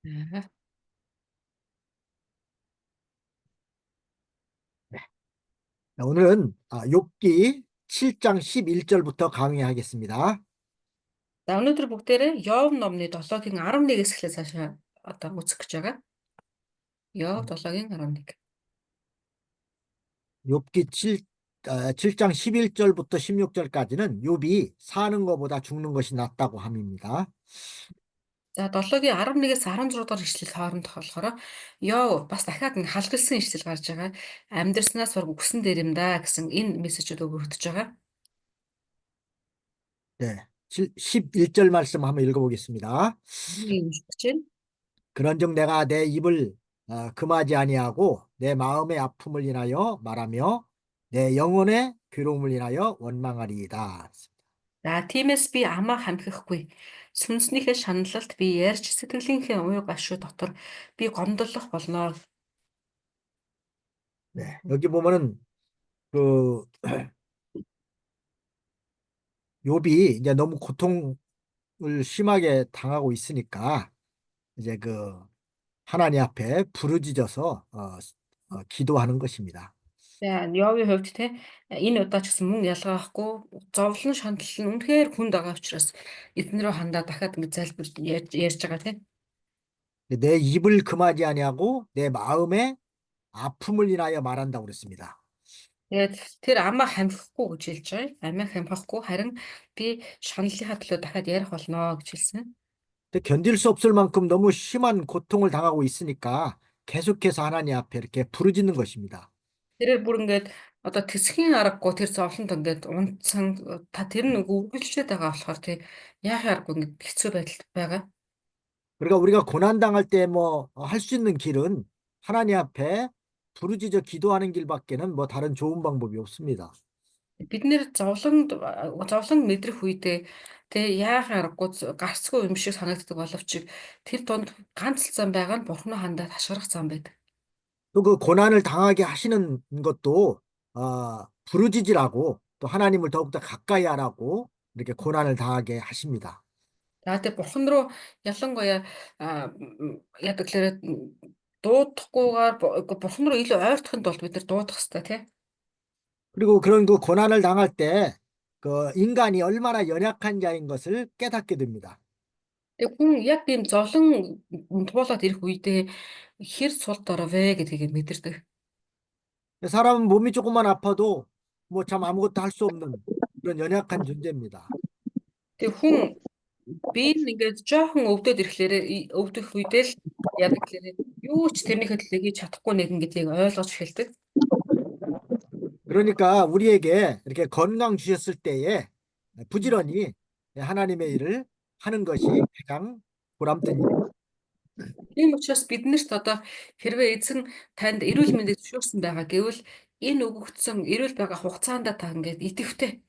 아, 자, 오늘은 욥기 7장 11절부터 강의하겠습니다. За өнөөдөр бүгдээрээ Йов номны 7-гийн 11-ээс эхлээд цаашаа одоо үзэх гэж байгаа. Йов 7-гийн 11. 욥기 7장 11절부터 16절까지는 욥이 사는 것보다 죽는 것이 낫다고 함입니다. За 7-гийн 11-ээс 16 дугаар ишлэл хоорондох болохоор Йов бас дахиад нэг халдгалсан ишлэл гарч байгаа. Амьдрснаас барг үгсэн дээр юм да гэсэн энэ мессежүүд өгөгдөж байгаа. 네, 11절 말씀 한번 읽어보겠습니다. Ийм уншиж байна. 그런즉 내가 내 입을 금하지 아니하고 내 마음의 아픔을 인하여 말하며 내 영혼의 괴로움을 인하여 원망하리이다. За тиймээс би амаа хамхихгүй. Сүнснийхээ шаналлалт би ярьж сэтгэлийнхээ уй гашуу дотор би гомдлох болно. 네, 여기 보면은 그 욥이 이제 너무 고통을 심하게 당하고 있으니까 이제 그 하나님 앞에 부르짖어서 기도하는 것입니다. За Йовийн хувьд те энэ удаа ч гэсэн мөн ялгаахгүй зовлон шанал нь үнэхээр хүнд байгаа учраас эзнэрөө хандаа дахиад ингэ залбир ярьж байгаа те. 내 입을 금하지 아니하고 내 마음의 아픔을 인하여 말한다고 그랬습니다. Тэгээд тэр амаа хамхихгүй гэж хэлж байгаа. Амаа хамхихгүй харин би шаналлынхаа төлөө дахиад ярих болно гэж хэлсэн. 근데 견딜 수 없을 만큼 너무 심한 고통을 당하고 있으니까 계속해서 하나님 앞에 이렇게 부르짖는 것입니다. Тэрээр бүр ингээд одоо тэсхийн аргагүй тэр зовлонд ингээд унтсан та тэр нэг үргэлжлээд байгаа болохоор тий яахын аргагүй ингээд хэцүү байдалд байгаа. 그러니까 우리가 고난 당할 때 뭐 할 수 있는 길은 하나님 앞에 부르짖어 기도하는 길밖에는 뭐 다른 좋은 방법이 없습니다. Бид нэр зовлон мэдрэх үедээ тэгээ яахын аргагүй гарцгүй юм шиг санагддаг боловч тэр донд ганц л зам байгаа нь Бурхны хандаад хашгирах зам байдаг. 또 그 고난을 당하게 하시는 것도 부르짖으라고 또 하나님을 더욱더 가까이 하라고 이렇게 고난을 당하게 하십니다. За тэгээ Бурхан руу ялангуяа яадаг гэхээр дуудахгүйгээр Бурхан руу илүү ойртохын тулд бид нар дуудах хэрэгтэй тий. 그리고 그런 그 고난을 당할 때 그 인간이 얼마나 연약한 자인 것을 깨닫게 됩니다. Тэгээ хүн яг тийм зовлон туулаад ирэх үедээ хэр сул дорой вэ гэдгийг мэдэрдэг. 사람은 몸이 조금만 아파도 뭐 참 아무것도 할 수 없는 그런 연약한 존재입니다. Тэгээ хүн би ингээд жоохон өвдөх үедээ л яадаг гэхээр юу ч тэрнийхээ төлөө хийж чадахгүй нэгэн гэдгийг ойлгож эхэлдэг. 그러니까 우리에게 이렇게 건강 주셨을 때에 부지런히 하나님의 일을 하는 것이 가장 보람된 일입니다. Тийм учраас биднэрт одоо хэрвээ эзэн танд эрүүл мэндийг зөвшөөрсөн байгаа гэвэл энэ өгөгдсөн эрүүл байгаа хугацаанд та ингээд идэвхтэй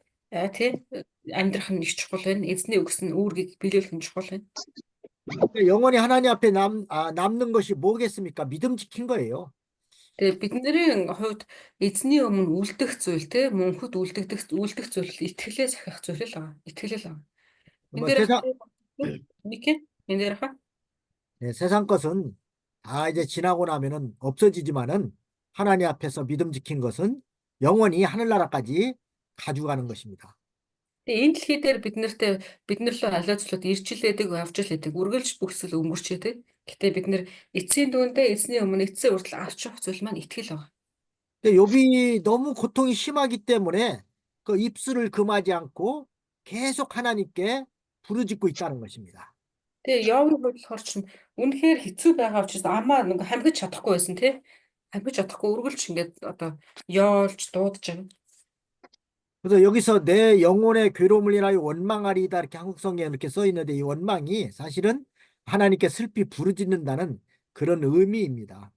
тий амьдрах нь их чухал байна. Эзний өгсөн үүргийг биелүүлэх нь чухал байна. 영원히 하나님 앞에 남는 것이 뭐겠습니까? 믿음 지킨 거예요. Тэгээ бидний хувьд эзний өмнө үлдэх зүйл те мөнхөд үлдэх зүйл итгэлээ захих зүйл л байгаа. Итгэл л байгаа. 뭐 энэ дээр 세상 것은 다 이제 지나고 나면은 없어지지만은 하나님 앞에서 믿음 지킨 것은 영원히 하늘나라까지 가져가는 것입니다. Тэгээ энэ дэлхий дээр бид нар лөө алиа зүйлүүд ирчлээдэг, авчлээдэг, үргэлж бүхсэл өнгөрчээдэг. Гэтэ бид нар эцсийн дүндээ эзний өмнө эцсийн хүртэл авч явах зүйл маань итгэл байна. 욥이 너무 고통이 심하기 때문에 그 입술을 금하지 않고 계속 하나님께 부르짖고 있다는 것입니다. Тэгээ Йовын хувьд болохоор чинь үнэхээр хэцүү байгаа учраас амаа нэг хамхиж чадахгүй байсан тий. Хамхиж чадахгүй үргэлж ингээд одоо ёолж дуудаж байгаа. 그래서 여기서 내 영혼의 괴로움을 인하여 원망하리이다 이렇게 한국성에 이렇게 써 있는데 이 원망이 사실은 하나님께 슬피 부르짖는다는 그런 의미입니다.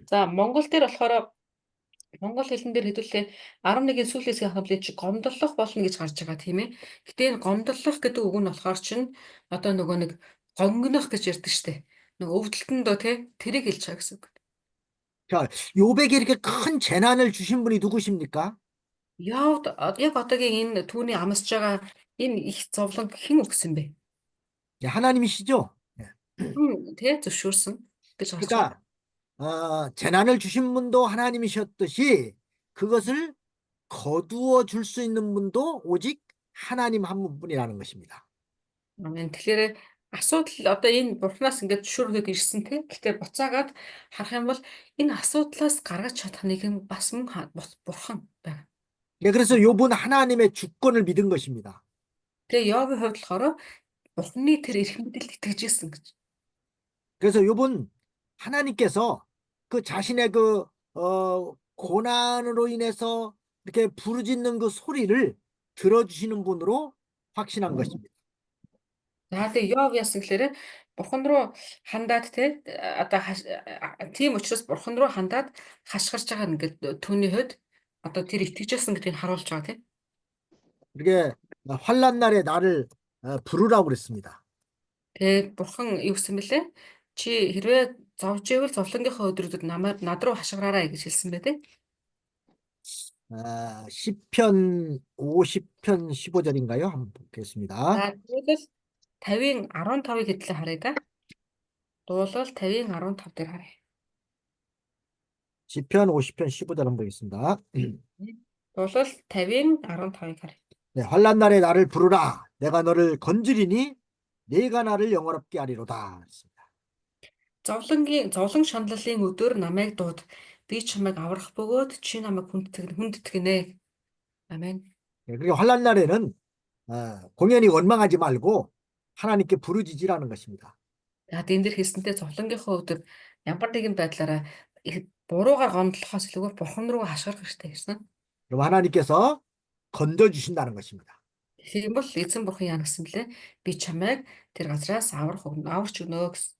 За Монгол дээр болохоор Монгол хэлэн дээр хэдүүлээ 11-ийн сүүлээс хавлыг чи гомдлох болно гэж гарч байгаа тийм ээ. Гэтэ энэ гомдлох гэдэг үг нь болохоор чинь одоо нөгөө нэг гонгнох гэж ярьдаг штэ. Нөгөө өвдөлтөндөө тий тэрийг хэлж байгаа гэсэн үг. 자, 욥에게 이렇게 큰 재난을 주신 분이 누구십니까? Яг одоогийн энэ түүний амсж байгаа энэ их зовлон хэн өгсөн бэ? 하나님이시죠. тэгээ зөвшөөрсөн гэж харж байна. 그러니까 재난을 주신 분도 하나님이셨듯이 그것을 거두어 줄 수 있는 분도 오직 하나님 한 분뿐이라는 것입니다. Тэгэхээр асуудал одоо энэ бурхнаас ингээд зөвшөөрөхөд ирсэн те. Гэхдээ буцаагаад харах юм бол энэ асуудлаас гаргаж чадах нэгэн бас мөн бурхан байна. 예, 그래서 욥은 하나님의 주권을 믿은 것입니다. Тэгээ Йовын хувьд болохоор бурхны тэр эрх мэдэлд итгэж ирсэн гэж. 그래서 욥은 하나님께서 그 자신의 그 고난으로 인해서 이렇게 부르짖는 그 소리를 들어주시는 분으로 확신한 것입니다. За тэгээ Йов яасан гэхээр бурхан руу хандаад те одоо тийм учраас бурхан руу хандаад хашгирч байгаа ингээд түүний хувьд одоо тэр итгэж ирсэн гэдгийг харуулж байгаа тийм. 이렇게 환난 날에 나를 부르라고 그랬습니다. Тэгээ бурхан юу гэсэн бэлээ? Чи хэрвээ зовж ивэл зовлонгийнхоо өдрүүдэд над руу хашгираарай гэж хэлсэн бай тээ. 시편 50편 15절인가요? 한번 보겠습니다. За тэгвэл 50-ийн 15-ыг хэдлээ харъя да. Дуулал 50-ийн 15 дээр харъя. 시편 50편 15절 한번 보겠습니다. Дуулал 50-ийн 15-ыг харъя. 네, 환난 날에 나를 부르라. 내가 너를 건지리니 네가 나를 영화롭게 하리로다. Зовлон шаналлын өдөр намайг дууд. Би чамайг аврах бөгөөд чи намайг хүндэтгэнэ. 아멘. 네, 그리고 환난 날에는 공연히 원망하지 말고 하나님께 부르짖으라는 것입니다. За энэ дэр хэлсэнтэй зовлонгийнхоо өдөр ямар нэгэн байдлаараа буруугаар гомдлохоос илүүгээр бурхан руу хашгирах хэрэгтэй гэсэн. 그럼 하나님께서 건져주신다는 것입니다. Тийм бол эзэн бурхан яа гэсэн блэ? Би чамайг тэр газраас аварч өгнө гэсэн.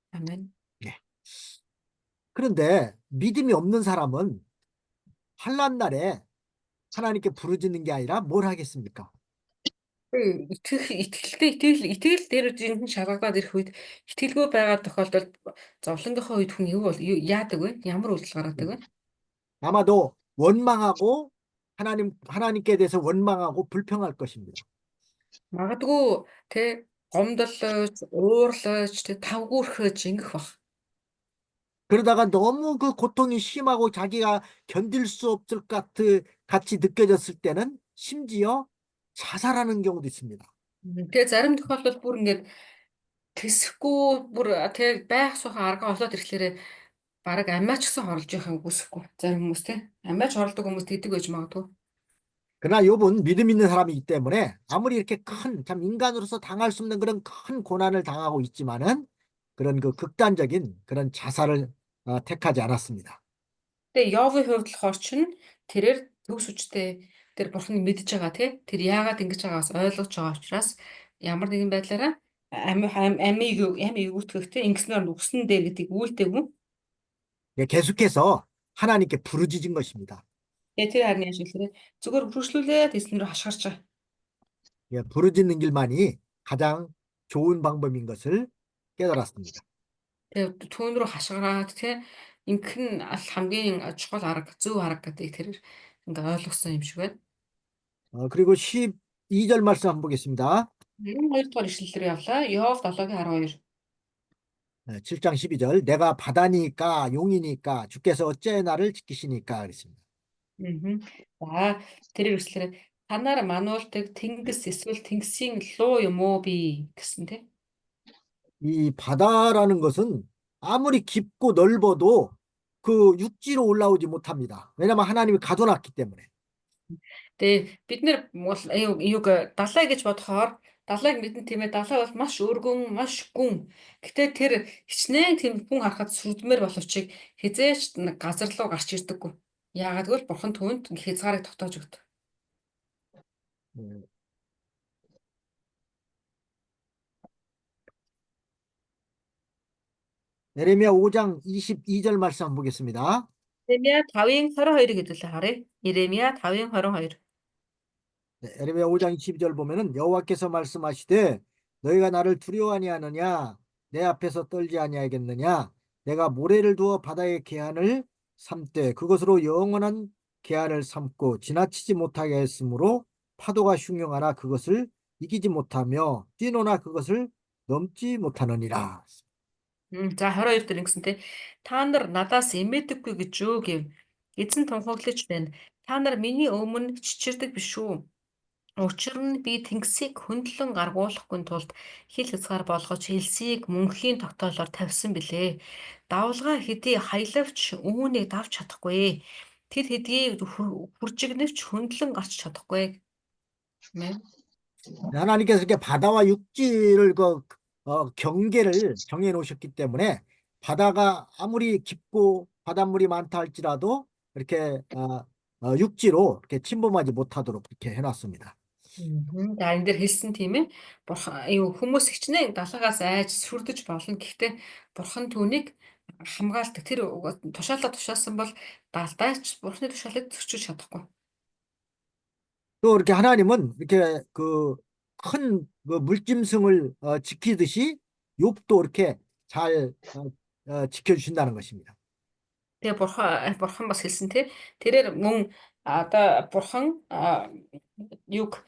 아멘. 네. 그런데 믿음이 없는 사람은 환난 날에 하나님께 부르짖는 게 아니라 뭘 하겠습니까? Итгэл дээр жинхэнэ шалгагдаад ирэх үед итгэлгүй байгаа тохиолдолд зовлонгийнхоо үед хүн яадаг вэ? Ямар үйлдэл гаргадаг вэ? 아마도 원망하고 하나님께 대해서 원망하고 불평할 것입니다. Магадгүй тэ гомдлож, уурлаж, тэ тавгүрхэж ингэх бах. 그러다가 너무 그 고통이 심하고 자기가 견딜 수 없을 것 같이 느껴졌을 때는 심지어 자살하는 경우도 있습니다. Тэгээ зарим тохиолдолд бүр ингээд тэсэхгүй бүр тэг байх суухан арга олоод ирэхлээрээ бараг амиач гэсэн хорлож яхаа үгүйсэхгүй. Зарим хүмүүс те амиач хорлдог хүмүүс тэдэг байж магадгүй. 그러나 욥은 믿음 있는 사람이기 때문에 아무리 이렇게 참 인간으로서 당할 수 없는 그런 큰 고난을 당하고 있지만은 그런 그 극단적인 그런 자살을 택하지 않았습니다. Тэгээ Йовын хувьд болохоор чинь тэрээр төгс хүчтэй тэр бурхныг мэдж байгаа тий. Тэр яагаад ингэж байгаагаас ойлгож байгаа учраас ямар нэгэн байдлаараа амийг үүтгэхтэй ингэснээр нүгсэн дээр гэдгийг үйлдэггүй. 계속해서 하나님께 부르짖은 것입니다. Тэгээ тэр харин яаж хэлэхээр зүгээр хөрвүүлээд эзнэр хашгирч байгаа. 부르짖는 길만이 가장 좋은 방법인 것을 깨달았습니다. Тэгээ түүн рүү хашгираад тий ингэх нь хамгийн чухал арга, зөв арга гэдгийг тэр ингээ ойлгосон юм шиг байна. 그리고 12절 말씀 한번 보겠습니다. 12 дугаар ишлэлээр явлаа. Йов 7-12. 7장 12절 내가 바다니까 용이니까 주께서 어째 나를 지키시니까 그랬습니다. За тэрийг өслөрөө танаар мануулдаг тэнгис эсвэл тэнгисийн луу юм уу би гэсэн тий. 이 바다라는 것은 아무리 깊고 넓어도 그 육지로 올라오지 못합니다. 왜냐하면 하나님이 가둬놨기 때문에. Тэгээ бид нэр юуг далай гэж бодохоор далайг мэдэн тийм ээ далай бол маш өргөн, маш гүн. Гэтэ тэр хичнээн тийм хүн харахад сүрдмээр боловч хизээч газар руу гарч ирдэггүй. Яагаад гэвэл бурхан түүнд хязгаарыг тогтоож өгдөг. 예레미야 5장 22절 말씀 한번 보겠습니다. Иремья 5-ын 22-ыг хэдүүлээ харъя. Иремья 5-ын 22. 네, 예레미야 5장 22절 보면은 여호와께서 말씀하시되 너희가 나를 두려워하니 하느냐 내 앞에서 떨지 아니하겠느냐 내가 모래를 두어 바다의 계한을 삼되 그것으로 영원한 계한을 삼고 지나치지 못하게 했으므로 파도가 흉용하나 그것을 이기지 못하며 뛰노나 그것을 넘지 못하느니라. За 22 дээр ингэсэн те та нар надаас эмээдэггүй гэж юу гэв. Эзэн тунхаглаж байна. Та нар миний өмнө чичирдэг биш үү? Учир нь би тэнгисийг хөндлөн гаргуулахгүй тулд хил хязгаар болгож элсийг мөнхийн тогтоолоор тавьсан билээ. Давлгаа хэдий хаялавч үүнийг давж чадахгүй. Тэр хэдий хүржигнэвч хөндлөн гарч чадахгүй. Амен. 하나님께서 이렇게 바다와 육지를 경계를 정해 놓으셨기 때문에 바다가 아무리 깊고 바닷물이 많다 할지라도 이렇게 육지로 이렇게 침범하지 못하도록 이렇게 해놨습니다. За энэ дээр хэлсэн тийм ээ. Бурхан юу хүмүүс хичнээн далаагаас айж сүрдэж болно. Гэхдээ бурхан түүнийг хамгаалдаг. Тэр тушаалаа тушаасан бол даалдаач бурханы тушаалыг зөрчиж чадахгүй. 또 이렇게 하나님은 이렇게 큰 물짐승을 지키듯이 욥도 이렇게 잘 지켜주신다는 것입니다. Тэгээ бурхан бас хэлсэн тий. Тэрээр мөн одоо бурхан юг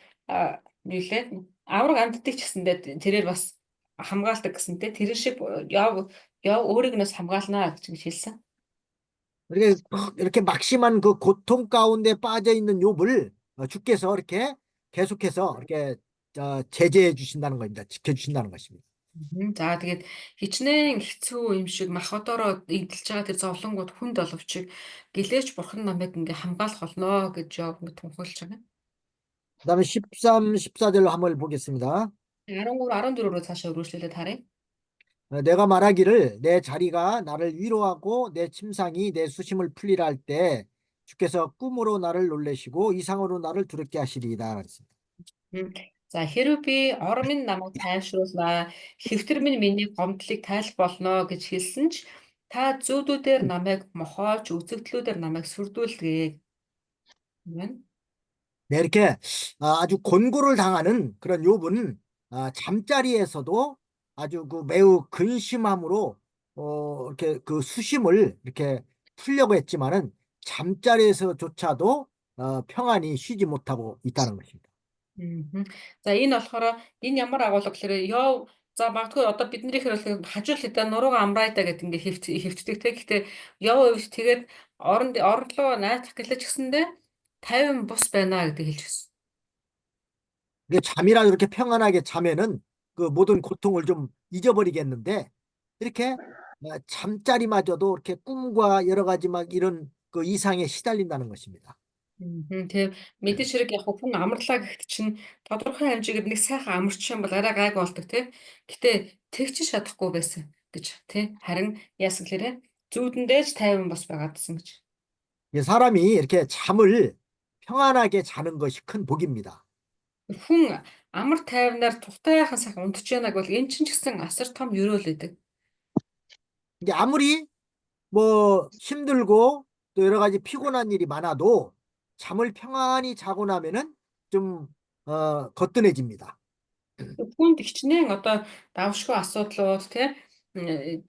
нийлээ авраг амьддаг ч гэсэндээ тэрээр бас хамгаалдаг гэсэн тий. Тэр шиг яв өөрийг нас хамгаалнаа гэж хэлсэн. 이렇게 막심한 그 고통 가운데 빠져 있는 욥을 주께서 이렇게 계속해서 이렇게 제재해 주신다는 겁니다. 지켜 주신다는 것입니다. За тэгээд хичнээн хэцүү юм шиг мах одоороо эдэлж байгаа тэр зовлонгууд хүнд боловч гэлээч бурхан намайг ингээ хамгаалах болно гэж Йов ингээ тунхаглаж байгаа. 그다음에 13, 14절로 한번 보겠습니다. 13, 14-로 цаашаа өргөжлүүлээд харъя. 내가 말하기를 내 자리가 나를 위로하고 내 침상이 내 수심을 풀리라 할 때 주께서 꿈으로 나를 놀래시고 이상으로 나를 두렵게 하시리이다. 그랬습니다. За хэрв би ор минь намайг тайвшруулнаа, хэвтэр минь миний гомдлыг тайлах болно гэж хэлсэн ч та зүүдүүдээр намайг мохоож, үзэгдлүүдээр намайг сүрдүүлдэг. Амен. 네, 이렇게 아주 곤고를 당하는 그런 욥은 잠자리에서도 아주 매우 근심함으로 이렇게 그 수심을 이렇게 풀려고 했지만은 잠자리에서조차도 평안히 쉬지 못하고 있다는 것입니다. За энэ болохоор энэ ямар агуулга гэхээр Йов за магадгүй одоо бидний хэрэг хажуул хэдэ нуруугаа амраая гэдэг ингээ хэвчдэг те. Гэхдээ Йов хувьд тэгээд орлоо найзах гэлэж гисэндээ 50 бус байна гэдэг хэлж гисэн. 이게 잠이라도 이렇게 평안하게 자면은 그 모든 고통을 좀 잊어버리겠는데 이렇게 잠자리마저도 이렇게 꿈과 여러 가지 막 이런 그 이상에 시달린다는 것입니다. Тэгээ мэдээж хэрэг яг хүн амарлаа гэхэд чинь тодорхой хэмжээгээр нэг сайхан амарч юм бол арай гайг болдог тий. Гэтэ тэгч чадахгүй байсан гэж тий. Харин яасан гэхээр зүүдэндээ ч 50 бус байгаадсэн гэж. 사람이 이렇게 잠을 평안하게 자는 것이 큰 복입니다. Хүн амар тайвнаар тухтайхан сайхан унтж яанаг бол эн чинь ч гэсэн асар том ёроол байдаг. 이게 아무리 뭐 힘들고 또 여러 가지 피곤한 일이 많아도 잠을 평안히 자고 나면은 좀 거뜬해집니다. Хүнд хичнээн одоо давшгүй асуудлууд тий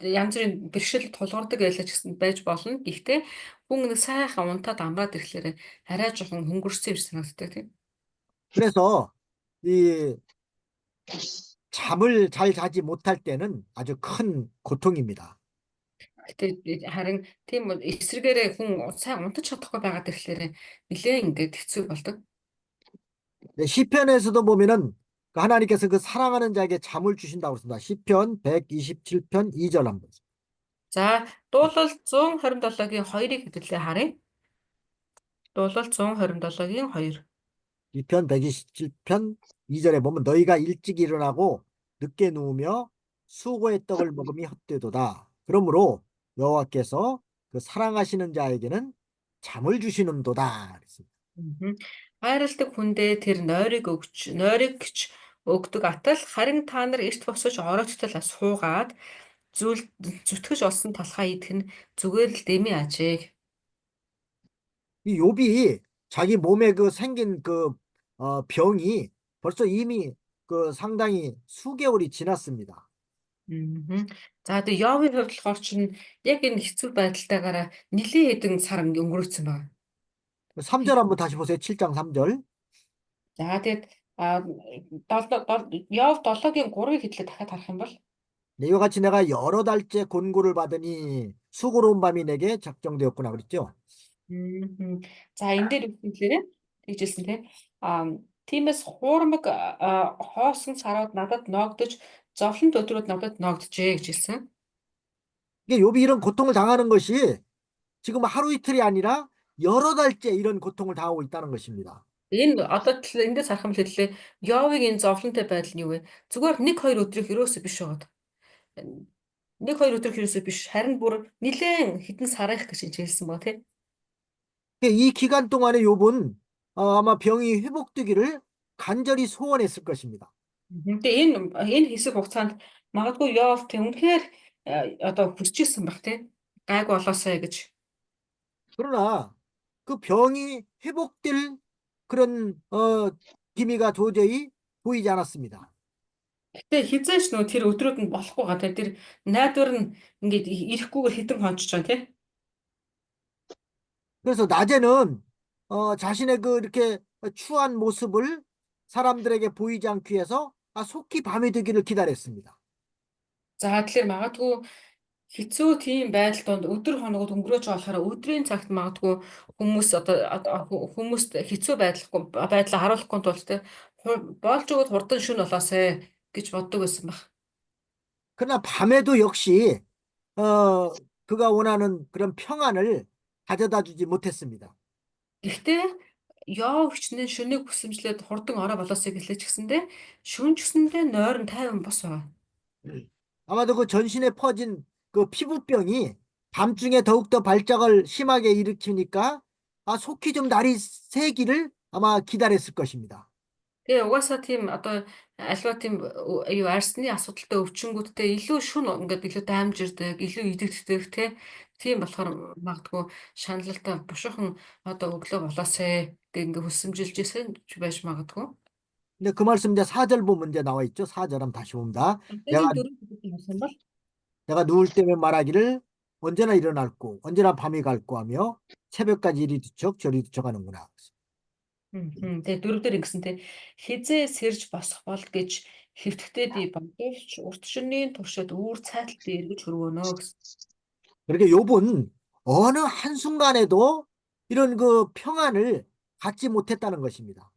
янз бүрийн бэрхшээл тулгардаг байлаа ч гэсэн байж болно. Гэхдээ хүн нэг сайхан унтаад амраад ирэхлээр арай жоохон хөнгөрсөн юм шиг санагддаг тий. 그래서 이 잠을 잘 자지 못할 때는 아주 큰 고통입니다. Гэтэ харин тийм эсрэгээрээ хүн сайн унтаж чадахгүй байгаад ирэхлээр нэлээд ингээд хэцүү болдог. 시편에서도 보면은 하나님께서 그 사랑하는 자에게 잠을 주신다고 했습니다. 시편 127편 2절 한번. За дуулал 127-гийн 2-ыг хэвлэлээ харъя. дуулал 127-гийн 2. 시편 127편 2절에 보면 너희가 일찍 일어나고 늦게 누우며 수고의 떡을 먹음이 헛되도다. 그러므로 여호와께서 그 사랑하시는 자에게는 잠을 주시는도다. Хайрладаг хүндээ тэр нойрыг гिच өгдөг атал харин та нар эрт босож оройтол суугаад зүтгэж олсон талхаа идэх нь зүгээр л дэмий ажээ. 이 욥이 자기 몸에 그 생긴 그 병이 벌써 이미 그 상당히 수개월이 지났습니다. За тэгээ Йовын хувьд болохоор чинь яг энэ хэцүү байдалтайгаараа нэлийн хэдэн сар өнгөрөөцсөн байна. 3절 한번 다시 보세요. 7장 3절. За тэгээд Йов 7-гийн 3-ыг хэдлээ дахиад харах юм бол 이와 같이 내가 여러 달째 권고를 받으니 수고로운 밤이 내게 작정되었구나 그랬죠. мгм. За энэ дээр юу гэхээр тэгжэлсэн тийм тиймээс хуурмаг хоосон сарууд надад ноогдож зовлонт өдрүүд надад ноогджээ гэж хэлсэн. 이게 욥이 이런 고통을 당하는 것이 지금 하루 이틀이 아니라 여러 달째 이런 고통을 당하고 있다는 것입니다. Энэ одоо эндээс харах юм хэлээ Йовыг энэ зовлонтой байдал нь юу вэ? Зүгээр 1-2 өдрөх ерөөсөө биш байгаад. 1-2 өдрөх ерөөсөө биш харин бүр нэлээд хэдэн сарынх гэж хэлсэн ба тий. 이 기간 동안에 욥은 아마 병이 회복되기를 간절히 소원했을 것입니다. Тэгээ энэ хэсэг хугацаанд магадгүй Йов тийм үнэхээр одоо хүсчихсэн баг тий. Гайгүй болоосай гэж. 그러나 그 병이 회복될 그런 기미가 도저히 보이지 않았습니다. Гэтэ хизээш нөө тэр өдрүүд нь болохгүй га тэр найдвар нь ингээд ирэхгүйгээр хитэн хончиж байгаа тий. 그래서 낮에는 자신의 그 이렇게 추한 모습을 사람들에게 보이지 않기 위해서 속히 밤이 되기를 기다렸습니다. За тэгэхээр магадгүй хэцүү тийм байдал донд өдөр хоногод өнгөрөөж байгаа болохоор өдрийн цагт магадгүй хүмүүс хүмүүст хэцүү байдлаа харуулахгүй тулд тий болж өгöd хурдан шүн болоосай гэж боддог байсан баг. 그러나 밤에도 역시 그가 원하는 그런 평안을 가져다 주지 못했습니다. Гэхдээ Йов хичнээн шөнийг хүсэмжлээд хурдан ороо болоосай гэлээ ч гэсэндэ шүн ч гэсэндэ нойрон тайван бос байгаа. 아마도 그 전신에 퍼진 그 피부병이 밤중에 더욱더 발작을 심하게 일으키니까 속히 좀 날이 새기를 아마 기다렸을 것입니다. Тэгээ угаасаа тийм одоо альва тийм юу арсны асуудалтай өвчнгүүдтэй илүү шүн ингээд илүү даймжирдаг, илүү идэгддэг тийм болохоор магадгүй шаналлалтай бушуухан одоо өглөө болоосай гэх ингээд хүсэмжилжсэн байж магадгүй. 근데 그 말씀 이제 4절 보면 이제 나와 있죠. 4절 한번 다시 봅니다. 내가 Энийг дөрөв хэлэх юм бол 내가 누울 때면 말하기를 언제나 일어날고 언제나 밤이 갈고 하며 새벽까지 이리 뒤척 저리 뒤척하는구나. Тэгээ дөрөвдөр ингэсэнтэй хизээ сэрж босох бол гэж хэвтгтээ би бодовч урт шөнийн туршид үүр цайталд эргэж хөрвөнө гэсэн. 그렇게 욥은 어느 한순간에도 이런 그 평안을 갖지 못했다는 것입니다.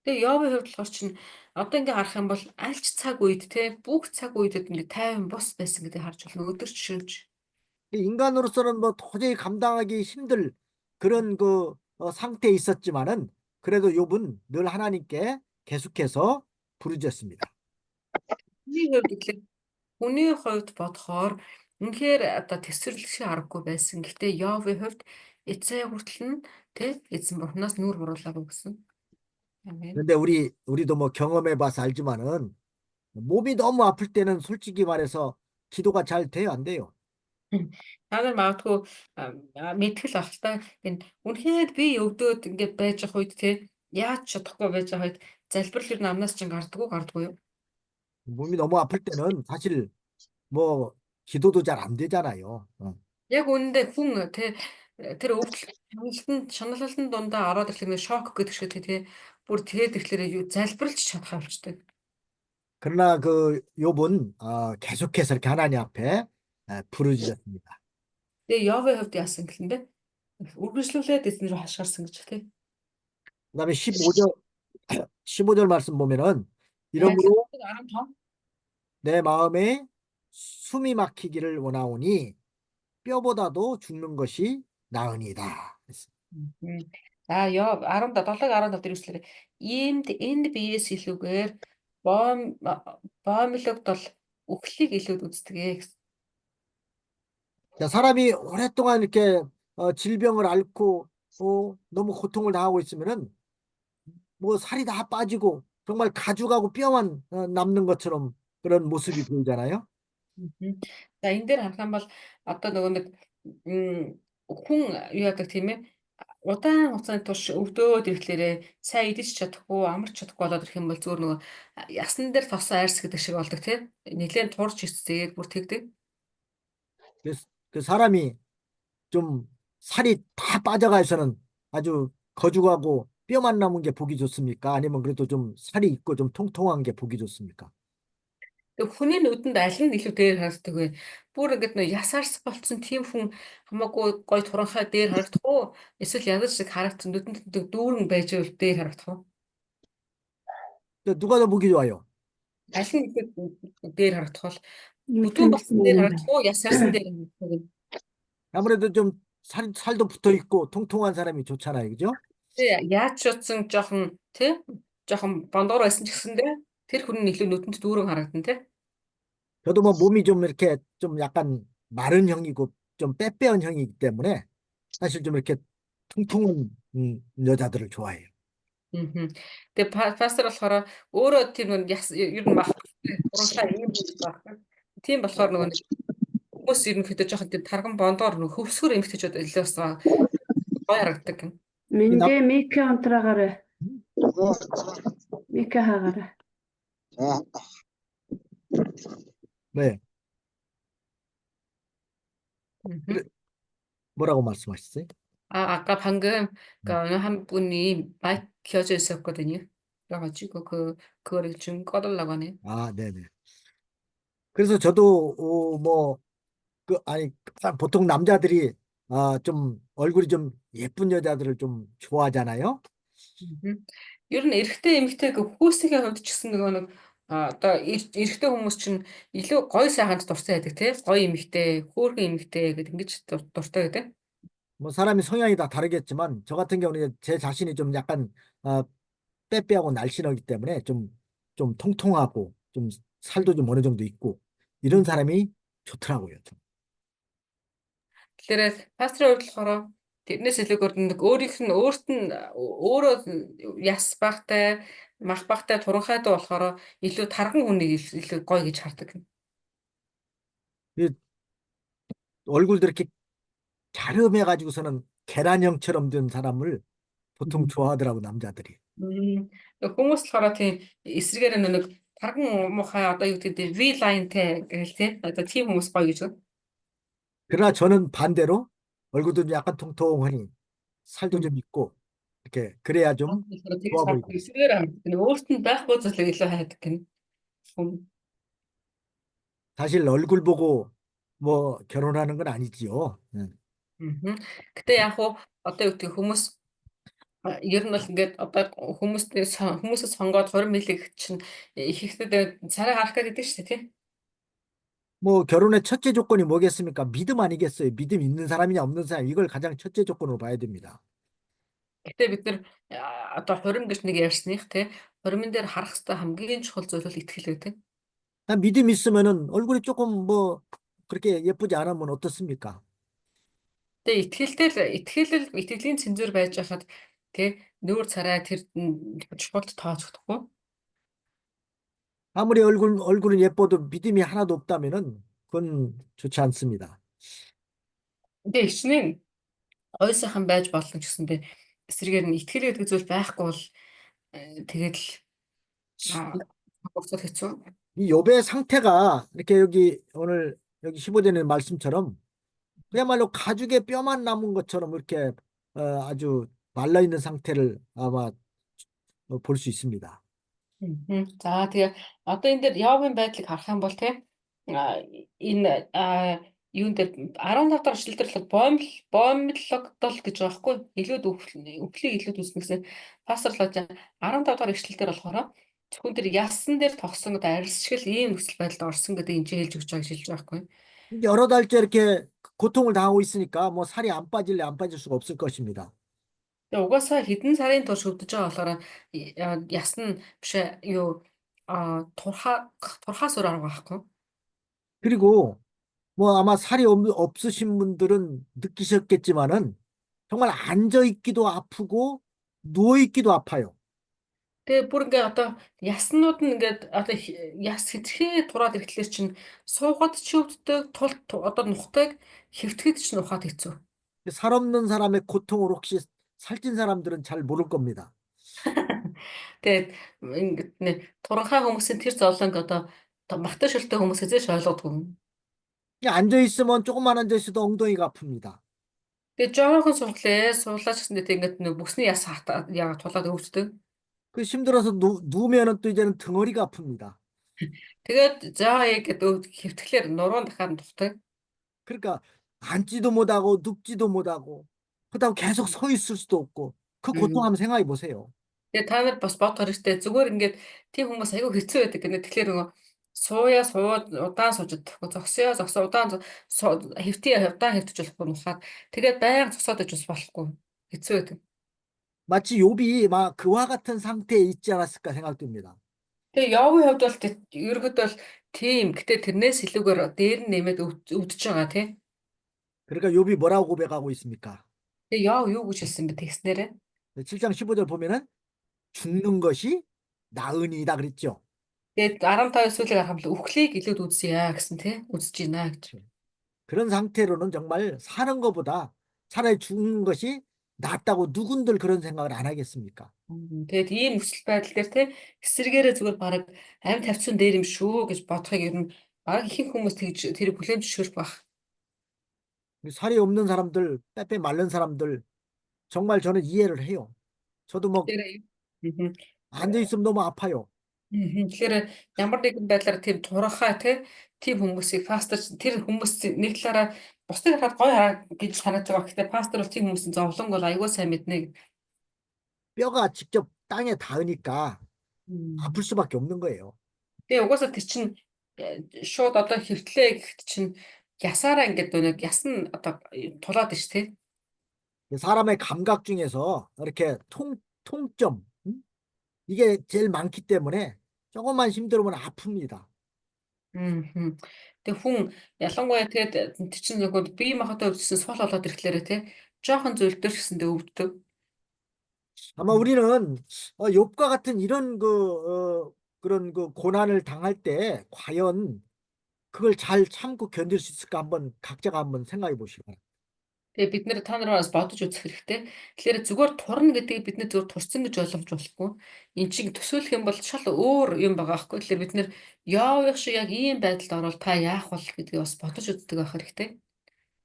Тэгээ Йовын хувьд болохоор чинь одоо ингээ харах юм бол аль ч цаг үед бүх цаг үедэд ингээ тайван бос байсан гэдгийг харж болно. Өдөрч шөнөж. 인간으로서는 뭐 도저히 감당하기 힘들 그런 그 상태에 있었지만은 그래도 욥은 늘 하나님께 계속해서 부르짖었습니다. Хүний хувьд бодохоор үнэхээр одоо тэсвэрлэх аргагүй байсан. Гэхдээ Йовын хувьд эцээ хүртэл нь эзэн бурхнаас нүүр буруулаагүй гэсэн. 아멘. 그런데 우리도 뭐 경험해 봐서 알지만은 몸이 너무 아플 때는 솔직히 말해서 기도가 잘 돼요, 안 돼요? Та нар магадгүй мэдгэл ах та энэ үнэхээр би өвдөөд ингээд байж ах үед яаж чадахгүй байж ах үед залбирал ер нь амнаас чинь гардггүй юу? 몸이 너무 아플 때는 사실 뭐 기도도 잘 안 되잖아요. Яг үнэндээ хүн тэр өвдөл шаналлалтын дундаа ороод ирэхлээр шок гэдэг шиг бүр тэгээд ирэхлээр залбирлж чадах авчдаг. 그러나 그 욥은 계속해서 이렇게 하나님 앞에 부르짖었습니다. Тэгээ Йовын хувьд яасан гэхэлэндээ үргэлжлүүлээд эзэн рүү хашгирсан гэж тий. 그다음에 15절 말씀 보면은 이러므로 15 내 마음에 숨이 막히기를 원하오니 뼈보다도 죽는 것이 나으니이다. За Йов 17-15 дээр үслэр иймд энд биеэс илүүгээр боомлогд бол үхлийг илүүд үздэгэ гэсэн. 자, 사람이 오랫동안 이렇게 질병을 앓고 너무 고통을 당하고 있으면은 뭐 살이 다 빠지고 정말 가죽하고 뼈만 남는 것처럼 그런 모습이 보이잖아요. За энэ дээр харах юм бол одоо нөгөө нэг хүн юу яадаг тийм ээ удаан хугацааны турш өвдөөд ирэхлээрээ сайн идэж чадахгүй, амарч чадахгүй болоод ирэх юм бол зүгээр нөгөө ясан дээр тосон айрс гэдэг шиг болдог тийм. Нэлээд турж эцгээд бүр тэгдэг. 그 사람이 좀 살이 다 빠져가서는 아주 거죽하고 뼈만 남은 게 보기 좋습니까? 아니면 그래도 좀 살이 있고 좀 통통한 게 보기 좋습니까? Тэг хүний нүдэнд аль нь илүү дээр харагддаг вэ? Бүр ингээд нөө ясаарс болцсон тийм хүн хамаагүй гой туранхай дээр харагдах уу? Эсвэл ядаж шиг харагдсан нүдэнд дүүрэн байж байвал дээр харагдах уу? 누가 더 보기 좋아요? Аль нь илүү дээр харагдах бол бүдүүн Nutrients болсон дээр харагдах уу? Ясаарсан дээр харагдах уу? 아무래도 좀 살도 붙어 있고 통통한 사람이 좋잖아요. 그죠? Тэ яаж ч утсан жоохон тий жоохон бондгор байсан ч гэсэндээ тэр хүн нь илүү нүдэнд дүүрэн харагдан тий. 저도 뭐 몸이 좀 이렇게 좀 약간 마른 형이고 좀 빼빼한 형이기 때문에 사실 좀 이렇게 통통한 여자들을 좋아해요. Тэгээ пастор болохоор өөрөө тийм нэг ер нь мах туранхай ийм хүн байх. Тийм болохоор нөгөө нэг хүмүүс ерөнхийдөө жоохон тийм тарган бондоор нөгөө хөвсгөр эмгтэйчүүд илүү бас гоё харагддаг юм. Миндэ Мика онтраагаарай. Мика хаагаарай. 네. Мгм. 뭐라고 말씀하셨어요? 아까 방금 그 어느 한 분이 마이크 켜져 있었거든요. 그래가지고 그거를 좀 꺼달라고 하네요. 아, 네네. 그래서 저도 뭐 아니 보통 남자들이 좀 얼굴이 좀 예쁜 여자들을 좀 좋아하잖아요. Мгм. Ер нь эрэгтэй эмэгтэй хөөсийн хувьд ч гэсэн нөгөө нэг одоо эрэгтэй хүмүүс чинь илүү гоё сайханд дуртай байдаг тий. Гоё эмэгтэй, хөөрхөн эмэгтэй гэдэг ингэж дуртай байдаг. 뭐 사람이 성향이 다 다르겠지만 저 같은 경우는 제 자신이 좀 약간 빼빼하고 날씬하기 때문에 좀 통통하고 좀 살도 좀 어느 정도 있고 이런 사람이 좋더라고요. Тэгэхээр пастрын хувьд болохоор тэрнээс илүүгээр нэг өөрийнх нь өөрт нь өөрөө яс багтай, мах багтай, туранхай дуу болохоор илүү тарган хүнийг илүү гоё гэж хардаг. 이 얼굴도 이렇게 갸름해가지고서는 계란형처럼 된 사람을 보통 좋아하더라고 남자들이. Хүмүүс болохоор тийм эсрэгээр нэг тарган муухай одоо юу гэдэг V lineтэй гэл тийм одоо тийм хүмүүс гоё гэж байна. 그러나 저는 반대로 얼굴도 좀 약간 통통하니 살도 좀 있고 이렇게 그래야 좀 Тэгж 좋아 хардаг 보이고. эсрэгээр хардаг. Өөрт нь байхгүй зүйлийг илүү хайдаг гэнэ. 사실 얼굴 보고 뭐 결혼하는 건 아니지요. Гэтэ яг уу одоо юу гэдэг хүмүүс ер нь бол ингээд одоо хүмүүсээс сонгоод 20 милиг чинь их ихтэй царай гарах гэдэг шүү дээ тий. 뭐 결혼의 첫째 조건이 뭐겠습니까? 믿음 아니겠어요? 믿음 있는 사람이냐 없는 사람 이걸 가장 첫째 조건으로 봐야 됩니다. Гэтэ бид нар одоо 20 гэж нэг ярьсных тий. 20-ын дээр харах хэрэгтэй хамгийн чухал зүйл бол итгэл гэдэг. 믿음 있으면은 얼굴이 조금 뭐 그렇게 예쁘지 않으면 어떻습니까? Тэгээ итгэлийн цензур байж хахад тий нүүр царай тэр чухалд тооцохдохгүй. 아무리 얼굴은 예뻐도 믿음이 하나도 없다면은 그건 좋지 않습니다. Тэгээ ичнээн гой сайхан байж болно ч гэсэндээ эсрэгээр нь итгэл гэдэг зүйл байхгүй бол тэгээд л хэцүү. 이 욥의 상태가 이렇게 오늘 여기 15절의 말씀처럼 그야말로 가죽에 뼈만 남은 것처럼 이렇게 아주 말라 있는 상태를 아마 볼 수 있습니다. За тэгээ одоо энэ дээр Йовын байдлыг харах юм бол тийм энэ юун дээр 15 дахь эшлэл дээр бол боомлогдол гэж байгаа байхгүй илүү өвлийг илүү үүснэ гэсэн пасторлоо 15 дахь эшлэл дээр болохоор зөвхөн тэр ясан дээр тогсон гэдэг арилсчил ийм нөхцөл байдалд орсон гэдэг энэ хэлж өгч байгаа гэж хэлж байгаа байхгүй. 여러 달째 이렇게 고통을 당하고 있으니까 뭐 살이 안 빠질래 안 빠질 수가 없을 것입니다. Тэгээ угаасаа хэдэн сарын турш өвдөж байгаа болохоор ясна биш юу турхаас өөр арга байхгүй. 그리고 뭐 아마 살이 없으신 분들은 느끼셨겠지만은 정말 앉아 있기도 아프고 누워 있기도 아파요. Тэгээ бүр ингээ одоо яснууд нь ингээд одоо яс хэцхээ тураад ирэхлээр чинь суугаад ч өвддөг тул одоо нухтаг хэвтгэд ч нухаад хэцүү. 살 없는 사람의 고통을 혹시 살찐 사람들은 잘 모를 겁니다. Тэгээд ингээд туранхай хүмүүсийн тэр зовлонг одоо магтаа шөлтөй хүмүүс эзэж ойлгодгүй. 앉아 있으면 조금만 앉아 있어도 엉덩이가 아픕니다. Тэгээ жоохон суулаа суулаач гэсэндээ тэг ингээд нэг бүсний яс яагаад тулаад өвддөг. 그 힘들어서 누우면은 또 이제는 덩어리가 아픕니다. Тэгээд заа гэдэг хэвтгэлээр нуруунд дахаад дутдаг. 그러니까 앉지도 못하고 눕지도 못하고 그렇다고 계속 서 있을 수도 없고 그 고통 한번 생각해 보세요. Тэгээ та нар бас бодох хэрэгтэй. Зүгээр ингээд тийм хүмүүс айгүй хэцүү байдаг гэнэ. Тэгэхээр нөгөө сууя сууд удаан сууж чадахгүй зогсоё зогсоо удаан хэвтээ удаан хэвтэж болохгүй нухаад тэгээд байнга зогсоод иж бас болохгүй хэцүү байдаг. 마치 욥이 막 그와 같은 상태에 있지 않았을까 생각됩니다. Тэгээ Йовын хувьд бол ерөөд бол тийм. Гэтэ тэрнээс илүүгээр дээр нь нэмээд өвдөж байгаа тий. 그러니까 욥이 뭐라고 고백하고 있습니까? Тэгээ Йов юу гэж хэлсэн бэ тэгснээрээ? 7장 15절 보면은 죽는 것이 나으니이다 그랬죠. Тэгээд 15 сүүлийг харахад үхлийг илүүд үзье гэсэн тий. Үзэж байна гэж. 그런 상태로는 정말 사는 것보다 차라리 죽는 것이 낫다고 누군들 그런 생각을 안 하겠습니까? Тэгээд ийм нөхцөл байдал дээр тий эсэргээрээ зүгээр бараг амь тавьсан дээр юм шүү гэж бодохыг ер нь бараг ихэнх хүмүүс тэгж тэр бүлээн зөвшөөрөх байх. 살이 없는 사람들, 빼빼 마른 사람들 정말 저는 이해를 해요. 저도 뭐 Тэгэхээр 앉아 있으면 너무 아파요. Тэгэхээр ямар нэгэн байдлаар тийм турхаа тийм хүмүүсийг пастор тэр хүмүүс нэг талаараа бусдыг хараад гоё хараа гэж санаж байгаа. Гэхдээ пастор бол тийм хүмүүсийн зовлон бол аягүй сайн мэднэ. 뼈가 직접 땅에 닿으니까 음. 아플 수밖에 없는 거예요. Тэгээ угаасаа тэр чинь шууд одоо хэвтлээ гэхэд чинь ясаараа ингээд нэг яс нь одоо тулаад иш тий. 사람의 감각 중에서 이렇게 통점 이게 제일 많기 때문에 조금만 힘들으면 아픕니다. Тэгээ хүн ялангуяа тэгээд тэр чинь нөгөө бие махбодоо өвдсөн сул болоод ирэхлээрээ тий жоохон зүйлдэр гэсэндээ өвддөг. 아마 우리는 욥과 같은 이런 그런 그 고난을 당할 때 과연 그걸 잘 참고 견딜 수 있을까 한번 각자가 한번 생각해 보시기 바랍니다. Тэгээ бид нэр та нараас бодож үзэх хэрэгтэй. Тэгэхээр зүгээр турна гэдгийг бид нэр зүгээр турсан гэж ойлгож болохгүй. Энд чинь төсөөлөх юм бол шал өөр юм байгаа байхгүй. Тэгэхээр бид нэр яавах шиг яг ийм байдалд орвол та яах бол гэдгийг бас бодож үздэг байх хэрэгтэй.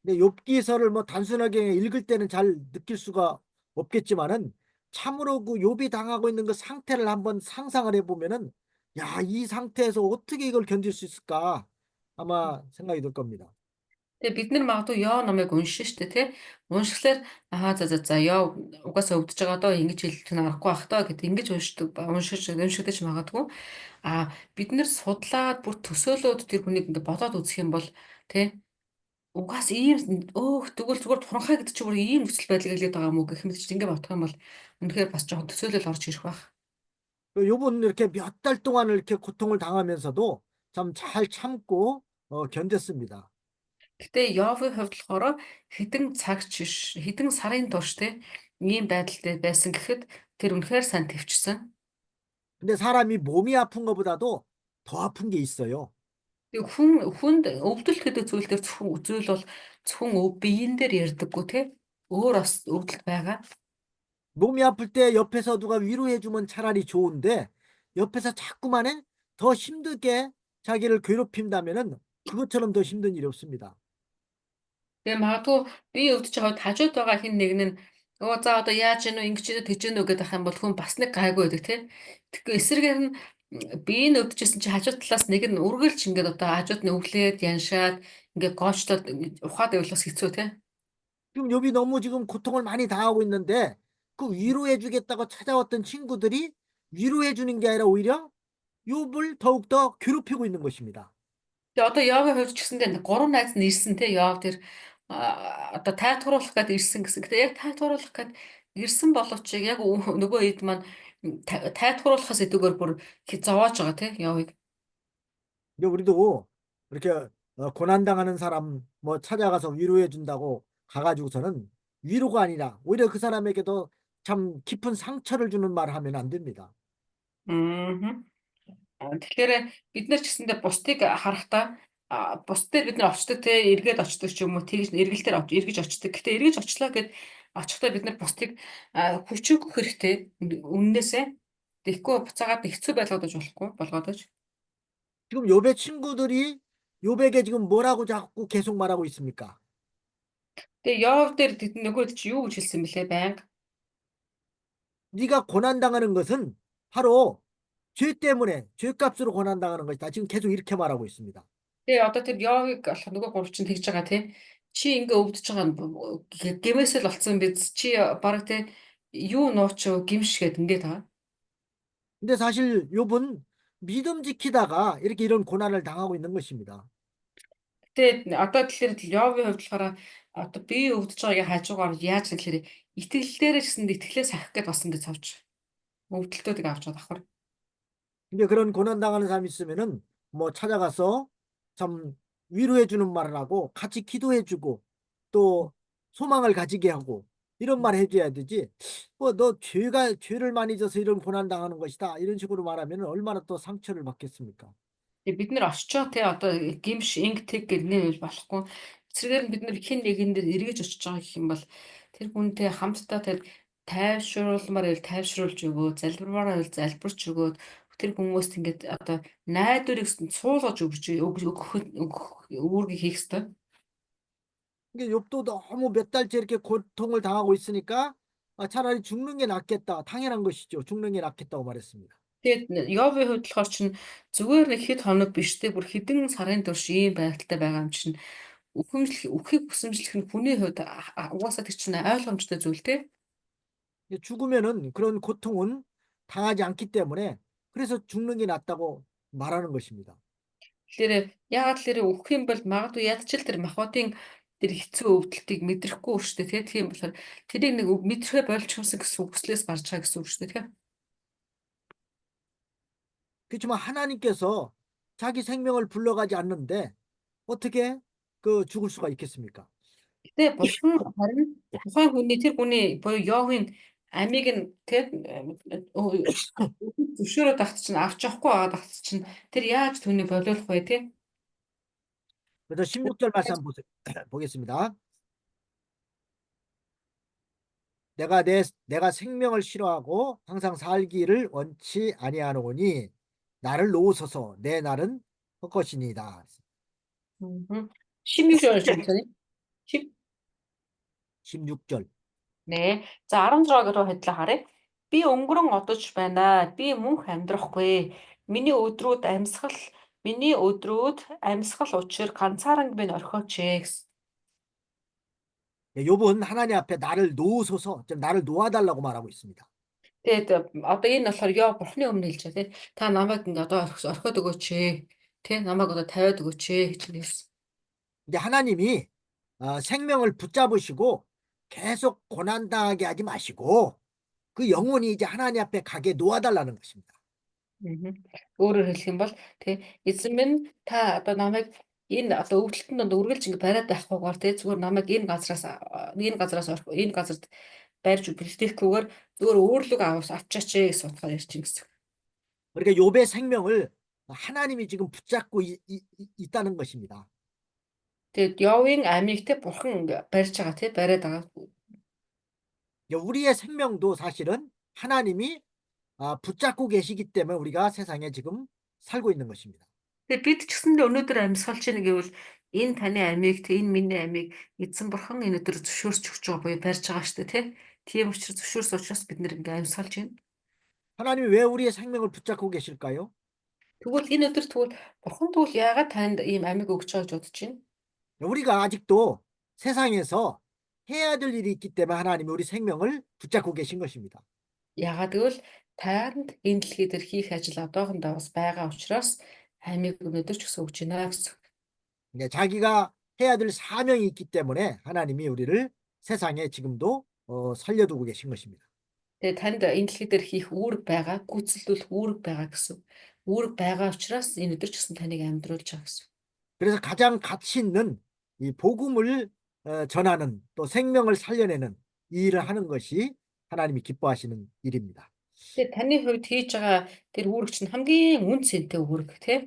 근데 욥기서를 뭐 단순하게 읽을 때는 잘 느낄 수가 없겠지만은 참으로 그 욥이 당하고 있는 그 상태를 한번 상상을 해보면은 야, 이 상태에서 어떻게 이걸 견딜 수 있을까 아마 생각이 들 겁니다. Тэгээ бид нар магадгүй Йоо номыг уншин штэ тий. Уншихлаар за Йоо угаасаа өвдөж байгаа доо ингэж хэлэх нь аргагүй ах таа гэд ингэж уншигдэж магадгүй. Бид нар судлаад бүр төсөөлөөд тэр хүнийг ингэ бодоод үзэх юм бол тий угаас ийм тэгвэл зүгээр туранхай гэдэг чинь бүр ийм нөхцөл байдлыг хэлээд байгаа юм уу гэх мэт чинь ингэ бодох юм бол үнэхээр бас жоохон төсөөлөл орж ирэх байх. 욥은 이렇게 몇 달 동안을 이렇게 고통을 당하면서도 참 잘 참고 견뎠습니다. Гэтэ Йовын хувьд болохоор хэдэн сарын турш те ийм байдалтай байсан гэхэд тэр үнэхээр сайн төвчсөн. 근데 사람이 몸이 아픈 것보다도 더 아픈 게 있어요. Тэг хүнд өвдөлт гэдэг зүйл дээр зүйл бол зөвхөн биеийн дээр ярьдаггүй те өөр бас өвдөлт байгаа. 몸이 아플 때 옆에서 누가 위로해주면 차라리 좋은데 옆에서 자꾸만 더 힘들게 자기를 괴롭힌다면은 그것처럼 더 힘든 일이 없습니다. Тэгээ магадгүй би өвдөж байгаад хажууд байгаа хин нэг нь за одоо яаж гэнэ ингэж тэгж гэнэ гэдэг ах юм бол хүн бас нэг гайгүй байдаг тий. Тэгэхээр эсрэгээр нь би энэ өвдөжсэн чи хажууд талаас нэг нь үргэлж ингээд одоо хажууд нь өвлээд яншаад ингээд гоочлоод ухаад байвал бас хэцүү тий. 지금 욥이 너무 지금 고통을 많이 당하고 있는데 그 위로해주겠다고 찾아왔던 친구들이 위로해주는 게 아니라 오히려 욥을 더욱더 괴롭히고 있는 것입니다. Тэгээ одоо Йовын хувьд ч гэсэндээ 3 найз нь ирсэн тий. Йов тэр одоо тайлбарлах гээд ирсэн гэсэн. Гэтэ яг тайлбарлах гээд ирсэн боловч яг нөгөө хэд маань тайлбарлахаас идэвгээр бүр зовоож байгаа тий Йовыг. 근데 우리도 이렇게 고난당하는 사람 뭐 찾아가서 위로해준다고 가가지고서는 위로가 아니라 오히려 그 사람에게도 참 깊은 상처를 주는 말을 하면 안 됩니다. Тэгэхээр бид нар ч гэсэндээ бусдыг харахтаа бус дээр бид нар очдог те эргээд очдог ч юм уу тэгж эргэлтээр эргэж очдог. Гэтэ эргэж очлоо гэд очихдоо бид нар бусдыг хүчиг өгөх хэрэгтэй. Үннээсээ тэгэхгүй буцаагаад хэцүү болгоодож болгоодож. 지금 욥의 친구들이 욥에게 지금 뭐라고 자꾸 계속 말하고 있습니까? Тэгээ Йов дээр нөгөө чи юу гэж хэлсэн бэлээ байнга. 네가 고난당하는 것은 바로 죄 때문에 죄값으로 고난당하는 것이다. 지금 계속 이렇게 말하고 있습니다. Тэгээ одоо тэр Йовыг болох нөгөө гурав чинь тэгж байгаа тий. Чи ингээ өвдөж байгаа нь гэмээсэл болцсон биз. Чи бараг тий юу нууч гимшгээд ингээд байгаа. 근데 사실 욥은 믿음 지키다가 이렇게 이런 고난을 당하고 있는 것입니다. Тэгээ одоо тэгэхээр Йовын хувьд болохоор одоо би өвдөж байгааг хажуугаар яаж гэхээр итгэлдээрээ гэсэн итгэлээ сахих гээд бас ингээд цавж өвдөлтүүдийг авч байгаа давхар. 근데 그런 고난당하는 사람이 있으면은 뭐 찾아가서 참 위로해 주는 말을 하고 같이 기도해 주고 또 소망을 가지게 하고 이런 말 해줘야 되지. 뭐 너 죄를 많이 져서 이런 고난 당하는 것이다. 이런 식으로 말하면 얼마나 또 상처를 받겠습니까? Тэгээ бид нэр очичоо те одоо гимш инг тэг гэнэ болохгүй. Эцэгээр нь бид нэр хин нэгэн дээр эргэж очиж байгаа гэх юм бол тэр хүнтэй хамтдаа тэр тайвшруулмаар байл тайвшруулж өгөө, залбирмаар байл залбирч өгөөд тэр хүмүүст ингээд одоо найдварыг суулгаж өгч өгөх үүргийг хийх ёстой. 이게 욥도 너무 몇 달째 이렇게 고통을 당하고 있으니까 차라리 죽는 게 낫겠다. 당연한 것이죠. 죽는 게 낫겠다고 말했습니다. Тэгээд Йовын хувьд болохоор чинь зүгээр нэг хэд хоног биш те бүр хэдэн сарын турш ийм байдалтай байгаа юм чинь үхийг хүсэмжлэх нь хүний хувьд угаасаа тэр чинь ойлгомжтой зүйл те. 죽으면은 그런 고통은 당하지 않기 때문에 그래서 죽는 게 낫다고 말하는 것입니다. Тэгэхээр яагаад тэр үхэх юм бол магадгүй ядчил тэр махбодын тэр хэцүү өвдөлтийг мэдрэхгүй шүү дээ тийм болохоор тэрийг нэг мэдрэхэ болчихсон гэсэн хүслээс гарч байгаа гэсэн үг шүү дээ тийм. 그렇지만 하나님께서 자기 생명을 불러가지 않는데 어떻게 그 죽을 수가 있겠습니까? Гэтэ бурхан харин тухайн хүний тэр хүний буюу Йовын амийг нь тэр зөвшөөрөө тагт чинь авч явахгүй байгаа тагт чинь тэр яаж түүнийг болиулах вэ тийм. 그래서 16절 말씀 한번 보겠습니다. 내가 생명을 싫어하고 항상 살기를 원치 아니하노니 나를 놓으소서 내 날은 헛것이니이다. 16절 шүү 16절. Нэ. За 16 руу хэдлээ харъя. Би өнгөрөн одож байна. Би мөнх амьдрахгүй. Миний өдрүүд амьсгал учир ганцаараа би орхиоч гэсэн. 욥은 하나님 앞에 나를 놓으소서, 나를 놓아달라고 말하고 있습니다. Тэгээд одоо энэ болохоор Йов бурхны өмнө хэлж байгаа тий. Та намайг ингээ одоо орхиод өгөөч ээ. Тий намайг одоо тавиад өгөөч ээ гэж хэлсэн. 근데 하나님이 생명을 붙잡으시고 계속 고난당하게 하지 마시고 그 영혼이 이제 하나님 앞에 가게 놓아달라는 것입니다. Өөрөөр хэлэх юм бол тий эзэн минь та одоо намайг энэ одоо өвдөлтөнд үргэлж ингээ бариад байхгүйгээр тий зүгээр намайг энэ газарт барьж бэлтгэхгүйгээр зүгээр өөрлөг авчаач гэсэн утгаар ярьж байна гэсэн. 그러니까 욥의 생명을 하나님이 지금 붙잡고 있다는 것입니다. Тэгээд Йовын амийг тий бурхан барьж байгаа тий бариад байгаа. 우리의 생명도 사실은 하나님이 붙잡고 계시기 때문에 우리가 세상에 지금 살고 있는 것입니다. Тэгээд бид ч гэсэндээ өнөөдөр амьсгалж ийн гэвэл энэ таны амийг тий энэ миний амийг эзэн бурхан өнөөдөр зөвшөөрч өгч байгаа буюу барьж байгаа шүү дээ тий. Тийм учраас зөвшөөрсөн учраас бид нэр ингээ амьсгалж байна. 하나님이 왜 우리의 생명을 붙잡고 계실까요? Тэгвэл энэ өдөр тэгвэл бурхан тэгвэл яагаад танд ийм амийг өгч байгаа гэж бодож байна? 우리가 아직도 세상에서 해야 될 일이 있기 때문에 하나님이 우리 생명을 붙잡고 계신 것입니다. Яагаад гэвэл танд энэ дэлхий дээр хийх ажил одоохондоо бас байгаа учраас амийг өнөөдөр ч гэсэн өгч байна гэсэн. 자기가 해야 될 사명이 있기 때문에 하나님이 우리를 세상에 지금도 살려두고 계신 것입니다. Тэгээд танд энэ дэлхий дээр хийх үүрэг байгаа, гүйцэлдүүлэх үүрэг байгаа гэсэн. Үүрэг байгаа учраас энэ өдөр ч гэсэн таныг амьдруулж байгаа гэсэн. 그래서 가장 가치 있는 이 복음을 전하는 또 생명을 살려내는 이 일을 하는 것이 하나님이 기뻐하시는 일입니다. Тэгээд таны хувьд хийж байгаа тэр үүрэг чинь хамгийн үн цэнтэй үүрэг тийм.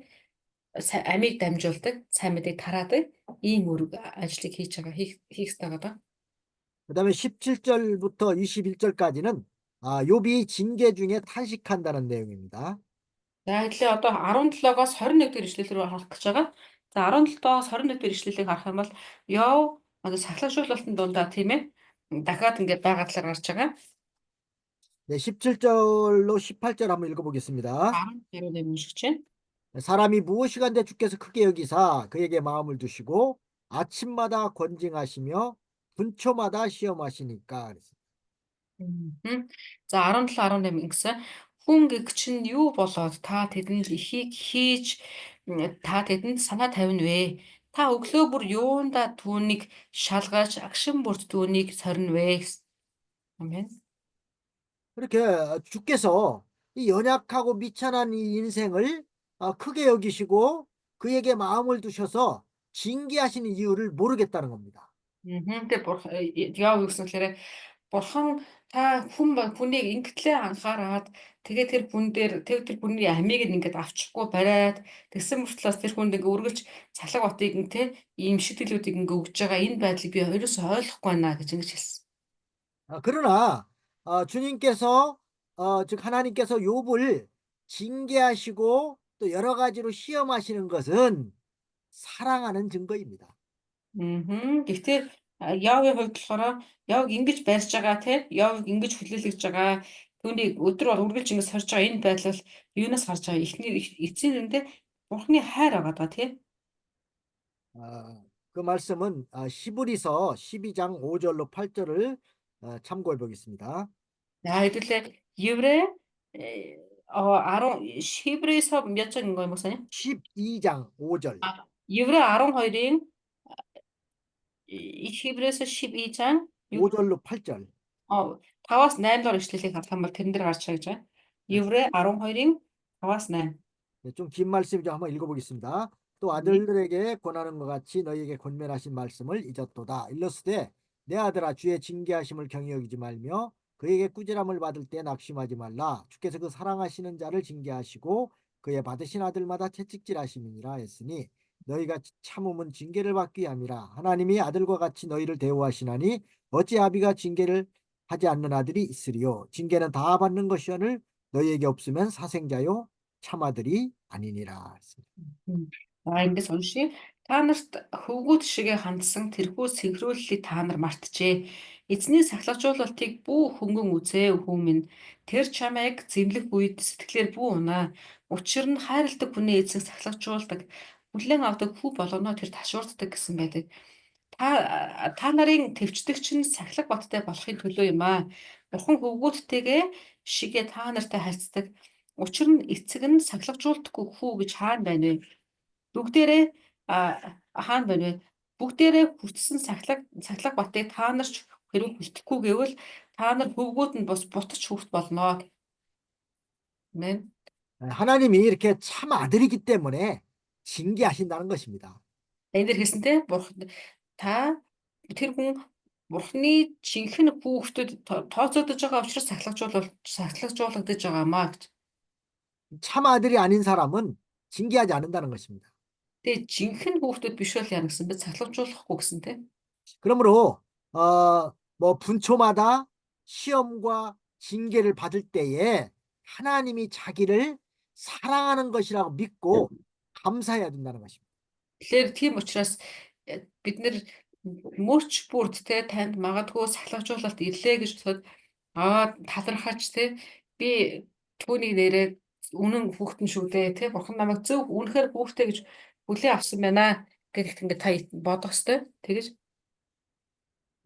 Амийг дамжуулдаг, сайн мэдээг тараадаг ийм үүрэг ажлыг хийж байгаа хийх ёстой байгаа. 그다음에 17절부터 21절까지는 욥이 징계 중에 탄식한다는 내용입니다. За хэдlээ одоо 17-оос 21 дэх ишлэл рүү харах гэж байгаа. За 17-оос 21 дэх ишлэлийг харах юм бол Йов одоо сахилгажуулалтын дундаа тийм ээ дахиад ингээд байгадлаар гарч байгаа. 네, 17절로 18절 한번 읽어보겠습니다. 10절을 уншиж байна. 사람이 무엇이간데 주께서 크게 여기사 그에게 마음을 두시고 아침마다 권징하시며 분초마다 시험하시니까. Мгм. За 17 18 гэсэн хүн гэгч нь юу болоод та тэдэнд ихийг хийж та тэдэнд санаа тавина вэ? Та өглөө бүр юунда түүнийг шалгаж агшин бүрд түүнийг сорно вэ? 아멘. 그렇게 주께서 이 연약하고 미천한 이 인생을 크게 여기시고 그에게 마음을 두셔서 징계하시는 이유를 모르겠다는 겁니다. Тэг яав юу гэсэн тэгэхээр бурхан та хүнийг ингэтлээ анхаарад тэгээ тэр хүний амийг ингээд авчихгүй бариад тэгсэн мөртлөөс тэр хүнд ингээ үргэлж цалаг батыг ийм шийтгэлүүдийг ингээ өгж байгаа энэ байдлыг би ерөөсөй ойлгохгүй байна гэж ингэж хэлсэн. 그러나 주님께서 즉 하나님께서 욥을 징계하시고 또 여러 가지로 시험하시는 것은 사랑하는 증거입니다. Гэхдээ Явын хувьд болохоор Явыг ингэж барьж байгаа Явыг ингэж хүлээлгэж байгаа түүнийг өдөр бол үргэлж ингэ сорж байгаа энэ байдал юунаас гарч байгаа эцсийн дүндээ Бурхны хайр байгаа даа 그 말씀은 시브리서 12장 5절로 8절을 참고해 보겠습니다. За хэдүүлээ Еврей 10 Шибрээс 몇 장인 거예요, 목사님? 12장 5절. Еврей 12-ын Хибрээс 12장 5절로 8절. 5-аас 8 дугаар ишлэлийг харах юм бол тэрэн дээр гарч байгаа гэж байна. Еврей 12-ын 5-аас 8. 네, 좀 긴 말씀이죠. 한번 읽어보겠습니다. 또 아들들에게 권하는 것 같이 너희에게 권면하신 말씀을 잊었도다. 일렀으되 내 아들아 주의 징계하심을 경히 여기지 말며 그에게 꾸지람을 받을 때 낙심하지 말라. 주께서 그 사랑하시는 자를 징계하시고 그의 받으신 아들마다 채찍질하심이니라 했으니 너희가 참음은 징계를 받기 함이라. 하나님이 아들과 같이 너희를 대우하시나니 어찌 아비가 징계를 하지 않는 아들이 있으리요. 징계는 다 받는 것이오늘 너희에게 없으면 사생자요 참아들이 아니니라. Эндээс уншия. Та нарт хөвгүүд шигээ хандсан тэрхүү сэгрүүллийг та нар мартжээ. Эзний сахилгажуулалтыг бүү хөнгөн үзээ хүү минь. Тэр чамайг зэмлэх үед сэтгэлээр бүү унаа. Учир нь хайрладаг хүний эзэн сахилгажуулдаг. Хүлээн авдаг хүү болгоно тэр ташуурддаг гэсэн байдаг. Та нарын төвчдөгч нь сахилга баттай болохын төлөө юм аа. Бурхан хөвгүүдтэйгээ шигээ та нартай харьцдаг. Учир нь эцэг нь сахилгажуулдаггүй хүү гэж хаана байна вэ? Бүгдээрээ хаана байна вэ? Бүгдээрээ хүртсэн сахилга батыг та нар ч хэрэг хүртэхгүй гэвэл та нар хөвгүүд нь бас бутаж хүрт болно. Амен. 하나님이 이렇게 참 아들이기 때문에 징계하신다는 것입니다. Энэ дэр хэлсэн те бурхан тэр хүн бурхны жинхэнэ хүүхдүүд тооцоодож байгаа учраас сахилгажуулагдаж байгаамаа гэж. 참 아들이 아닌 사람은 징계하지 않는다는 것입니다. Тэгээ жинхэнэ хүүхдүүд биш бол яана гэсэн бэ? Сахилгажуулахгүй гэсэн те. 그러므로 뭐 분초마다 시험과 징계를 받을 때에 하나님이 자기를 사랑하는 것이라고 믿고 감사해야 된다는 것입니다. Тэгэхээр тийм учраас бид нэр мөрч бүрд те танд магадгүй сахилгажуулалт ирлээ гэж бодоход талархаач те би түүнийг нэрээ үнэн хүүхдэн шүү дээ те бурхан намайг зөв үнэхээр хүүхдээ гэж хүлээн авсан байна гэдэгт ингээд та бодох ёстой. тэгэж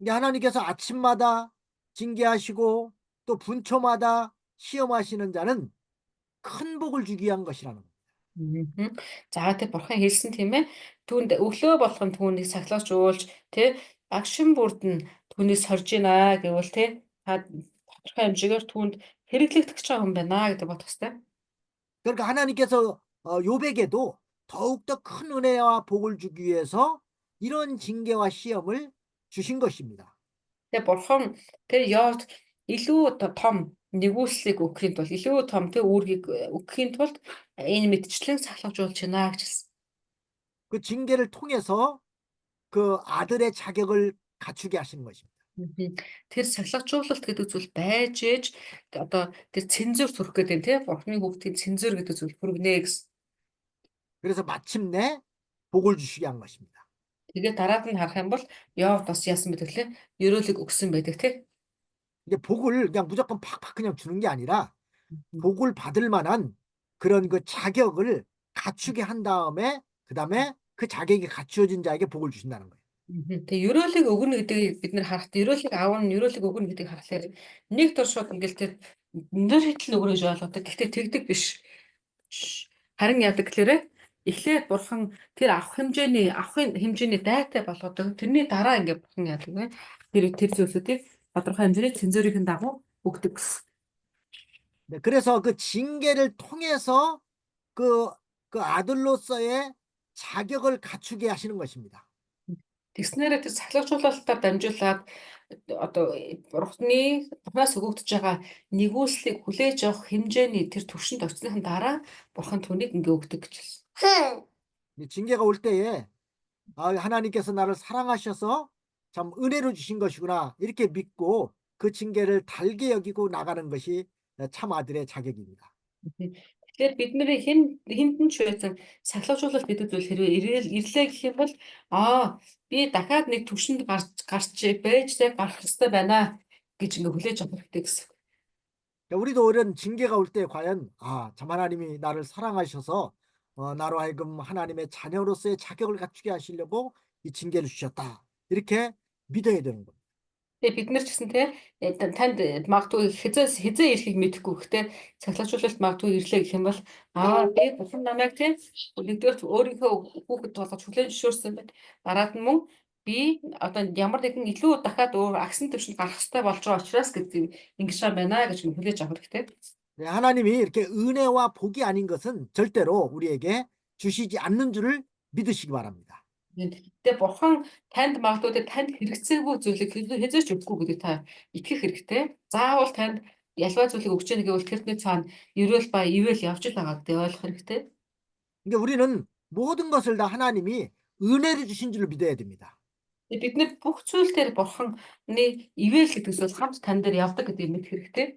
하나님께서 아침마다 징계하시고 또 분초마다 시험하시는 자는 큰 복을 주기 위한 것이라는 겁니다. За тэг бурхан хэлсэн тийм ээ. Түүнд өглөө болгон түүнийг сахилгажуулж тэ агшин бүрд нь түүнийг сорж гинэ гэвэл тэ та тодорхой хэмжээгээр түүнд хэрэглэгдэх хүн байна гэдэг бодох хэрэгтэй. 그러니까 하나님께서 욥에게도 더욱더 큰 은혜와 복을 주기 위해서 이런 징계와 시험을 주신 것입니다. Тэгээ бурхан тэр Йовд илүү том нэгүслийг өгөхийн тулд илүү том тэ үүргийг өгөхийн тулд энэ мэдчлэн сахилгажуулж байна гэж хэлсэн. 그 징계를 통해서 그 아들의 자격을 갖추게 하신 것입니다. Тэр сахилгажуулалт гэдэг зүйл байж ээж одоо тэр цензур төрөх гэдэг тийм бурхны хүүхдийн цензур гэдэг зүйл хүргэнэ гэсэн. 그래서 마침내 복을 주시게 한 것입니다. Тэгээд дараад нь харах юм бол Йовд бас яасан бэ гэхлээр ерөөлөг өгсөн байдаг тий. 이게 복을 그냥 무조건 팍팍 그냥 주는 게 아니라 복을 받을 만한 그런 그 자격을 갖추게 한 다음에 그다음에 그 자격이 갖추어진 자에게 복을 주신다는 거예요. Тэгээ ерөөлөг өгнө гэдгийг бид нэр харахад ерөөлөг аавн ерөөлөг өгнө гэдгийг харахаар нэг төр шууд ингээл тэр өндөр хитэл өгнө гэж ойлгодог. Гэхдээ тэгдэг биш. Харин яадаг гэхээр эхлээд бурхан тэр авахын хэмжээний дайтай болгодог. Тэрний дараа ингээд бурхан яадаг вэ? Тэр зүйлсүүдийг тодорхой хэмжээний цензурын дагуу өгдөг гэсэн. 네, 그래서 그 징계를 통해서 그 아들로서의 자격을 갖추게 하시는 것입니다. Тэгснээрээ тэр цахилгаажуулалтаар дамжуулаад одоо бурхнаас өгөгдөж байгаа нэгүслийг хүлээж авах хэмжээний тэр түвшинд очсныхан дараа бурхан түүнийг ингээ өгдөг гэж хэлсэн. 이 징계가 올 때에 하나님께서 나를 사랑하셔서 참 은혜로 주신 것이구나 이렇게 믿고 그 징계를 달게 여기고 나가는 것이 참 아들의 자격입니다. Тэгэхээр бидний хинтэн ч байсан сахилгаажуулалт гэдэг зүйл хэрвээ ирлээ гэх юм бол би дахиад нэг түвшинд гарч байж тэ гарах хэрэгтэй байна гэж ингээ хүлээж авах хэрэгтэй гэсэн. 우리도 이런 징계가 올 때 과연 참 하나님이 나를 사랑하셔서 나로 하여금 하나님의 자녀로서의 자격을 갖추게 하시려고 이 징계를 주셨다. 이렇게 믿어야 되는 겁니다. Тэгээ бид нар ч гэсэн танд магадгүй хизээ ирэхийг мэдэхгүй гэхдээ цахилгаажуулалт магадгүй ирлээ гэх юм бол би бурхан намайг нэгдүгээр өөрийнхөө хүүхэд болгож хүлээн зөвшөөрсөн байна. Дараад нь мөн би одоо ямар нэгэн илүү дахиад өөр агсан төвшөнд гарах хэрэгтэй болж байгаа учраас гэдэг ингэж байна гэж хүлээж авах хэрэгтэй. 네, 하나님이 이렇게 은혜와 복이 아닌 것은 절대로 우리에게 주시지 않는 줄을 믿으시기 바랍니다. Тэгээ бурхан танд магадгүй танд хэрэгцээгүй зүйлийг хязгаарч өгөхгүй гэдэг та итгэх хэрэгтэй. Заавал танд ялгаа зүйлийг өгч яах гэвэл тэрний цаана ерөөл ба ивэл явж л байгаа гэдэг ойлгох хэрэгтэй. 그러니까 우리는 모든 것을 다 하나님이 은혜를 주신 줄을 믿어야 됩니다. Бид нэр бүх зүйл дээр бурханы ивэл гэдэг зүйл хамт тань дээр явдаг гэдгийг мэдэх хэрэгтэй.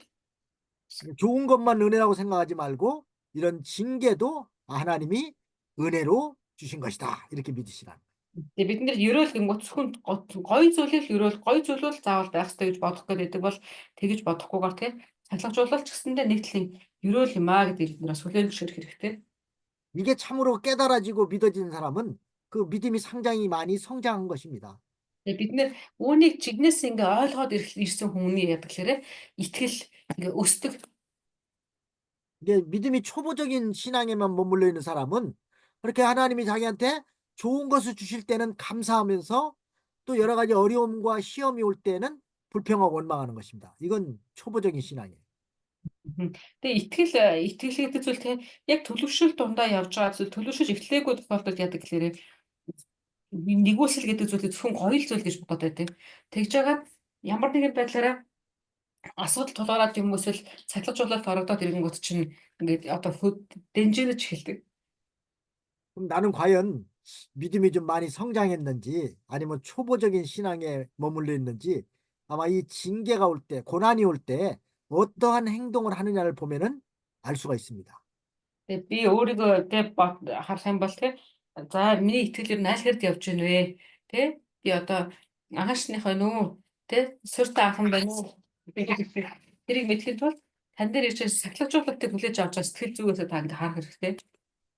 좋은 것만 은혜라고 생각하지 말고 이런 징계도 하나님이 은혜로 주신 것이다. 이렇게 믿으시라. Тэгээ бид нэр ерөөл гингут зөвхөн гоё зүйлийг гоё зүйлүүд заавал байх хэрэгтэй гэж бодох гэдэг бол тэгэж бодохгүйгээр цахилгаажуулалт гэсэндээ нэг талын ерөөл юм гэдгийг бид нараас хүлээн зөвшөөрөх хэрэгтэй. 이게 참으로 깨달아지고 믿어지는 사람은 그 믿음이 상당히 많이 성장한 것입니다. Тэгээ бид нэр үүнийг чигнээс ингээ ойлгоод ирсэн хүмүүний яадаг гэхээр итгэл ингээ өсдөг. 이게 믿음이 초보적인 신앙에만 머물러 있는 사람은 그렇게 하나님이 자기한테 좋은 것을 주실 때는 감사하면서 또 여러 가지 어려움과 시험이 올 때는 불평하고 원망하는 것입니다. 이건 초보적인 신앙이에요. Тэгээ итгэл гэдэг зүйл яг төлөвшөл дундаа явж байгаа зүйл төлөвшөж эхлэегүй тохиолдолд яадаг гэхээр нэгүсэл гэдэг зүйлийг зөвхөн гоё зүйл гэж бодоод байдаг. Тэгж байгаа ямар нэгэн байдлаараа асуудал тулгараад юм эсвэл цахилгаажуулалт орогдоод ирэнгүүт чинь ингээд одоо дэнжирэж эхэлдэг. 그럼 나는 과연 믿음이 좀 많이 성장했는지 아니면 초보적인 신앙에 머물러 있는지 아마 이 징계가 올 때, 고난이 올 때 어떠한 행동을 하느냐를 보면은 알 수가 있습니다. Тэгээ би өөрийгөө харах юм бол за миний итгэл ер нь аль хэрд явж байна вэ? Би одоо агаашныхаа нүү сүртэй анхан байна уу? Тэрийг мэдхийн тулд тань дээр ирж сахилгаажуулалтыг хүлээж авч байгаа сэтгэл зүгээсээ та ингээ харах хэрэгтэй.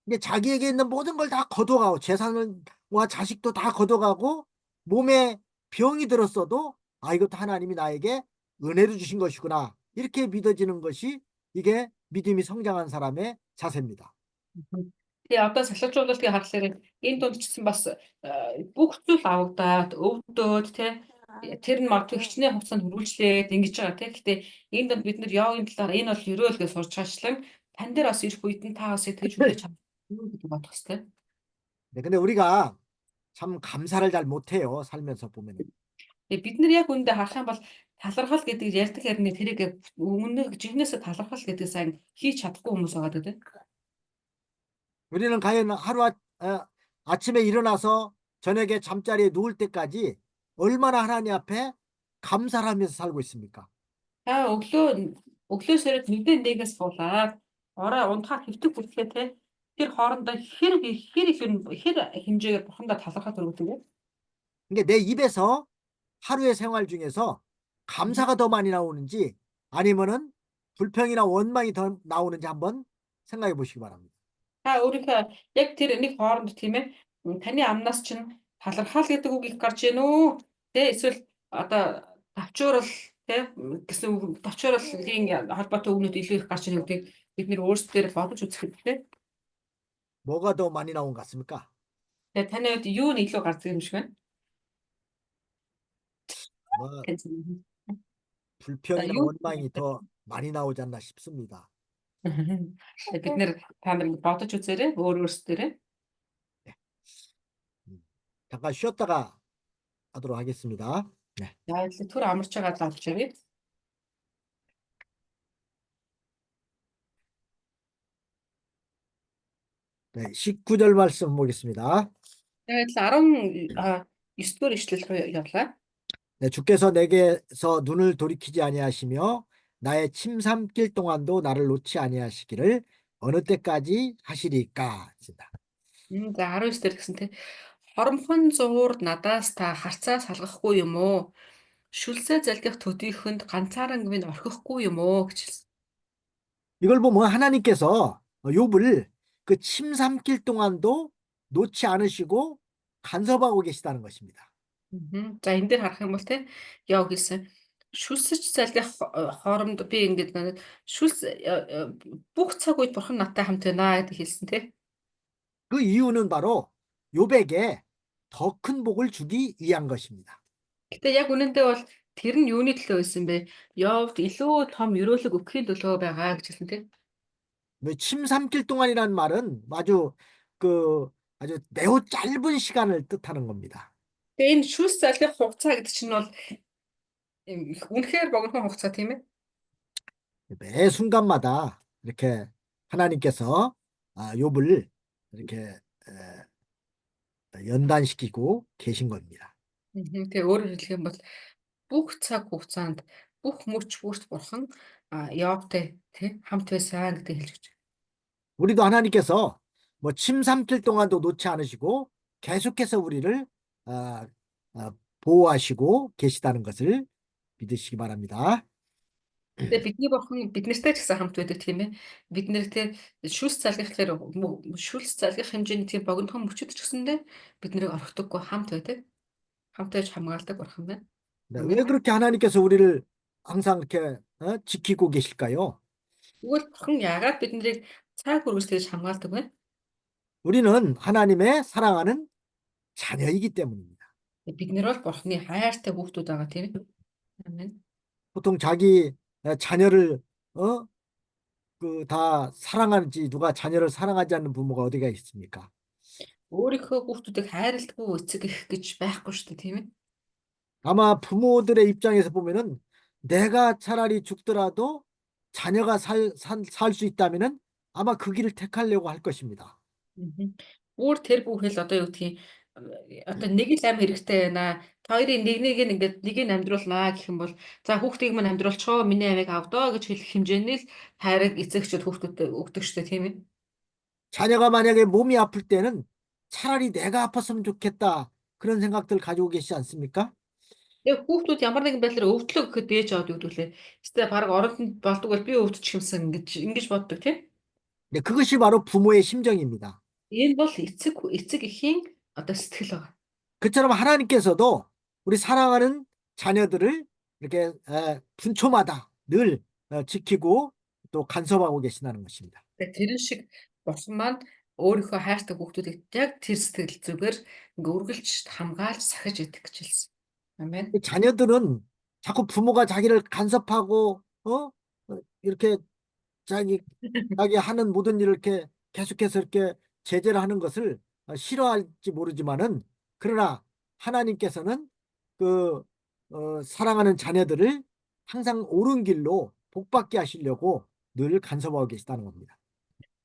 이게 자기에게 있는 모든 걸 다 걷어가고 재산과 자식도 다 걷어가고 몸에 병이 들었어도 이것도 하나님이 나에게 은혜를 주신 것이구나 이렇게 믿어지는 것이 이게 믿음이 성장한 사람의 자세입니다. Тэгээ одоо сахилгаажуулалтыг харахаар энэ дунд ч гэсэн бас бүх зүйл авагдаад өвдөөд тэр нь магадгүй хичнээн хугацаанд хүрүүлжлээд ингэж байгаа гэхдээ энэ дунд бид нар йогийн талаар энэ бол ерөөлгөө сурч хашлан тань дээр бас ирэх үед нь та бас итгэж хүлээж авах гэдэг бодох хэрэгтэй. 네, 근데 우리가 참 감사를 잘 못해요. 살면서 보면. Бид нар яг үүндээ харах юм бол талархал гэдэг ярьдаг хэрнээ тэрийг өмнө жигнэсээ талархал гэдэг сайн хийж чадахгүй хүмүүс байгаа гэдэг. 우리는 과연 아침에 일어나서 저녁에 잠자리에 누울 때까지 얼마나 하나님 앞에 감사를 하면서 살고 있습니까? Өглөө сард нэгэн нэгээс суулаад орой унтахаар хэвтэг бүртлээ тэр хоорондоо хэр хэмжээгээр бурхандаа талархал өргөдөг вэ? 그러니까 내 입에서 하루의 생활 중에서 감사가 더 많이 나오는지 아니면은 불평이나 원망이 더 나오는지 한번 생각해 보시기 바랍니다. Та өөрийнхөө яг тэр нэг хооронд тийм ээ таны амнаас чинь талархал гэдэг үг их гарч ийн үү? Тэ эсвэл одоо давчуурал тэ гэсэн үг давчууралын холбоотой үгнүүд илүү их гарч ийн гэдгийг бид нэр өөрсдөө бодож үзэх хэрэгтэй. 뭐가 더 많이 나온 것 같습니까? Тэгээ таны хувьд юу нь илүү гардаг юм шиг байна? 뭐 Тэнцэн. 불평이나 юу 원망이 더 많이 나오지 않나 싶습니다. бид нэр та нар бодож үзээрэй өөрсдөө. 잠깐 쉬었다가 하도록 하겠습니다. 네. За түр амарч байгаа залж явъя. 네, 19절 말씀 보겠습니다. Тэгээд 19-р ишлэл рүү явлаа. 네, 주께서 내게서 눈을 돌이키지 아니하시며 나의 침 삼킬 동안도 나를 놓지 아니하시기를 어느 때까지 하시리까? 했습니다. За 19 дээр гэсэн те хоромхон зуур надаас та харцаа салгахгүй юм уу? Шүлсээ залгих төдийхөнд ганцаараа минь орхихгүй юм уу гэж хэлсэн. 이걸 보면 하나님께서 욥을 그 침 삼킬 동안도 놓지 않으시고 간섭하고 계시다는 것입니다. За энэ дээр харах юм бол те яв гэсэн шүлсэж залгих хоромд би ингэж шүлс бүх цаг үед бурхан надтай хамт байна гэдэг хэлсэн те. 그 이유는 바로 욥에게 더 큰 복을 주기 위한 것입니다. Гэтэ яг үнэндээ бол тэр нь юуны төлөө байсан бэ? Йовд илүү том өрөөлөг өгөхийн төлөө байгаа гэж хэлсэн те. 침 삼킬 동안이라는 말은 아주 매우 짧은 시간을 뜻하는 겁니다. Тэгээ энэ шүлс залгих хугацаа гэдэг чинь бол үнэхээр богинохон хугацаа тийм ээ. 매 순간마다 이렇게 하나님께서 욥을 이렇게 연단시키고 계신 겁니다. Тэгээ өөрөөр хэлэх юм бол бүх цаг хугацаанд бүх мөч бүрт бурхан Йовтэй тий хамт байсан гэдэг хэлж байна. 우리도 하나님께서 뭐 침 삼킬 동안도 놓지 않으시고 계속해서 우리를 보호하시고 계시다는 것을 믿으시기 바랍니다. Тэгээ бидний бурхан биднэртэй ч гэсэн хамт байдаг тийм ээ. Бид нэр тий шүлс залгихлаар шүлс залгих хэмжээний тийм богинохон мөчөд ч гэсэндээ бид нэрийг орхидоггүй хамт байдаг. 함께 참가할 бурхан байна. 네, 왜 그렇게 하나님께서 우리를 항상 이렇게 지키고 계실까요? Тэгвэл бурхан яагаад биднийг цаг үргэлжлэж хамгаалдаг вэ? 우리는 하나님의 사랑하는 자녀이기 때문입니다. Бид нэр бол бурханы хайртай хүүхдүүд байгаа тийм ээ. Амен. 보통 자기 자녀를 다 사랑하는지 누가 자녀를 사랑하지 않는 부모가 어디가 있습니까? өөрийнхөө хүүхдүүдийг хайрладаггүй эцэг их гэж байхгүй шүү дээ тийм ээ. 아마 부모들의 입장에서 보면은 내가 차라리 죽더라도 자녀가 살 수 있다면은 아마 그 길을 택하려고 할 것입니다. Өөр тэр бүхэл одоо юу гэдгийг одоо нэг л ам хэрэгтэй байна. Хоёрын нэг ингээд нэг нь амьдруулнаа гэх юм бол за хүүхдийг минь амьдруулчихоо миний амийг авдоо гэж хэлэх хэмжээний л хайрыг эцэгчүүд хүүхдүүдэд өгдөг шүү дээ тийм ээ. 자녀가 만약에 몸이 아플 때는 차라리 내가 아팠으면 좋겠다 그런 생각들 가지고 계시지 않습니까? Тэгээ хүүхдүүд ямар нэгэн байдлаар өвдлөө гэхэд ээж аваад өгдөлээ. Эсвэл баг оронд болдог бол би өвдчих юмсан ингэж боддог тийм. 네, 그것이 바로 부모의 심정입니다. Энэ бол эцэг эхийн одоо сэтгэл байгаа. 그처럼 하나님께서도 우리 사랑하는 자녀들을 이렇게 분초마다 늘 지키고 또 간섭하고 계시다는 것입니다. Тэр шиг бурхан маань өөрийнхөө хайртай хүүхдүүдийг яг тэр сэтгэл зүгээр ингээ үргэлж хамгаалж сахиж идэх гэж хэлсэн. 아멘. 자녀들은 자꾸 부모가 자기를 간섭하고 이렇게 자기 하는 모든 일을 이렇게 계속해서 이렇게 제재를 하는 것을 싫어할지 모르지만은 그러나 하나님께서는 사랑하는 자녀들을 항상 옳은 길로 복받게 하시려고 늘 간섭하고 계시다는 겁니다.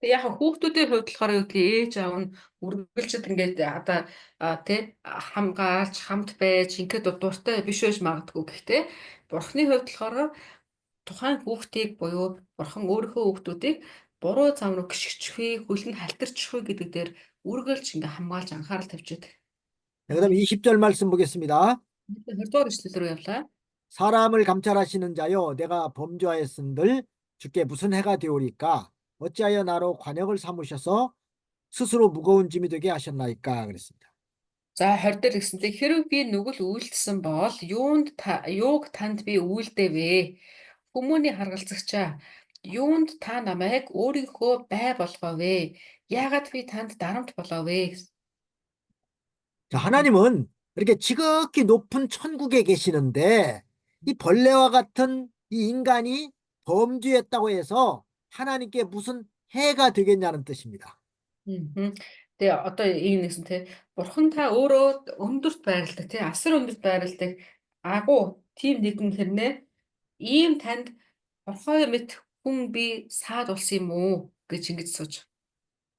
Яг хүүхдүүдийн хувьд болохоор юу гэдгийг ээж аав нь үргэлжлээд ингээд одоо тий хамгаалж хамт байж ингээд дуртай биш байж магадгүй. Гэхдээ бурхны хувьд болохоор тухайн хүүхдийг буюу бурхан өөрийнхөө хүүхдүүдийг буруу зам руу гიშгчихвээ, хөлн халтарчихвээ гэдэг дээр үргэлж ингээ хамгаалж анхаарал тавьж байдаг. 그다음에 20절 말씀 보겠습니다. 20-р 이шлэл рүү явлаа. 사람을 감찰하시는 자여 내가 범죄하였은들 주께 무슨 해가 되오리까? 어찌하여 나로 관역을 삼으셔서 스스로 무거운 짐이 되게 하셨나이까? 그랬습니다. За 20 дээр гэсэнтэй хэрв би нүгэл үйлдэлсэн бол юуг танд би үйлдээвэ? Хүмүүний харгалзагчаа юунд та намайг өөрийнхөө бай болгоовэ? Яагаад би танд дарамт болоовэ? 자, 하나님은 이렇게 지극히 높은 천국에 계시는데 이 벌레와 같은 이 인간이 범죄했다고 해서 하나님께 무슨 해가 되겠냐는 뜻입니다. Мгм. Тэгээ одоо ийм нэгсэн те бурхан та өөрөө өндөрт байрладаг те асар өндөрт байрладаг агуу тийм нэгэн хэрнээ ийм танд орхой мэт хүн би саад болсон юм уу гэж ингэж сууж.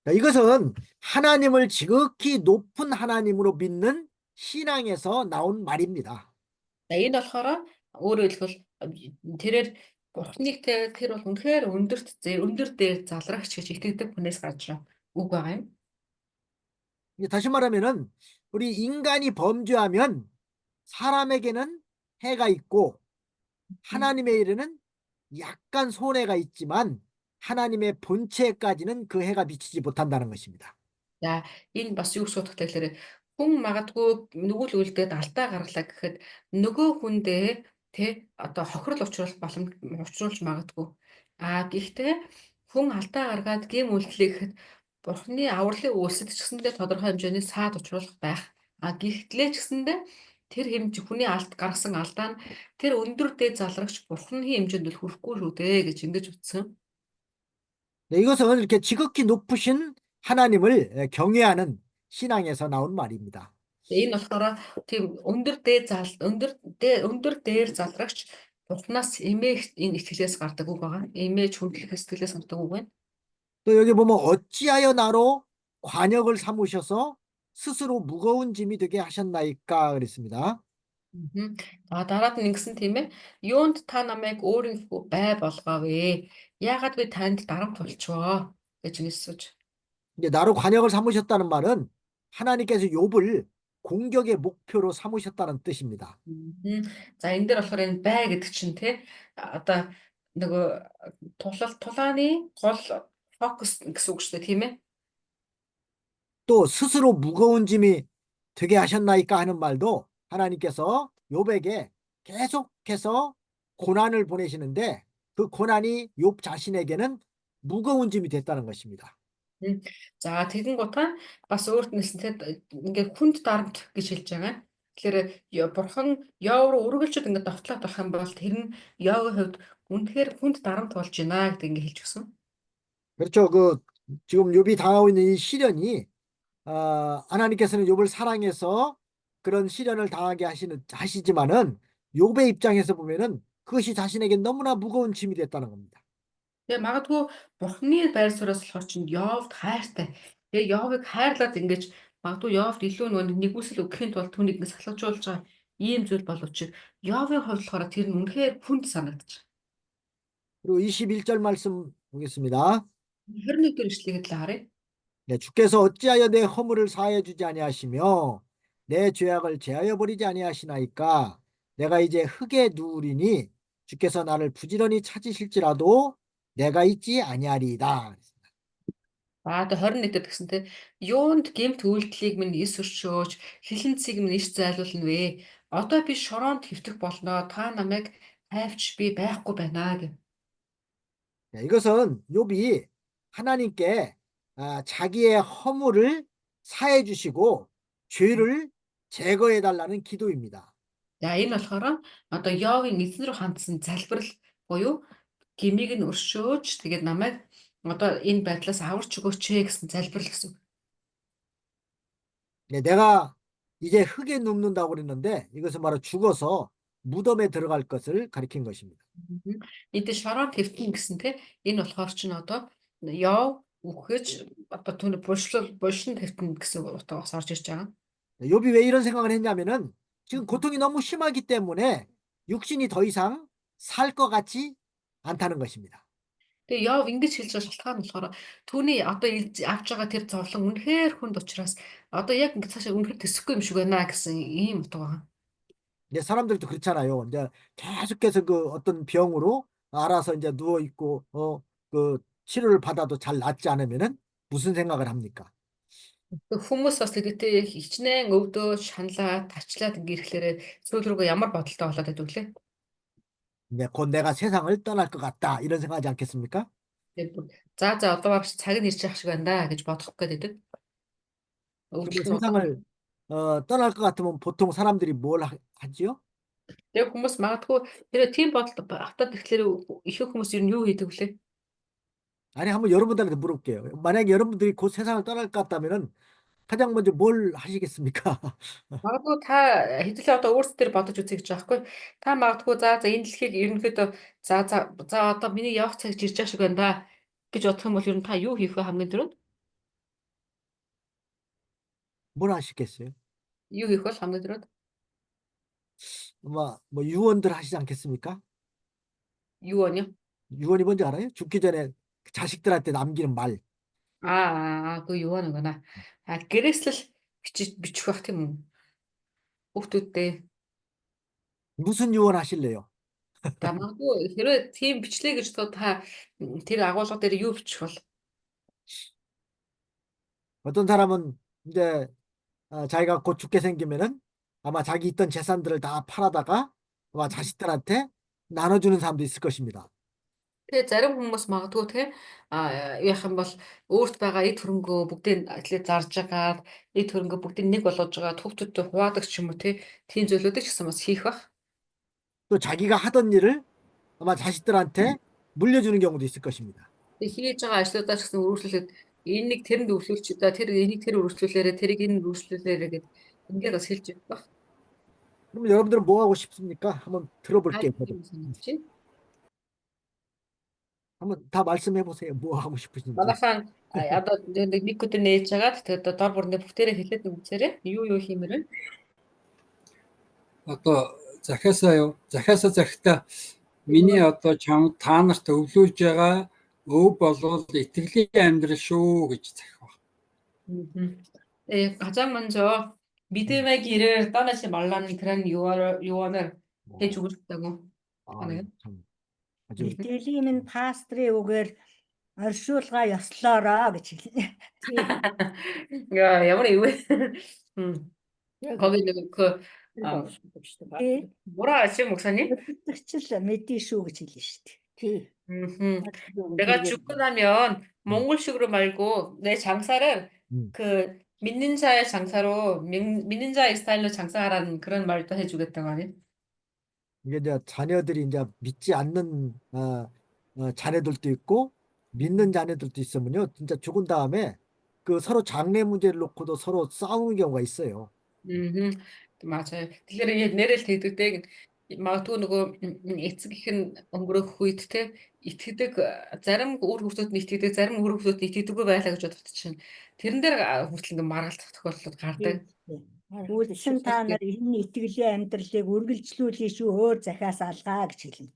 자, 이것은 하나님을 지극히 높은 하나님으로 믿는 신앙에서 나온 말입니다. За энэ болохоор өөрөөр хэлбэл тэрээр бурханыг те тэр бол үнэхээр өндөр дээр залрагч гэж итгэдэг хүнээс гарч байгаа үг байгаа юм. 다시 말하면은 우리 인간이 범죄하면 사람에게는 해가 있고 하나님의 일에는 약간 손해가 있지만 하나님의 본체까지는 그 해가 미치지 못한다는 것입니다. За энэ бас юу гэж бодох тэгэхээр хүн магадгүй нүгэл үлдээд алдаа гарлаа гэхэд нөгөө хүндээ тэ одоо хохирол учруулж магадгүй. Гэхдээ хүн алдаа гаргаад гэм үйлдэлээ гэхэд бурхны авралын үйлсэд ч гэсэндээ тодорхой хэмжээний саад учруулах байх. Гэхдээ ч гэсэндээ тэр хүний гаргасан алдаа нь тэр өндөр дээд залрагч бурхны хэмжээнд л хүрэхгүй шүү дээ гэж ингэж утсан. 네, 이것은 이렇게 지극히 높으신 하나님을 경외하는 신앙에서 나온 말입니다. Энэ болохоор тийм өндөр дээр залрагч бурхнаас эмээх энэ итгэлээс гардаг үг байгаа. Эмээж хүндлэх сэтгэлээс гардаг үг байна. 또 여기 보면 어찌하여 나로 관역을 삼으셔서 스스로 무거운 짐이 되게 하셨나이까 그랬습니다. Дараад нь ингэсэн тийм ээ. Юунд та намайг өөрийнхөө бай болгоовэ? Яагаад би танд дарамт болчихвоо гэж нэгсэж. 이제 나로 관역을 삼으셨다는 말은 하나님께서 욥을 공격의 목표로 삼으셨다는 뜻입니다. За энэ дээр болохоор энэ бай гэдэг чинь тий одоо нөгөө тулааны гол фокус гэсэн үг шүү дээ тийм ээ. 또 스스로 무거운 짐이 되게 하셨나이까 하는 말도 하나님께서 욥에게 계속해서 고난을 보내시는데 그 고난이 욥 자신에게는 무거운 짐이 됐다는 것입니다. За тэгэн гутаа бас өөрт нь ингээд хүнд дарамт гэж хэлж байгаа. Тэгэхээр бурхан Йов руу үргэлжлээд ингээд довтлоод болох юм бол тэр нь Йовгийн хувьд үнэхээр хүнд дарамт болж байна гэдэг ингээд хэлж өгсөн. 그렇죠. 지금 욥이 당하고 있는 이 시련이 하나님께서는 욥을 사랑해서 그런 시련을 당하게 하시지만은 욥의 입장에서 보면은 그것이 자신에게 너무나 무거운 짐이 됐다는 겁니다. Тэгээ магадгүй бурхны байр сураас болохоор чинь Йовд хайртай. Тэгээ Йовыг хайрлаад ингэж магадгүй Йовд илүү нэгүсэл өгөхийн тулд түүнийг ингэ салгажуулж байгаа ийм зүйл боловч Йовын хувьд болохоор тэр нь үнэхээр хүнд санагдаж. 그리고 21절 말씀 보겠습니다. 21-р ишлэгэд л харъя. 네, 주께서 어찌하여 내 허물을 사하여 주지 아니하시며 내 죄악을 제하여 버리지 아니하시나이까 내가 이제 흙에 누우리니 주께서 나를 부지런히 찾으실지라도 내가 있지 아니하리이다. Одоо 21-д гэсэнтэй юунд гэмт үйлдэлийг минь эс өршөөж хилэнцгийг минь иш зайлуулна вэ? Одоо би шороонд хэвтэх болно. Та намайг хайвч би байхгүй байна гэв. 네, 이것은 욥이 하나님께 자기의 허물을 사해 주시고 죄를 제거해 달라는 기도입니다. За энэ болохоор одоо Йовын эзэн рүү хандсан залбирал буюу гмийг нь өршөөж тэгээд намайг одоо энэ байдлаас аварч өгөөч гэсэн залбирал гэсэн. 네, 내가 이제 흙에 눕는다고 그랬는데 이것은 바로 죽어서 무덤에 들어갈 것을 가리킨 것입니다. Энд шороонд хэвтэн гэсэн те энэ болохоор чинь одоо Йов үхэж одоо түүний булшин хэвтэн гэсэн утгаас орж ирж байгаа. 욥이 왜 이런 생각을 했냐면은 지금 고통이 너무 심하기 때문에 육신이 더 이상 살 것 같지 않다는 것입니다. Тэгээ яв ингэж хэлж байгаа шалтгаан нь болохоор түүний одоо авч байгаа тэр зовлон үнэхээр хүнд учраас одоо яг ингэ цаашаа үнэхээр төсөхгүй юм шиг байна гэсэн ийм утга байгаа. 이제 사람들도 그렇잖아요. 이제 계속해서 그 어떤 병으로 알아서 이제 누워 있고 그 치료를 받아도 잘 낫지 않으면은 무슨 생각을 합니까? Хүмүүс бас тэгтээ хичнээн өвдөө шаналаад тачлаад ингэ ирэхлээр сүүл рүүгээ ямар бодолтой болоод байдаг лээ. 이제 곧 내가 세상을 떠날 것 같다 이런 생각하지 않겠습니까? Тэгээд бүр за одоо багш цаг нь ирж явах шиг байна да гэж бодох гээд байдаг. 근데 Өвдөлтөөс удаан. 세상을 떠날 것 같으면 보통 사람들이 뭘 하지요? Тэгээ хүмүүс магадгүй тэр тийм бодолд автаад ирэхлээр ихэнх хүмүүс ер нь юу хийдэг вүлээ? 아니 한번 여러분들한테 물어볼게요. 만약에 여러분들이 곧 세상을 떠날 것 같다면은 가장 먼저 뭘 하시겠습니까? Магадгүй та хэдүүлээ одоо өөрсдөө тэр бодож үзье гэж байгаа хгүй. Та магадгүй за энэ дэлхийг ерөнхийдөө за одоо миний явах цаг ирж байгаа шиг байна да гэж бодох юм бол ер нь та юу хийх вэ хамгийн түрүүнд? 뭘 하시겠어요? Юу хийх бол хамгийн түрүүнд? 뭐 유언들 하시지 않겠습니까? Юу байна юм? 유언이 뭔지 알아요? 죽기 전에 자식들한테 남기는 말. Гүй юу байна. Гэрээслэл бичих бах тийм үү? Хүүхдүүдтэй. 무슨 유언 하실래요? За магадгүй хэрвээ тийм бичлээ гэж та тэр агуулга дээр юу бичих бол? 어떤 사람은 이제 자기가 곧 죽게 생기면은 아마 자기 있던 재산들을 다 팔아다가 아마 자식들한테 나눠주는 사람도 있을 것입니다. Тэгээ зарим хүмүүс магадгүй те яах юм бол өөрт байгаа эд хөрөнгөө бүгдийг атлет зарж агаад эд хөрөнгөө бүгдийг нэг болгож байгаа хүүхдүүдтэй хуваадаг ч юм уу те тийм зүйлүүдийг ч гэсэн бас хийх бах. 또 자기가 하던 일을 아마 자식들한테 물려주는 경우도 있을 것입니다. Тэгээ хийж байгаа ажлуудаа ч гэсэн өргөжлүүлээд энэ нэг тэрэнд өргөжлүүлчих да тэр энийг тэр өргөжлүүлээрэ тэрийг энэ өргөжлүүлээрэ гэд ингээд бас хэлж өгөх бах. 그럼 여러분들은 뭐 하고 싶습니까? 한번 들어볼게요. 저도. Санагдчих. 한번 다 말씀해 보세요. 뭐 하고 싶으신지. Манайхан одоо нэг өдөр нээж агаад тэгээд дор бүрнээ бүгдээрээ хэлээд үзээрэй. Юу хиймээр вэ? Одоо захиасаа захихдаа миний одоо чамд та нарт өвлүүлж байгаа өв болвол итгэлийн амьдрал шүү гэж захих баг. 가장 먼저 믿음의 길을 떠나지 말라는 그런 요원을 해주고 싶다고 하네요. 참 아주 Итгэлийн минь пастрын үгээр оршуулга ёслоороо гэж хэлнэ. 야, ямар юу вэ? 거기 그 Тий. 뭐라 하지 목사님? Тэгчл мэдээ шүү гэж хэлнэ шүү дээ. Тий. 내가 죽고 나면 몽골식으로 말고 내 장사를 그 믿는 자의 장사로 믿는 자의 스타일로 장사하라는 그런 말도 해주겠다고 하네. 이게 이제 자녀들이 이제 믿지 않는 자녀들도 있고 믿는 자녀들도 있으면요, 진짜 죽은 다음에 그 서로 장래 문제를 놓고도 서로 싸우는 경우가 있어요. 맞아요. Тэгэхээр нэрэл тэгдэг магадгүй нөгөө эцэг их нь өнгөрөх үед те итгэдэг зарим өөр хүмүүсд нь итгэдэг зарим өөр хүмүүсд нь итгэдэггүй байлаа гэж боддог чинь тэрэн дээр хүртэл ингээ маргалдах тохиолдлууд гардаг. Үлсэн та нар энэ итгэлийн амьдралыг үргэлжлүүлээ шүү, өөр захиас алгаа гэж хэлнэ.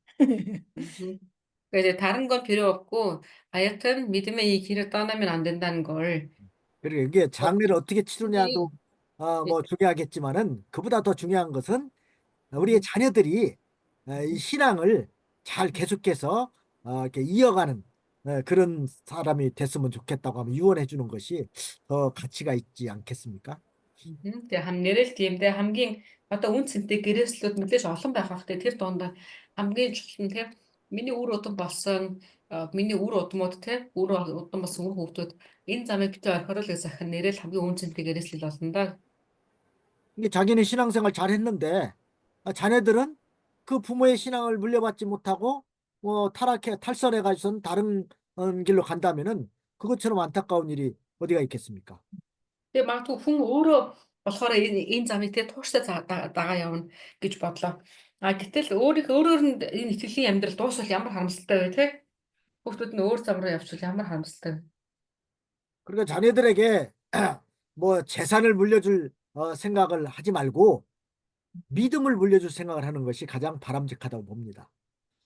그래서 다른 건 필요 없고 하여튼 믿음의 이 길을 떠나면 안 된다는 걸. 그리고 이게 장례를 어떻게 치르냐도 뭐 중요하겠지만은 그보다 더 중요한 것은 우리의 자녀들이 이 신앙을 잘 계속해서 이렇게 이어가는 그런 사람이 됐으면 좋겠다고 하면 유언해 주는 것이 더 가치가 있지 않겠습니까? Тэгээ нэрэл тиймдээ хамгийн одоо үн цэнтэй гэрээслүүд мэдээж олон байх хэрэгтэй. Тэр донд хамгийн чухал нь тэр миний үр удам болсон миний үр удмууд те үр удам болсон үр хүүхдүүд энэ замыг битээ орхируулах захин нэрэл хамгийн үн цэнтэй гэрээслэл болно да. 이게 자기는 신앙생활 잘 했는데 자녀들은 그 부모의 신앙을 물려받지 못하고 뭐 탈선해 가지고선 다른 길로 간다면은 그것처럼 안타까운 일이 어디가 있겠습니까? Тэгээ магадгүй хүн өөрөө болохоор энэ замыг те тууштай дагаа явна гэж бодлоо. Гэтэл өөрөөр нь энэ итгэлийн амьдрал дуусвал ямар харамсалтай вэ те? Хүүхдүүд нь өөр зам руу явчихвал ямар харамсалтай вэ? 그러니까 자녀들에게 뭐 재산을 물려줄 생각을 하지 말고 믿음을 물려줄 생각을 하는 것이 가장 바람직하다고 봅니다.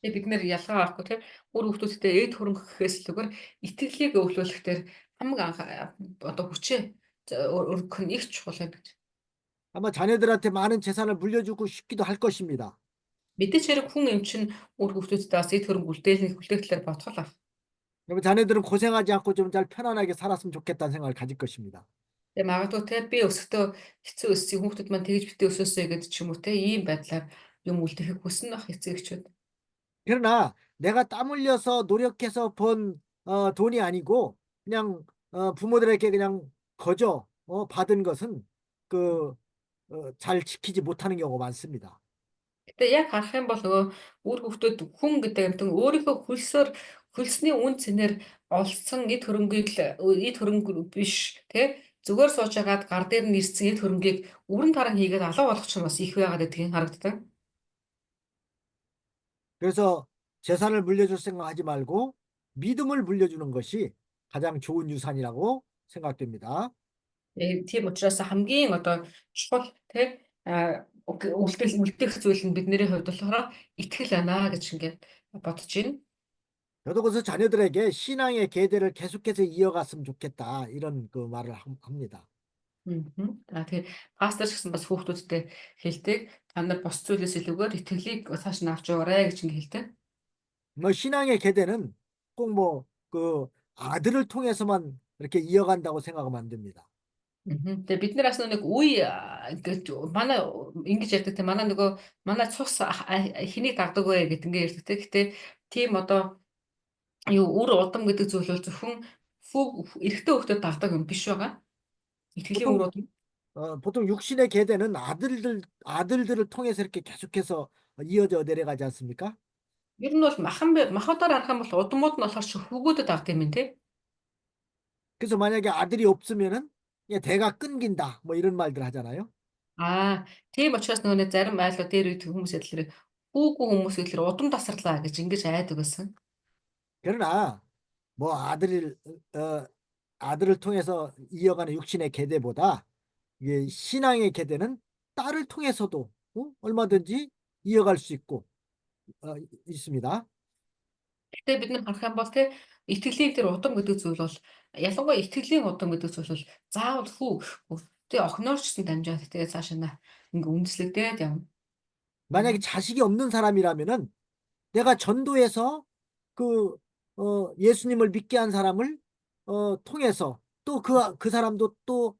Тэгээ бид нэр ялгаа авахгүй тийм үр хүүхдүүдтэй эд хөрөнгө гэхээс илүүгээр итгэлийг өвлүүлэх дээр хамгийн анх одоо хүчээ өргөх нь их чухал юм гэж. 아마 자녀들한테 많은 재산을 물려주고 싶기도 할 것입니다. Мэдээж хэрэг хүн эм чинь үр хүүхдүүдтэй бас эд хөрөнгө үлдээлээр бодгол ав. 그러면 자녀들은 고생하지 않고 좀 잘 편안하게 살았으면 좋겠다는 생각을 가질 것입니다. Тэгээ магадгүй те би өсөхдөө хэцүү өссөн хүүхдүүд маань тэгж битээ өсөөсэй гэдэг ч юм уу те ийм байдлаар юм үлдэхийг хүснэ бах эцэгчүүд. 그러나 내가 땀 흘려서 노력해서 번 돈이 아니고 그냥 부모들에게 그냥 거저 받은 것은 잘 지키지 못하는 경우가 많습니다. Гэтэ яг харах юм бол нөгөө үр хүүхдүүд хүн гэдэг юмтан өөрийнхөө хөлсний үн цэнээр олсон эд хөрөнгө биш те зүгээр сууж агаад гар дээр нь ирсэн эд хөрөнгийг өрн таран хийгээд алга болгох ч бас их байгаад гэдгийг харагддаг. 그래서 재산을 물려줄 생각하지 말고 믿음을 물려주는 것이 가장 좋은 유산이라고 생각됩니다. Тийм учраас хамгийн одоо чухал те үлдэх зүйл нь бидний хувьд болохоор итгэл байна гэж ингээд бодож байна. 저도 그래서 자녀들에게 신앙의 계대를 계속해서 이어갔으면 좋겠다 이런 그 말을 합니다. За тэгээ пастор ч гэсэн бас хүүхдүүдтэй хэлдэг. Та нар бос зүйлээс илүүгээр итгэлийг цааш нь авч яваарэ гэж ингэ хэлдэг. 뭐 신앙의 계대는 꼭 뭐 그 아들을 통해서만 이렇게 이어간다고 생각하면 안 됩니다. Тэгээ бид нар бас нэг үе ингээд манай ингэж ярьдаг те манай нөгөө манай цус хэнийг дагдаг вэ гэд ингэ ярьдаг те. Гэтэ тийм одоо юу үр удам гэдэг зүйл бол зөвхөн эрэгтэй хүүхдэд дагдаг юм биш байгаа. 이тгэлийн үр удам. 보통 육신의 계대는 아들들을 통해서 이렇게 계속해서 이어져 내려가지 않습니까? Ер нь бол махуудаар харах юм бол удмууд нь болохоор хөвгүүдэд дагдаг юм тий. 그래서 만약에 아들이 없으면은 대가 끊긴다 뭐 이런 말들 하잖아요. Тийм учраас нөгөө зарим айлууд дээр үйдэг хүмүүс хэлэхээр хүүгүй хүмүүс хэлэхээр удам тасарлаа гэж ингэж айдаг байсан. 그러나 뭐 아들을 통해서 이어가는 육신의 계대보다 이게 신앙의 계대는 딸을 통해서도 얼마든지 이어갈 수 있고 있습니다. Гэтэ бид нар харах юм бол тий итгэлийн тэр удам гэдэг зүйл бол ялангуяа итгэлийн удам гэдэг зүйл бол заавал хүү гэхгүй тий охиноор ч гэсэн дамжаад тий цаашаа ингээ үндэслэгдээд явна. 만약에 자식이 없는 사람이라면은 내가 전도해서 예수님을 믿게 한 사람을 통해서 또 그 사람도 또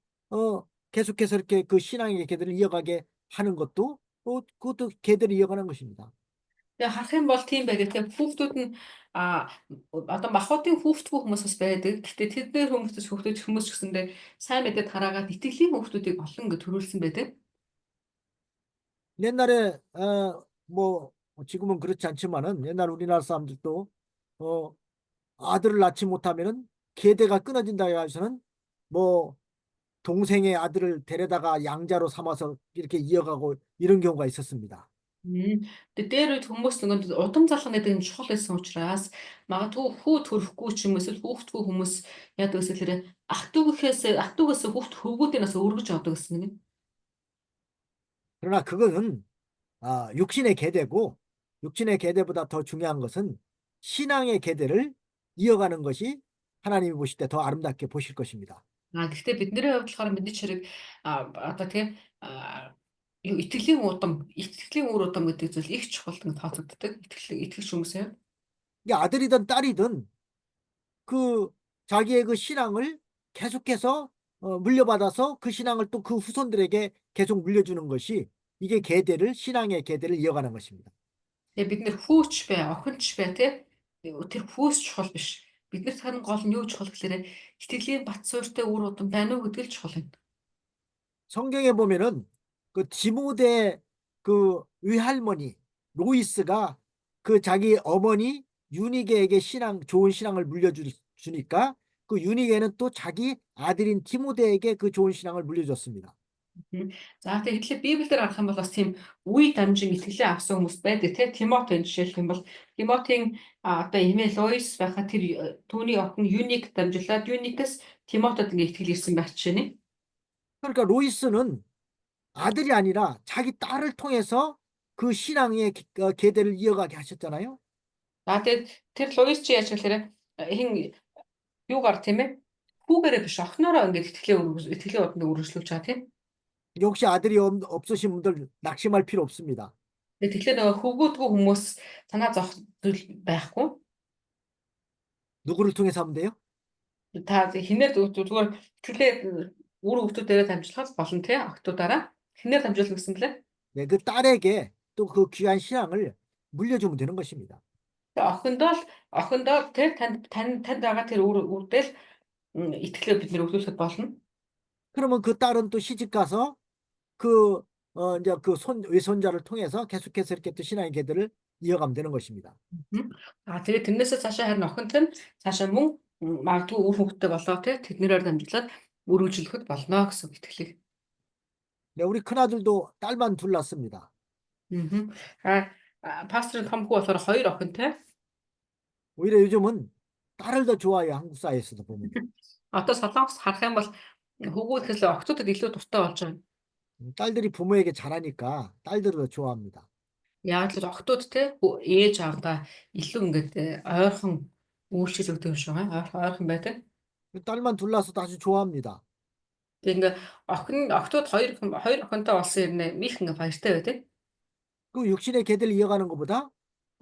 계속해서 이렇게 그 신앙의 계대를 이어가게 하는 것도 그것도 계대를 이어가는 것입니다. Тэгээ харах юм бол тийм байдаг тий хүүхдүүд нь одоо махуудын хүүхдгүй хүмүүс бас байдаг. Гэтэ тэдгээр хүмүүс ч гэсэндээ сайн мэдээд хараагаад итгэлийн хүүхдүүдийг олон ингэ төрүүлсэн байдаг. 옛날에 뭐 지금은 그렇지 않지만은 옛날 우리나라 사람들도 아들을 낳지 못하면은 계대가 끊어진다 해서는 뭐 동생의 아들을 데려다가 양자로 삼아서 이렇게 이어가고 이런 경우가 있었습니다. Тэгээ дээр үед хүмүүс нэг удам залгах гэдэг нь чухал байсан учраас магадгүй хүү төрөхгүй ч юм эсвэл хүүхдгүй хүмүүс яадаг гэхээр ах トゥ гээс хүүхд хөвгүүдийн нас өргөж авдаг гэсэн юм. 그러나 그것은 육신의 계대고 육신의 계대보다 더 중요한 것은 신앙의 계대를 이어가는 것이 하나님이 보실 때 더 아름답게 보실 것입니다. Гэхдээ бидний хувьд болохоор бидний чирэг одоо тийм итгэлийн үр удам гэдэг зүйл их чухал тооцогддог. Итгэж хүмүүсээ. 이게 아들이든 딸이든 자기의 그 신앙을 계속해서 물려받아서 그 신앙을 또 그 후손들에게 계속 물려주는 것이 이게 신앙의 계대를 이어가는 것입니다. Тэгээ бид нэр хүүч бай, охинч бай тий. Тэр хүүс чухал биш. Биднэрт харин гол нь юу чухал гэхээр итгэлийн бат суурьтай үр удам байна уу гэдэг л чухал юм. 성경에 보면은 그 디모데 그 외할머니 로이스가 그 자기 어머니 유니게에게 좋은 신앙을 물려주니까 그 유니게는 또 자기 아들인 디모데에게 그 좋은 신앙을 물려줬습니다. За тэгэхээр Библиэлд харах юм бол бас тийм үе дамжин итгэлээ авсан хүмүүс байдаг тий. Тимотийн жишээлх юм бол Тимотийн одоо эмээ Лоис байхад тэр түүний охин Юник дамжуулаад Юникээс Тимотод ингээ итгэл ирсэн байх жишээ. 그러니까 로이스는 아들이 아니라 자기 딸을 통해서 그 신앙의 계대를 이어가게 하셨잖아요. Тэгээд тэр Луис чи яаж гэхээр хин юугаар тийм ээ? Хүүгээрээ биш охиноороо ингээд итгэлийн удаа үргэлжлүүлж байгаа тийм. 역시 아들이 없으신 분들 낙심할 필요 없습니다. Тэгэхээр нөгөө хөвгүүдгүй хүмүүс санаа зовх зүйл байхгүй. 누구를 통해서 하면 돼요? Та хинээр зүгээр итгэлээ үр хөвгүүдээрээ дамжуулахад болно тийм охтуудаараа. Хинээр дамжуулах гэсэн блэ? 네, 그 딸에게 또 그 귀한 신앙을 물려주면 되는 것입니다. Охиндоо тийм танд байгаа тэр үрдэл итгэлээ бид нэр өгүүлэхэд болно. 그러면 그 딸은 또 시집 가서 그 이제 그 외손자를 통해서 계속해서 이렇게 또 신앙의 계들을 이어가면 되는 것입니다. Тэгээд тэрнээсээ цаашаа харин охинт нь цаашаа мөн магадгүй үр хөвгтөй болоо тийм тэднэрээр дамжуулаад өргөжлөхөд болно гэсэн итгэлийг. 네, 우리 큰아들도 딸만 둘 낳습니다. Пасторын том хүү болохоор 2 охинтой. 오히려 요즘은 딸을 더 좋아해요. 한국 사회에서도 보면. Одоо Солонгос харах юм бол хөвгүүд гэхэл охтуудад илүү дуртай болж байгаа. 딸들이 부모에게 잘하니까 딸들을 더 좋아합니다. Яг л охтууд те ээж аавдаа илүү ингээд ойрхон үйлчлэл өгдөг юм шиг байгаа. Ойрхон байдаг. 딸만 둘 낳아서도 아주 좋아합니다. Тэгээ ингээд охтууд 2 охинтой болсон юм их ингээд баяртай байдаг. 그 육신의 계대를 이어가는 것보다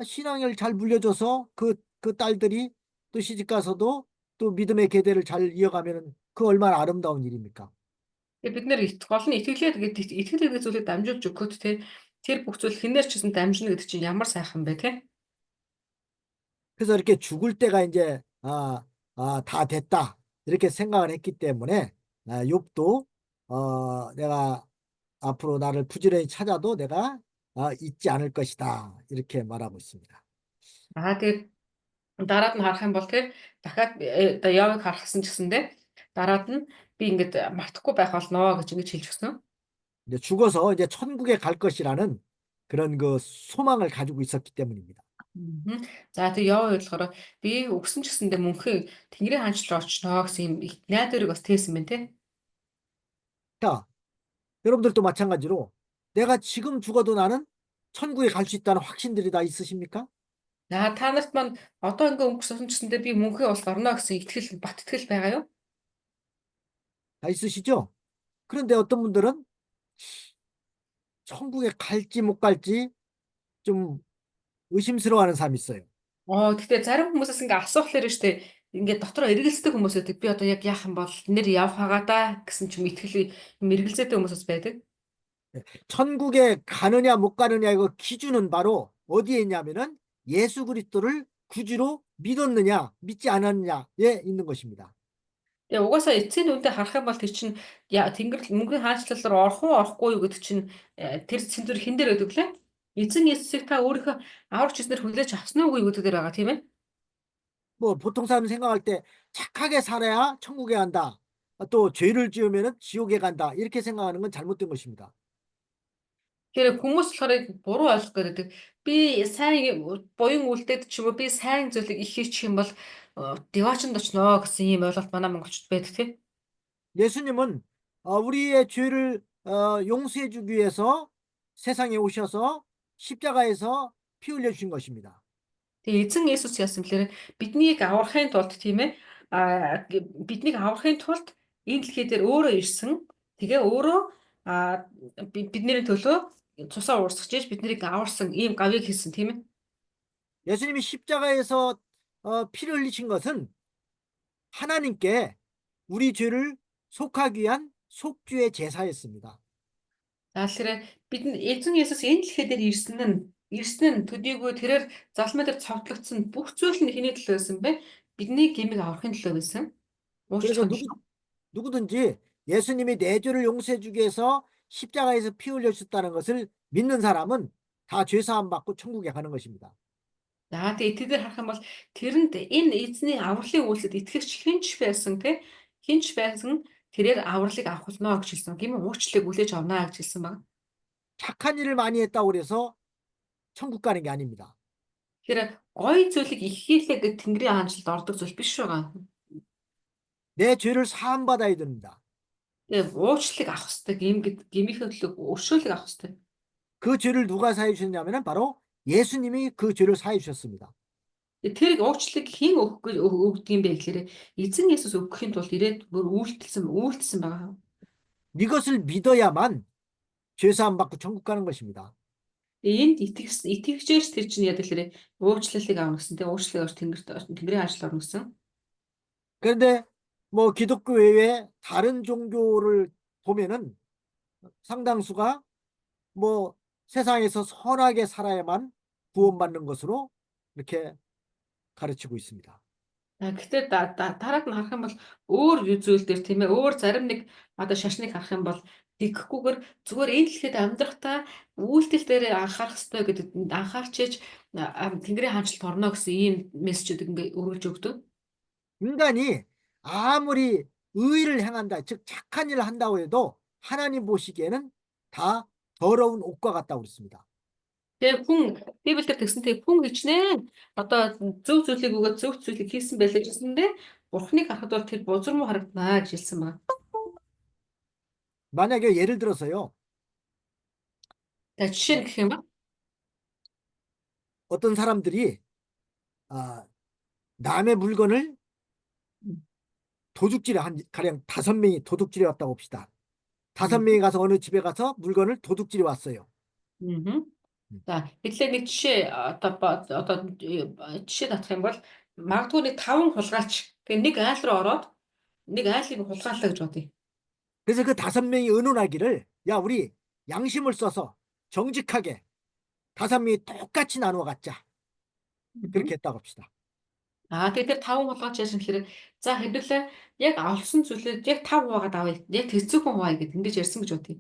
신앙을 잘 물려줘서 그 딸들이 또 시집 가서도 또 믿음의 계대를 잘 이어가면 그 얼마나 아름다운 일입니까? Тэгээ бид нэр гол нь итгэлээ гэдэг итгэл зүйлийг дамжуулж өгөхөд те тэр бүх зүйл хинээр ч гэсэн дамжина гэдэг чинь ямар сайхан бэ те. 그래서 이렇게 죽을 때가 이제 다 됐다 이렇게 생각을 했기 때문에 욥도 내가 앞으로 나를 부지런히 찾아도 내가 잊지 않을 것이다 이렇게 말하고 있습니다. Тэгээд дараад нь харах юм бол те дахиад Явыг харахсан ч гэсэндээ дараад нь би ингээд мартахгүй байх болно гэж ингэж хэлж өгсөн. 이제 죽어서 이제 천국에 갈 것이라는 그런 그 소망을 가지고 있었기 때문입니다. За тэг Яв болохоор би өгсөн ч гэсэндээ мөнхийн Тэнгэрийн хаанчлал орчноо гэсэн юм их найдварыг бас тээсэн байна те. 자, 여러분들도 마찬가지로 내가 지금 죽어도 나는 천국에 갈 수 있다는 확신들이 다 있으십니까? За та нарт маань одоо ингээд өнгөрсөн ч гэсэндээ би мөнхийн улс орно гэсэн итгэл бат итгэл байгаа юу? 다 있으시죠? 그런데 어떤 분들은 천국에 갈지 못 갈지 좀 의심스러워하는 사람이 있어요. Гэхдээ зарим хүмүүсээс ингээд асуухлаар нь штэ ингээд дотроо эргэлздэг хүмүүс байдаг. Би одоо яг яах юм бол нэр явах байгаа да гэсэн ч юм итгэл эргэлзээтэй хүмүүсс байдаг. 천국에 가느냐 못 가느냐 이거 기준은 바로 어디에 있냐면은 예수 그리스도를 구주로 믿었느냐 믿지 않았느냐에 있는 것입니다. Тэгээ угаасаа эцсийн үндэд харах юм бол тэр чинь Тэнгэр мөнгөний хаанчлал руу орох уу орохгүй юу гэдэг чинь тэр цэнзүр хин дээр өгдөг лээ. Эзэн Есүсийг та өөрийнхөө аварч эзнэр хүлээж авсан уу гэдэг дээр байгаа тийм ээ. 뭐 보통 사람 생각할 때 착하게 살아야 천국에 간다. 또 죄를 지으면은 지옥에 간다. 이렇게 생각하는 건 잘못된 것입니다. Тэгэхээр хүмүүс болохоор буруу ойлгох гэдэг. Би сайн буян үлдээд ч юм уу би сайн зүйлийг их хийчих юм бол девачнд очно гэсэн ийм ойлголт манай монголчууд байдаг тийм. 예수님은 우리의 죄를 용서해 주기 위해서 세상에 오셔서 십자가에서 피 흘려 주신 것입니다. Тэгээ эзэн Есүс яасан бэлэр биднийг аврахын тулд тийм ээ биднийг аврахын тулд энэ дэлхий дээр өөрөө ирсэн. Тэгээ өөрөө бидний төлөө цусаа уурсгаж ийж биднийг аварсан ийм гавийг хийсэн тийм ээ. 예수님이 십자가에서 피를 흘리신 것은 하나님께 우리 죄를 속하기 위한 속죄의 제사였습니다. За тэгэхээр эзэн Есүс энэ дэлхий дээр ирсэн нь төдийгүй тэрээр залмаа дээр цовдлогдсон бүх зүйл нь хэний төлөө байсан бэ? Бидний гэмиг аврахын төлөө байсан. 그래서 누구든지 예수님이 내 죄를 용서해 주기 위해서 십자가에서 피 흘려 주셨다는 것을 믿는 사람은 다 죄 사함 받고 천국에 가는 것입니다. За тэгээ итгэдээр харах юм бол тэрэнд энэ эзний авралын үйлсэд итгэгч хинч байсан тэрээр авралыг авах болно гэж хэлсэн. Гэмийн уучлалыг үлээж авнаа гэж хэлсэн байна. 착한 일을 많이 했다고 그래서 천국 가는 게 아닙니다. Тэгэхээр гоё зүйлийг их хийлээ гэд Тэнгэрийн хаанчлалд ордог зүйл биш байгаа. 내 죄를 사함 받아야 됩니다. Тэгээ уучлалыг авах хэрэгтэй. Гэмийнхээ төлөө өршөөлийг авах хэрэгтэй. 그 죄를 누가 사해 주셨냐면은 바로 예수님이 그 죄를 사해 주셨습니다. Тэр уучлалыг хэн өгдөг юм бэ гэхээр эзэн Есүс өгөхийн тулд ирээд бүр үйлдэлсэн байгаа. 이것을 믿어야만 죄사함 받고 천국 가는 것입니다. Энд итгэгчээр тэр чинь яа гэхээр уучлалыг авна гэсэн. Тэгээ уучлалыг авч Тэнгэрийн ажил орно гэсэн. 그런데 뭐 기독교 외에 다른 종교를 보면은 상당수가 뭐 세상에서 선하게 살아야만 구원받는 것으로 이렇게 가르치고 있습니다. Гэхдээ дараад нь харах юм бол өөр зүйл дээр тийм ээ өөр зарим нэг одоо шашныг харах юм бол тэгхгүйгээр зүгээр энэ дэлхийд амьдрахтаа үйлдэл дээр анхаарах хэрэгтэй гэдэг анхаарч ээж Тэнгэрийн хаанчлалд орно гэсэн ийм мессежүүд ингээ өргөж өгдөг. 인간이 아무리 의를 행한다, 즉 착한 일을 한다고 해도 하나님 보시기에는 다 더러운 옷과 같다고 그랬습니다. Тэгээ хүн Библиэр тэгсэнтэй хүн хичнээн одоо зөв зүйлийг өгөөд зөв зүйлийг хийсэн байлаа гэсэндээ Бурхныг харахад бол тэр бузар муу харагдана гэж хэлсэн байна. 만약에 예를 들어서요, Тэгээ жишээ нь гэх юм ба 어떤 사람들이 남의 물건을 도둑질에 가령 5명이 도둑질해 왔다고 봅시다. 5명이 가서 어느 집에 가서 물건을 도둑질해 왔어요. За хэдлээ нэг жишээ одоо жишээ татах юм бол магадгүй нэг 5 хулгайч тэгээ нэг айл руу ороод нэг айлыг хулгааллаа гэж бодъё. 그래서 그 5명이 의논하기를, 야, 우리 양심을 써서 정직하게 5명이 똑같이 나누어 갖자. 그렇게 했다고 합시다. Тэгээ тэр 5 хулгайч яасан гэхээр за хэдүүлээ яг олсон зүйлээ яг 5 хуваагаад авъя. Яг тэцүүхэн хуваая гэд ингэж ярьсан гэж бодъё.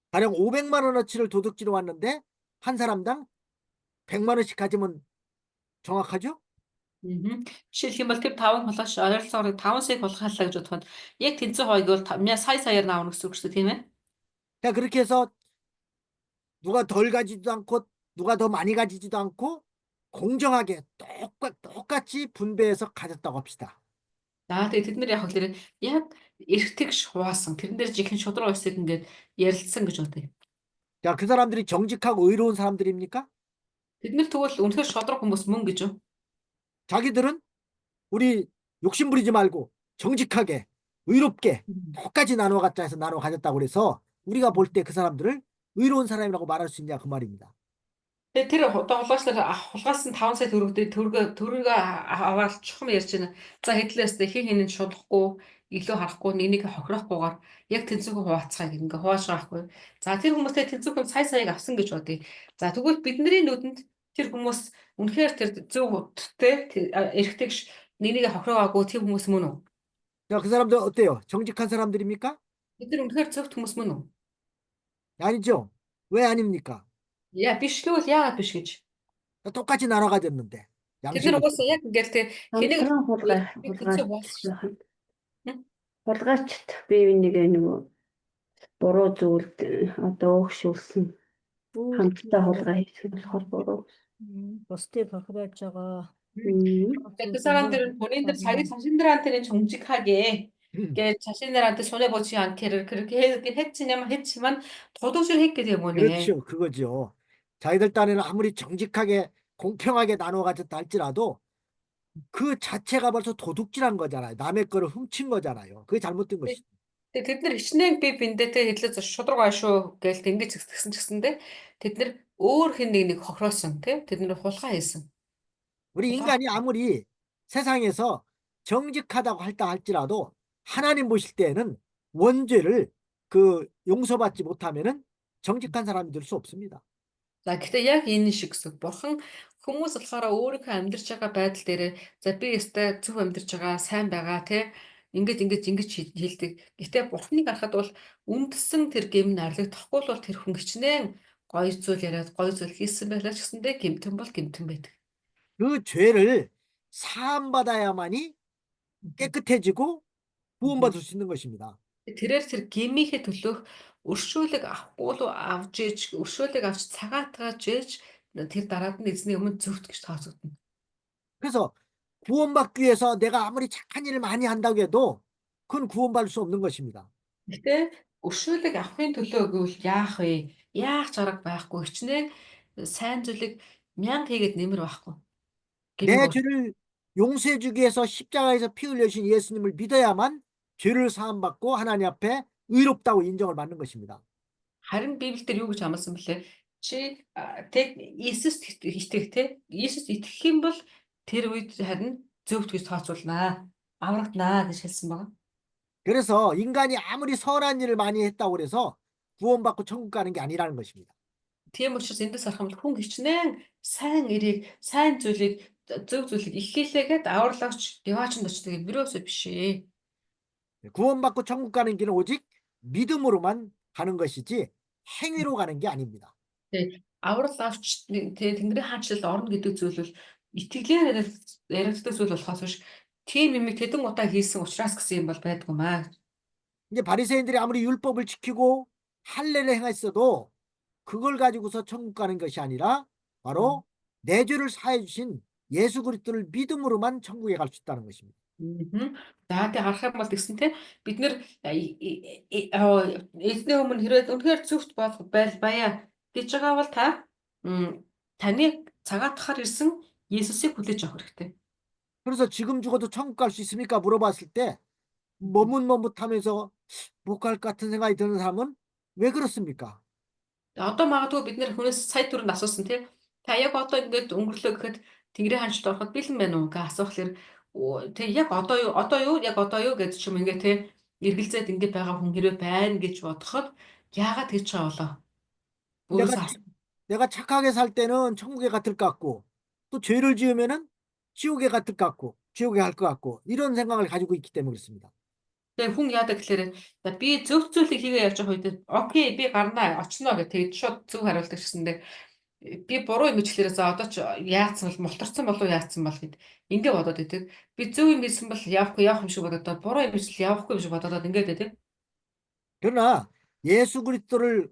가령 500만 원어치를 도둑질해 왔는데 한 사람당 100만 원씩 가지면 정확하죠? Жишээлх юм бол тэр 5 хулгайч ойролцоогоор 5 сая хулгайллаа гэж бодоход яг тэнцүү хойг бол саяар наавна гэсэн үг шүү дээ тийм ээ. 자, 그렇게 해서 누가 덜 가지지도 않고 누가 더 많이 가지지도 않고 공정하게 똑같이 분배해서 가졌다고 합시다. За тэгээ тэд нар яг хөлөөр яг эргэтгш хуваасан. Тэрэн дээр жинхэнэ шудраг өсөг ингээд ярилцсан гэж бодъё. 자, 그 사람들이 정직하고 의로운 사람들입니까? Тэд нар тэгвэл үнэхээр шудраг хүмүүс мөн гэж үү? 자기들은 우리 욕심 부리지 말고 정직하게 의롭게 똑같이 나누어 갖자 해서 나누어 가졌다고 그래서 우리가 볼 때 그 사람들을 의로운 사람이라고 말할 수 있냐 그 말입니다. Тэгээ тэр одоо хулгайчлаар хулгайсан 5 сая төгрөгөө аваад чухам ярьж байна. За хэдлээс хин хинэн шудлахгүй, илүү харахгүй, нэгийг хохирохгүйгээр яг тэнцүүхэн хуваацгаая гэнгээ хувааж байгаа байхгүй. За тэр хүмүүстэй тэнцүүхэн саяг авсан гэж бодъё. За тэгвэл бидний нүдэнд тэр хүмүүс үнэхээр тэр зөв те эргэтгш нэгийг хохироогүй тэр хүмүүс мөн үү? 자, 그 사람들 어때요? 정직한 사람들입니까? Бид нар үнэхээр зөвхт хүмүүс мөн үү? 아니죠. 왜 아닙니까? Яа биш гэвэл яагаад биш гэж? 똑같이 나눠 가졌는데. Тэд нар угаасаа яг ингээд те хэнийг хулгайчт бие нэг нөгөө буруу зүйлд одоо өөгшүүлсэн хамтдаа хулгай хийсэн болохоор буруу. Бусдыг хохируулж байгаа. 그 사람들은 본인들 자기 자신들한테는 정직하게 자신들한테 손해 보지 않게를 그렇게 했지만 도둑질 했기 때문에 그렇죠. 그거죠. 자기들 딴에는 아무리 정직하게 공평하게 나눠 가졌다 할지라도 그 자체가 벌써 도둑질한 거잖아요. 남의 거를 훔친 거잖아요. 그게 잘못된 것이죠. тэд нар хичнээн бие биендээ хэлээ шудраг аашуу гээл ингэж зэгсгсэн ч гэсэндээ тэд нар өөр хэн нэг хохироосон тийм тэд нар хулгай хийсэн. 우리 인간이 아무리 세상에서 정직하다고 할다 할지라도 하나님 보실 때에는 원죄를 용서받지 못하면은 정직한 사람이 될 수 없습니다. За гэхдээ яг энэ шиг гэсэн. Бурхан хүмүүс болохоор өөрийнхөө амьдарч байгаа байдал дээр за би өстэй зөв амьдарч байгаа, сайн байгаа тий ингэж хэлдэг. Гэтэ Бурханыг харахад бол үндсэн тэр гэм нарлагдахгүй бол тэр хүн хичнээн гоё зүйл яриад гоё зүйл хийсэн байлаа ч гэсэндээ гэмтэн бол гэмтэн байдаг. 그 죄를 사함받아야만이 깨끗해지고 구원받을 수 있는 것입니다. тэрээр тэр гэмийнхээ төлөөх өршөөлөг авахгүй л авч ээж өршөөлөг авч цагаатгааж ээж тэр дараад нь эзний өмнө зөвхт гэж тооцогдно. 그래서 구원받기 위해서 내가 아무리 착한 일을 많이 한다고 해도 그건 구원받을 수 없는 것입니다. Гэтэ өршөөлөг авахын төлөө гэвэл яах вэ? Яах чарга байхгүй хичнээн сайн зүйлийг мянга хийгээд нэмэр байхгүй. гэмиг 내 бол 죄를 용서해 주기 위해서 십자가에서 피 흘려신 예수님을 믿어야만 죄를 사함받고 하나님 앞에 의롭다고 인정을 받는 것입니다. харин Библиэлд юу гэж хамаасан бэлээ? Чи тэг Иесуст итгэх те. Иесуст итгэх юм бол тэр үед харин зөвхт гэж тооцоолнаа. Аврагднаа гэж хэлсэн байгаа. 그래서 인간이 아무리 선한 일을 많이 했다고 그래서 구원받고 천국 가는 게 아니라는 것입니다. Тийм учраас эндээс харах юм бол хүн хичнээн сайн эрийг, сайн зүйлийг, зөв зүйлийг их хийлээгээд авралгаач яваач очдог юм ерөөсөө биш ээ. 구원받고 천국 가는 길은 오직 믿음으로만 가는 것이지 행위로 가는 게 아닙니다. Тэг аврал авч Тэнгэрийн хаанчлалд орно гэдэг зүйл бол итгэлээр яригддаг зүйл болохоос биш тийм юм тэдэн удаа хийсэн учраас гэсэн юм бол байдгүй маа. 이제 바리새인들이 아무리 율법을 지키고 할례를 행했어도 그걸 가지고서 천국 가는 것이 아니라 바로 내 죄를 사해 주신 예수 그리스도를 믿음으로만 천국에 갈 수 있다는 것입니다. За тий харах юм бол тэгсэн те бид нэр эзний өмнө хэрэг үнэхээр зөвхт баяа гэж байгаа бол та таны цагаатахаар ирсэн Есүсийг хүлээж авах хэрэгтэй. 그래서 지금 죽어도 천국 갈 수 있습니까? 물어봤을 때 머뭇머뭇하면서 못 갈 것 같은 생각이 드는 사람은 왜 그렇습니까? Одоо магадгүй бид нэр хүнээс сая түрүүнд асуусан тий. Та яг одоо ингээд өнгөрлөө гэхэд Тэнгэрийн хаанчлалд ороход бэлэн байна уу гэж асуухлаар тий яг одоо юу гэж ч юм ингээд тий эргэлзээд ингээд байгаа хүн хэрэг байна гэж бодоход яагаад гэж байгаа болоо. 내가 Өөрөөсөө 내가 착하게 살 때는 천국에 갔을 것 같고 또 죄를 지으면은 지옥에 갔을 것 같고 지옥에 갈 것 같고 이런 생각을 가지고 있기 때문에 그렇습니다. тэгээ хүн яадаг гэхээр за би зөв зүйлийг хийгээ явж байгаа үед окей би гарнаа очно гэх тэгээд шууд зөв хариулдаг гэсэндээ би буруу юм гэхлээрээ за одоо ч яатсан бол мултарсан болов яатсан бол гэд ингээ бодоод идэг. Би зөв юм хийсэн бол явах юм шиг бодоод буруу юм хийсэн явахгүй юм шиг бодоод ингээд идэг. 그러나 예수 그리스도를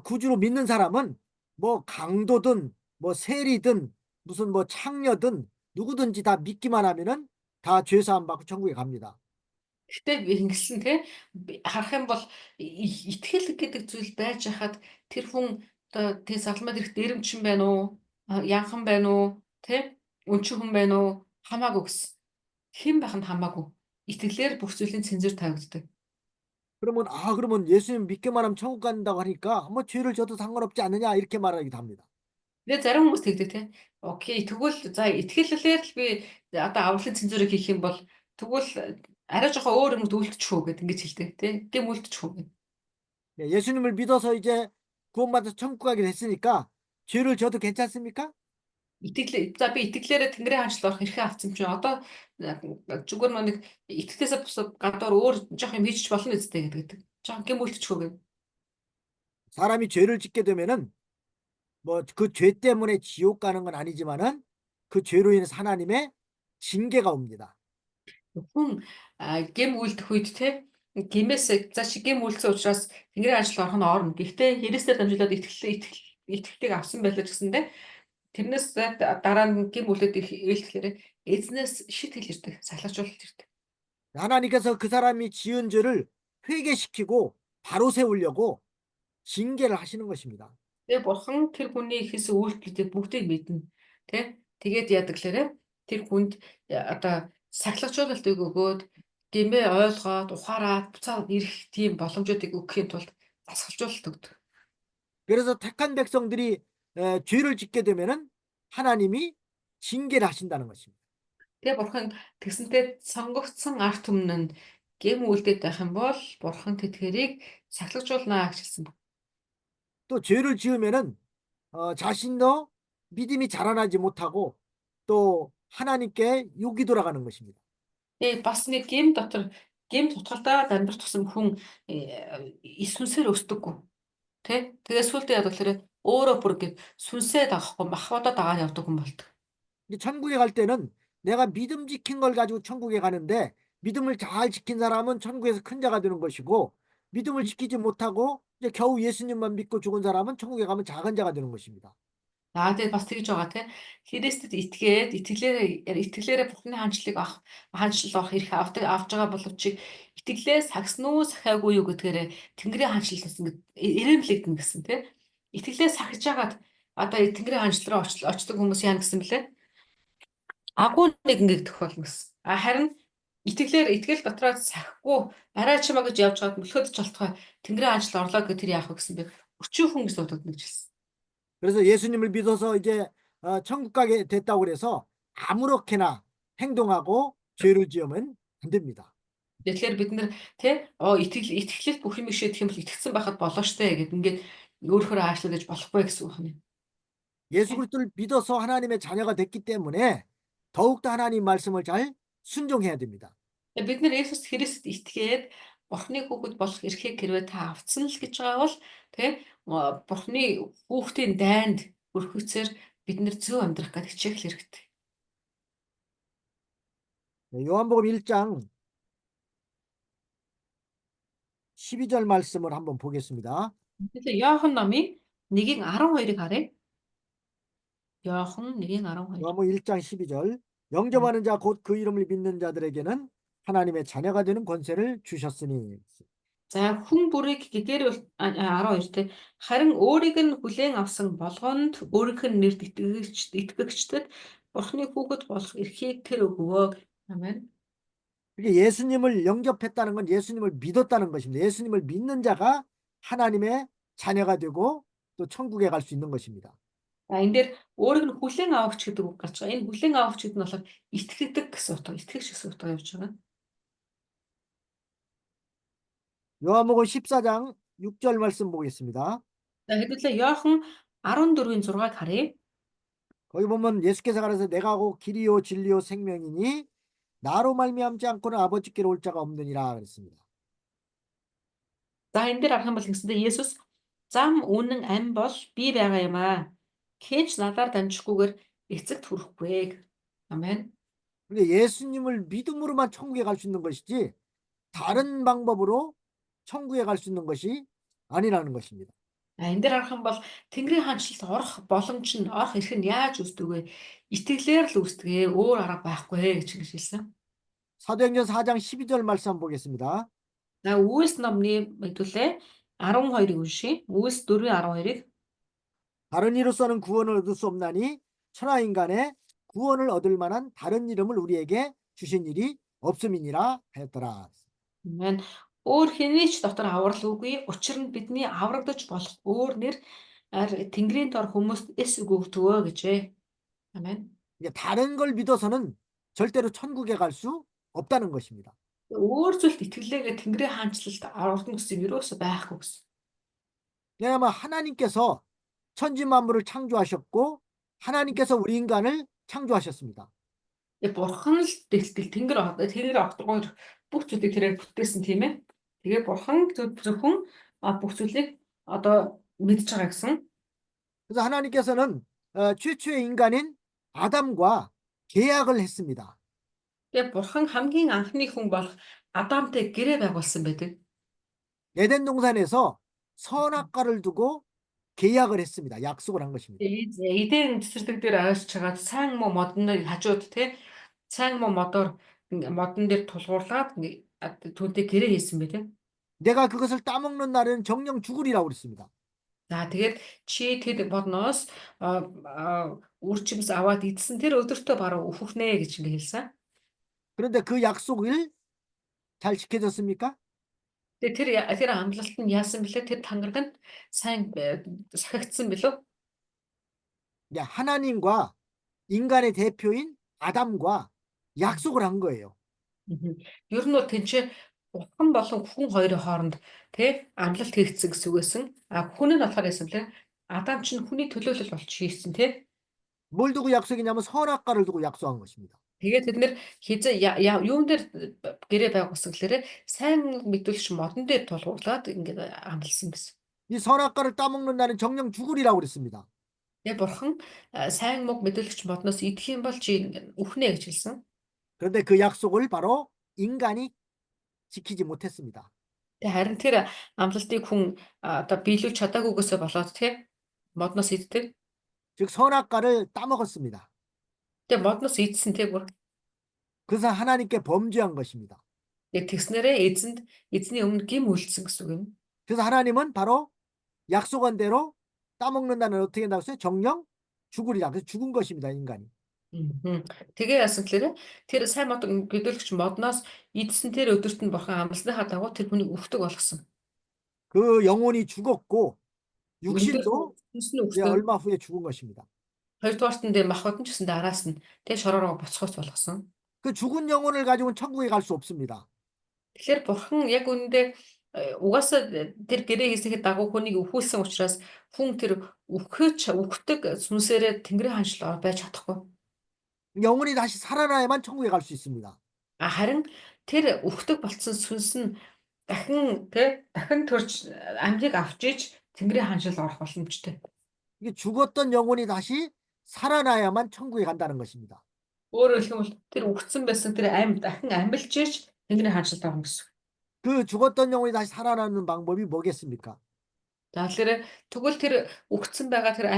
구주로 믿는 사람은 뭐 강도든 뭐 세리든 무슨 뭐 창녀든 누구든지 다 믿기만 하면은 다 죄사함 받고 천국에 갑니다. Гэхдээ би ингэсэн те харах юм бол итгэл гэдэг зүйл байж хахад тэр хүн одоо тэг салмад ирэх дээрэмчин байна уу? Янхан байна уу? Тэ? Өнчин хүн байна уу? Хамаагүй гэсэн. Хэн байх нь хамаагүй. Итгэлээр бүх зүйлийн цензур тавигддаг. 그러면 예수님 믿기만 하면 천국 간다고 하니까 뭐 죄를 져도 상관없지 않느냐 이렇게 말하기도 합니다. Тэгээ зарим хүмүүс тэгдэг те. Окей, тэгвэл за итгэлээр л би одоо авралын цензурыг хийх юм бол тэгвэл арай жоохон өөр юмд үйлдэчихв гэдэг ингэж хэлдэг те. Гэм үйлдэчихв гэдэг. 예수님을 믿어서 이제 구원받아서 천국 가게 됐으니까 죄를 져도 괜찮습니까? За би итгэлээрээ Тэнгэрийн хаанчлал орох эрхээ авсан чинь одоо зүгээр нэг итгэлээсээ бусад гадуур өөр жоох юм хийчих болно үстэй гэдэг. Жоох гэм үйлдэчихв гэдэг. 사람이 죄를 짓게 되면은 뭐 그 죄 때문에 지옥 가는 건 아니지만은 그 죄로 인해서 하나님의 징계가 옵니다. Хүн гэм үйлдэх үед те гэмээс за шиг гэм үйлдсэн учраас Тэнгэрийн хаанчлал орох нь орно. Гэхдээ Христээр дамжуулаад итгэлийг авсан байлаа гэсэндээ тэрнээс дараа нь гэм үйлдэх илтгэхээр эзнээс шид хэл ирдэг, сахилгачуулалт ирдэг. 하나님께서 그 사람이 지은 죄를 회개시키고 바로 세우려고 징계를 하시는 것입니다. Тэгээ бурхан тэр хүний хийсэн үйлдэлүүдийг бүгдийг мэднэ. Тэ? Тэгээд яадаг гэхээр тэр хүнд одоо сахилгачуулалт өгөөд гэмээ ойлгоод ухаараад буцаад ирэх тийм боломжуудыг өгөхийн тулд засгалжуулалт өгдөг. 그래서 택한 백성들이 죄를 짓게 되면은 하나님이 징계를 하신다는 것입니다. Тэгээ бурхан тэгсэнтэй сонгогдсон арт түмэн нь гэм үйлдээд байх юм бол бурхан тэтгэрийг сахилгачуулнаа гэж хэлсэн. 또 죄를 지으면은 자신도 믿음이 자라나지 못하고 또 하나님께 욕이 돌아가는 것입니다. Бас нэг гэм дотор гэм тутгалдаад амьдрах тусам хүн сүнсээр өсдөггүй. Тэ? Тэгээ сүултээ яадаг гэхээр өөрөө бүр ингэ сүнсээ дагахгүй махбодоо дагаад явдаг хүн болдог. 천국에 갈 때는 내가 믿음 지킨 걸 가지고 천국에 가는데 믿음을 잘 지킨 사람은 천국에서 큰 자가 되는 것이고 믿음을 지키지 못하고 이제 겨우 예수님만 믿고 죽은 사람은 천국에 가면 작은 자가 되는 것입니다. Тэгээд бас тэгж байгаа те. Христэд итгээд итгэлээрээ Бурхны хаанчлал авах эрх авч байгаа боловч итгэлээ сахисан уу сахиагүй юу гэдгээрээ Тэнгэрийн хаанчлалаас ингэ ирэмлэгдэнэ гэсэн те. Итгэлээ сахиж агаад одоо Тэнгэрийн хаанчлал руу очдог хүмүүс яа гэсэн бэлээ. агуу нэг ингэдэх болно гэсэн. Харин итгэл дотроо сахихгүй арай чимаа гэж явж байгаад мөлхөд жолтгой Тэнгэрийн ажил орлоо гэх тэр яах вэ гэсэн бэ? Өчүүхэн гэсэн утгад нэгжилсэн. 그래서 예수님을 믿어서 이제 천국 가게 됐다고 그래서 아무렇게나 행동하고 죄를 지으면 안 됩니다. Тэгэхээр бид нэр тий итгэлд бүх юм шийдэх юм бол итгэсэн байхад болоо штэ гэд ингээд өөрөөр аашлуулж болохгүй гэсэн үг юм. 예수 그리스도를 믿어서 하나님의 자녀가 됐기 때문에 더욱더 하나님 말씀을 잘 순종해야 됩니다. Бид нэр Есүс Христэд итгээд Бурхны хүүхэд болох эрхийг хэрвээ та авцсан л гэж байгаа бол тий Бурхны хүүхдийн дайнд өрхөцөөр бид нэр зөв амьдрах гэж хичээх хэрэгтэй. 요한복음 1장 12절 말씀을 한번 보겠습니다. Тэгэхээр Иохан номын 1:12-ыг харъя. Иохан 1:12. 요한복음 1장 12절 영접하는 자 곧 그 이름을 믿는 자들에게는 하나님의 자녀가 되는 권세를 주셨으니. За хүн бүрийг гэгээр 12-т харин өөрийг нь хүлээн авсан болгонд өөрийнх нь нэрд итгэгчдэд Бурхны хүүхэд болох эрхийг тэр өгвөө. 아멘. 이게 예수님을 영접했다는 건 예수님을 믿었다는 것입니다. 예수님을 믿는 자가 하나님의 자녀가 되고 또 천국에 갈 수 있는 것입니다. Энэ дээр өөрийг нь хүлээн авагч гэдэг үг гарч байгаа. Энэ хүлээн авагч гэдэг нь болохоор итгэдэг гэсэн утга, итгэгч гэсэн утга явж байгаа. 요한복음 14장 6절 말씀 보겠습니다. За хэдүүлээ Иохан 14:6-ыг харъя. 거기 보면 예수께서 가라사대 내가 하고 길이요 진리요 생명이니 나로 말미암지 않고는 아버지께로 올 자가 없느니라 그랬습니다. За энэ дээр арах юм бол ингэсэндээ Есүс зам үнэн ам бол би байгаа юм аа. Хээч надаар дамжихгүйгээр эцэгт хүрэхгүй. 아멘. 근데 예수님을 믿음으로만 천국에 갈 수 있는 것이지 다른 방법으로 천국에 갈 수 있는 것이 아니라는 것입니다. Энэ дээр арах юм бол Тэнгэрийн хаанчлалд орох боломж нь орох эрх нь яаж үүсдэг вэ? Итгэлээр л үүсдэг. Өөр арга байхгүй гэж хэлсэн. 사도행전 4장 12절 말씀 한번 보겠습니다. За Үйлс номны хэдүүлээ 12-ыг уншия. Үйлс 4:12-ыг. 다른 이로서는 구원을 얻을 수 없나니 천하 인간의 구원을 얻을 만한 다른 이름을 우리에게 주신 일이 없음이니라 하였더라. Амен. Өөр хэний ч дотор аврал үгүй. Учир нь бидний аврагдаж болох өөр нэр Тэнгэрийн дор хүмүүст эс өгөгдгөө гэжээ. Амен. 이게 다른 걸 믿어서는 절대로 천국에 갈 수 없다는 것입니다. Өөр зүйлд итгэлээгээ Тэнгэрийн хаанчлалд орно гэсэн юм ерөөсөй байхгүй гэсэн. 왜냐하면 하나님께서 천지 만물을 창조하셨고 하나님께서 우리 인간을 창조하셨습니다. Бурхан л Тэнгэр огтгоор бүх зүйлийг тэрээр бүтээсэн тийм ээ. Тэгээ Бурхан зөвхөн бүх зүйлийг одоо мэдж байгаа гэсэн. 그래서 하나님께서는 최초의 인간인 아담과 계약을 했습니다. Тэгээ Бурхан хамгийн анхны хүн болох Адамтай гэрээ байгуулсан байдаг. 에덴 동산에서 선악과를 두고 계약을 했습니다. 약속을 한 것입니다. Эден цэцэрлэг дээр аваачж байгаа сайн муу модныг хажууд тий сайн муу модоор модон дээр тулгуурлаад түүнтэй гэрээ хийсэн байлээ. 내가 그것을 따먹는 날에는 정령 죽으리라고 그랬습니다. За тэгээд чи тэд бодноос үрчимс аваад идсэн тэр өдөртөө баруун өөхөх нэ гэж ингэ хэлсэн. 그런데 그 약속을 잘 지켜졌습니까? Тэгээ тэр амлалт нь яасан бэлээ? Тэр тангараг нь сайн сахигдсан билүү? 하나님과 인간의 대표인 아담과 약속을 한 거예요. Ер нь бол тэнцээ Бурхан болон хүн хоёрын хооронд тий амлалт хийгдсэн гэсэн үг байсан. Хүн нь болохоор яасан бэлээ? Адам чинь хүний төлөөлөл болж хийсэн тий. 뭘 두고 약속이냐면 선악과를 두고 약속한 것입니다. Тэгээд тэд нэр юун дээр гэрээ байгуулсан гэхээр сайн мэдүүлэгч модон дээр тулгуурлаад ингээд амласан гэсэн. 이 선악과를 따먹는 날은 정령 죽으리라고 그랬습니다. Тэгээ Бурхан сайн мог мэдүүлэгч модноос идэх юм бол чи үхнэ гэж хэлсэн. 그런데 그 약속을 바로 인간이 지키지 못했습니다. Тэгээ харин тэр амлалтыг хүн одоо биелүүлж чадаагүйгээсээ болоод тий модноос иддэг. 즉 선악과를 따먹었습니다. Тэгээ модноос идсэн тий бүр. 그래서 하나님께 범죄한 것입니다. Тэгээ тэгснээрээ эзний өмнө гим үлдсэн гэсэн үг юм. 그래서 하나님은 바로 약속한 대로 따먹는 날은 어떻게 한다고 했어요? 정령 죽으리라. 그래서 죽은 것입니다, 인간이. Тэгээ яасан гэхээр тэр сайн мод гэдүүлэгч модноос идсэн тэр өдөрт нь бурхан амласныхаа дагуу тэр хүнийг үхдэг болгосон. 그 영혼이 죽었고 Өндөр 육신도 сүнс нь 이제 үхсэн. 얼마 후에 죽은 것입니다. Хоёрдугаарт нь дээр махбод нь ч гэсэндээ араас нь тэг шороороо буцхойц болгосон. 그 죽은 영혼을 가지고는 천국에 갈 수 없습니다. Тэгэхээр бурхан яг үүндээ угаасаа тэр гэрээ хийсэхэд дагуу хүнийг өхүүлсэн учраас хүн тэр үхдэг сүнсээрээ тэнгэрийн ханшлаар байж чадахгүй. 영혼이 다시 살아나야만 천국에 갈 수 있습니다. Харин тэр үхдэг болцсон сүнс нь дахин төрж амьдыг авч иж тэнгэрийн ханшил орох боломжтой. 이게 죽었던 영혼이 다시 살아나야만 천국에 간다는 것입니다. Өөрөөр хэлбэл тэр үхсэн байсан тэр амьд дахин амьлж иж тэнгэрийн ханшилд орно гэсэн. 그 죽었던 영혼이 다시 살아나는 방법이 뭐겠습니까? За тэгэхээр тэгвэл тэр үхсэн байгаа тэр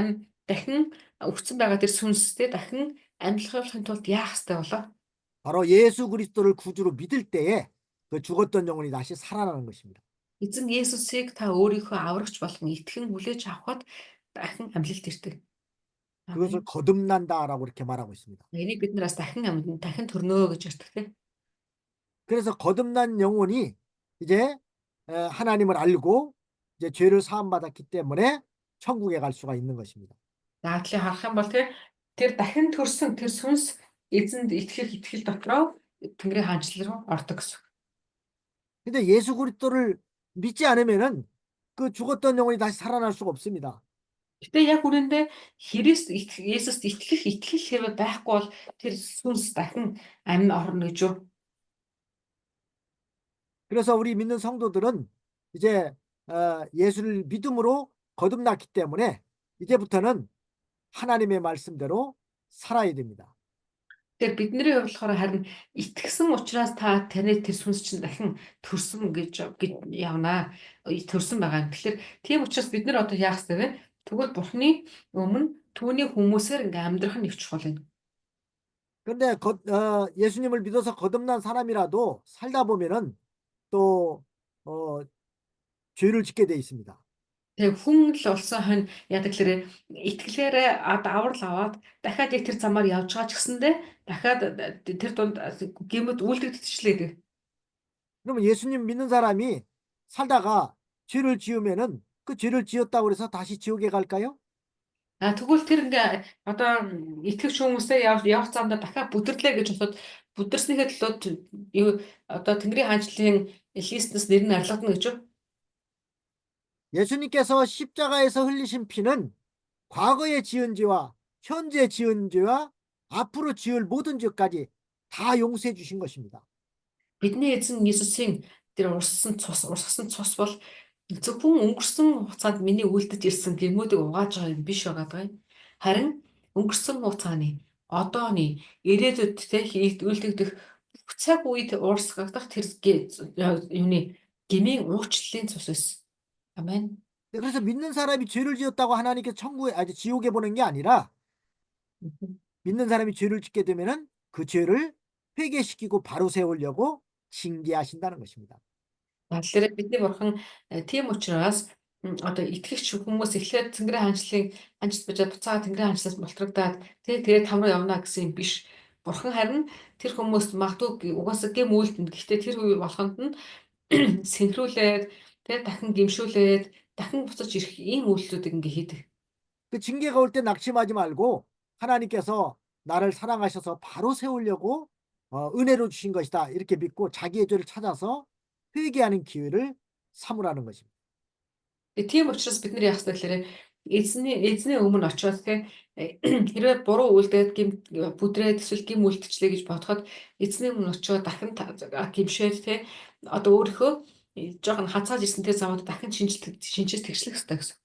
дахин үхсэн байгаа тэр сүнстэй дахин амьлахын тулд яах ёстой болоо? 바로 예수 그리스도를 구주로 믿을 때에 그 죽었던 영혼이 다시 살아나는 것입니다. Эзэн Есүсийг та өөрийнхөө аврагч болгон итгэн хүлээж авахад дахин амьлалт ирдэг. 그것을 거듭난다라고 이렇게 말하고 있습니다. Энийг бид нараас дахин төрнөө гэж ярьдаг тийм. 그래서 거듭난 영혼이 이제 하나님을 알고 이제 죄를 사함받았기 때문에 천국에 갈 수가 있는 것입니다. За тэгэхээр харах юм бол тэр дахин төрсөн тэр сүнс эзэнд итгэл дотроо тэнгэрийн хаанчлал руу ордог гэсэн. 근데 예수 그리스도를 믿지 않으면은 그 죽었던 영혼이 다시 살아날 수가 없습니다. Гэтэ яг үүндээ Есүст итгэл хэрэг байхгүй бол тэр сүнс дахин амин орно гэж юу? 그래서 우리 믿는 성도들은 이제 예수를 믿음으로 거듭났기 때문에 이제부터는 하나님의 말씀대로 살아야 됩니다. Тэр бидний хувьд болохоор харин итгэсэн учраас та таны тэр сүнс чинь дахин төрсөн гэж явнаа. Төрсөн байгаа. Тэгэхээр тийм учраас бид нар одоо яах ёстой вэ? Тэгвэл Бурхны өмнө түүний хүмүүсээр ингээм амьдрах нь их чухал юм. 그런데 예수님을 믿어서 거듭난 사람이라도 살다 보면은 또 죄를 짓게 돼 있습니다. Тэгээ хүн л болсон хань яадаг гэхээр итгэлээрээ аврал аваад дахиад яг тэр замаар явж байгаа ч гэсэндээ дахиад тэр дунд гэмэд үйлдэгдчихлээ. 그러면 예수님 믿는 사람이 살다가 죄를 지으면은 그 죄를 지었다고 해서 다시 지옥에 갈까요? Тэгвэл тэр ингээ одоо итгэвч хүмүүсээ явах замдаа дахиад бүдэрлээ гэж бодоод бүдэрснийхээ төлөө одоо тэнгэрийн хаанчлалын листнес нэр нь арилгадна гэж юу? 예수님께서 십자가에서 흘리신 피는 과거에 지은 죄와 현재 지은 죄와 앞으로 지을 모든 죄까지 다 용서해 주신 것입니다. Бидний эзэн Иесусийн тэр урсгасан цус бол зөвхөн өнгөрсөн хугацаанд миний үлдэж ирсэн гэмүүдийг угааж байгаа юм биш байгаа. Харин өнгөрсөн хугацааны одооны ирээдүйд үйлдэгдэх бүх цаг үед уурсгагдах тэр юуны гмийн уучлалын цус байсан. 아멘. 그래서 믿는 사람이 죄를 지었다고 하나님께서 지옥에 보낸 게 아니라 믿는 사람이 죄를 짓게 되면은 그 죄를 회개시키고 바로 세우려고 징계하신다는 것입니다. Тэгэхээр бидний бурхан тийм учраас одоо итгэгч хүмүүс эхлээд тэнгэрийн хаанчлалыг анчд бижаа буцаа тэнгэрийн хаанчлалаас болтрогдаад тэгээд там руу явна гэсэн юм биш. Бурхан харин тэр хүмүүст магадгүй угаасаа гэм үйлдэнд гэхдээ тэр үе болохонд нь сэнхрүүлээд тэгээд дахин гимшүүлээд дахин буцаж ирэх ийм үйлдэлүүдийг ингээ хийдэг. 그 징계가 올 때 낙심하지 말고 하나님께서 나를 사랑하셔서 바로 세우려고 은혜로 주신 것이다. 이렇게 믿고 자기의 죄를 찾아서 회개하는 기회를 삼으라는 것입니다. Тийм учраас бид нар яах ёстой гэхээр эзний өмнө очиод хэрвээ буруу үйлдээд бүдрээд эсвэл гим үлдчихлээ гэж бодоход эзний өмнө очиод дахин гимшээд одоо өөрийнхөө жоохон хацааж ирсэн тэр замууд дахин шинжил тэгшлэх ёстой гэсэн.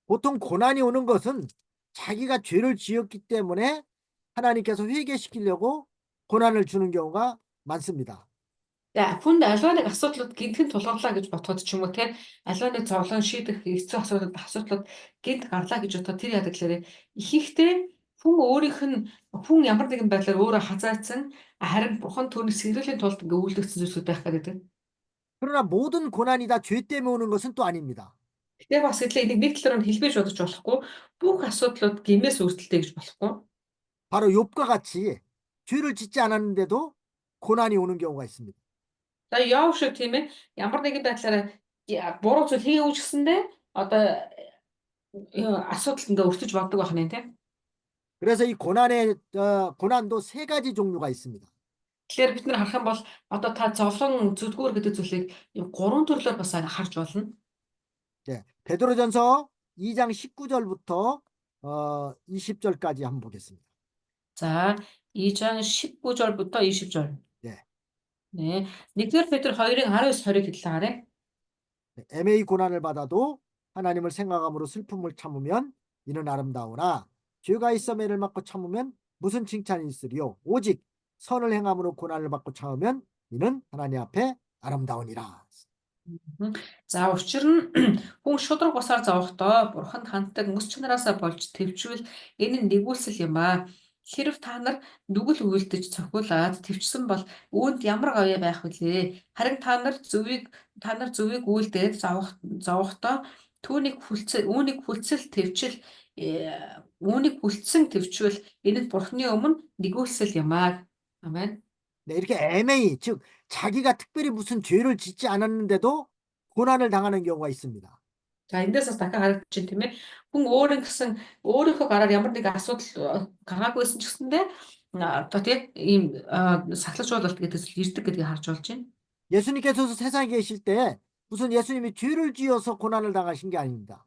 보통 고난이 오는 것은 자기가 죄를 지었기 때문에 하나님께서 회개시키려고 고난을 주는 경우가 많습니다. Хүнд аливаа нэг асуудлууд гинтхэн тулгарлаа гэж бодоход ч юм уу аливаа нэг зовлон шийдэх эцэг асуудлууд гинт гарлаа гэж бодоход тэр яадаг гэхээр ихэнхдээ хүн ямар нэгэн байдлаар өөрөө хазаацсан харин бурхан түүнийг сэргийлэхийн тулд ингээ үйлдэгдсэн зүйлсүүд байх гэдэг. 그러나 모든 고난이 다 죄 때문에 오는 것은 또 아닙니다. Гэтэ бас энийг нэг талаар нь хэлбэж бодож болохгүй бүх асуудлууд гэмээс үүдэлтэй гэж болохгүй. 바로 욥과 같이 죄를 짓지 않았는데도 고난이 오는 경우가 있습니다. За Йов шиг тийм ээ. Ямар нэгэн байдлаараа буруу зүйл хийгээгүй ч гэсэндээ одоо асуудал ингээ өртөж боддог байх нь тийм. 그래서 이 고난도 세 가지 종류가 있습니다. Тэгэхээр бид нар харах юм бол одоо та зовлон зүдгүүр гэдэг зүйлийг 3 төрлөөр бас харж болно. 네, 베드로전서 2장 19절부터 20절까지 한번 보겠습니다. За 2장 19절부터 20절. 네. 네. 1-р Петр 2-ын 19-20-ыг хэллээ харъя. 애매히 고난을 받아도 하나님을 생각함으로 슬픔을 참으면 이는 아름다우나 죄가 있어 매를 맞고 참으면 무슨 칭찬이 있으리요. 오직 선을 행함으로 고난을 받고 참으면 이는 하나님 앞에 아름다우니라. За учир нь хүн шудраг босоор зовохдоо бурханд ханддаг мэс чанараасаа болж төвчвөл энэ нь нэгүүлсэл юм аа. Хэрв та нар нүгэл үйлдэж цохиулаад төвчсөн бол үүнд ямар говья байх вүлээ? Харин та нар зүвийг үйлдээд зовохдоо үүнийг хүлцэн төвчвөл энэ нь бурхны өмнө нэгүүлсэл юм аа. 아멘. 네, 이렇게 애매히 즉 자기가 특별히 무슨 죄를 짓지 않았는데도 고난을 당하는 경우가 있습니다. За эндээс бас дахиад харагдаж байна тийм ээ. Хүн өөрийнхөө гараар ямар нэг асуудал гаргаагүйсэн ч гэсэндээ одоо тийм ийм сахилчуулалт гэдэг зүйл ирдэг гэдгийг харж болж байна. 예수님께서 세상에 계실 때 무슨 예수님이 죄를 지어서 고난을 당하신 게 아닙니다.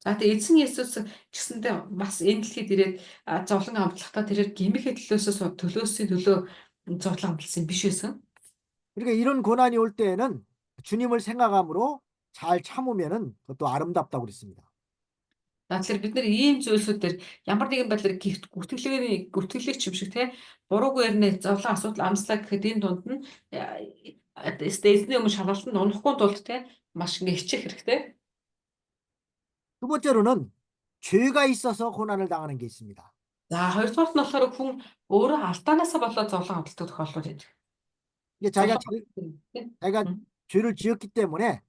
За тэгээ эзэн Есүс гэсэндээ бас энэ дэлхийд ирээд зовлон амтлахтаа тэрээр гимийнхээ төлөөсийн төлөө зовлон амтлсан биш байсан. 그러니까 이런 고난이 올 때에는 주님을 생각함으로 잘 참으면은 그것도 아름답다고 그랬습니다. За тэгэхээр бид нар ийм зүйлсүүдээр ямар нэгэн байдлаар гүтгэлэг чимшиг те буруугүй ярнэ зовлон асуудал амслаа гэхэд энэ дунд нь эзний өмнө шалгалтанд унахгүй тулд те маш ингэ хичээх хэрэгтэй. 두 번째로는 죄가 있어서 고난을 당하는 게 있습니다. За хоёрдугаарт нь болохоор хүн өөрөө алдаанаасаа болоод зовлон амталдаг тохиолдол байдаг. 이게 자기가 죄를 지었기 때문에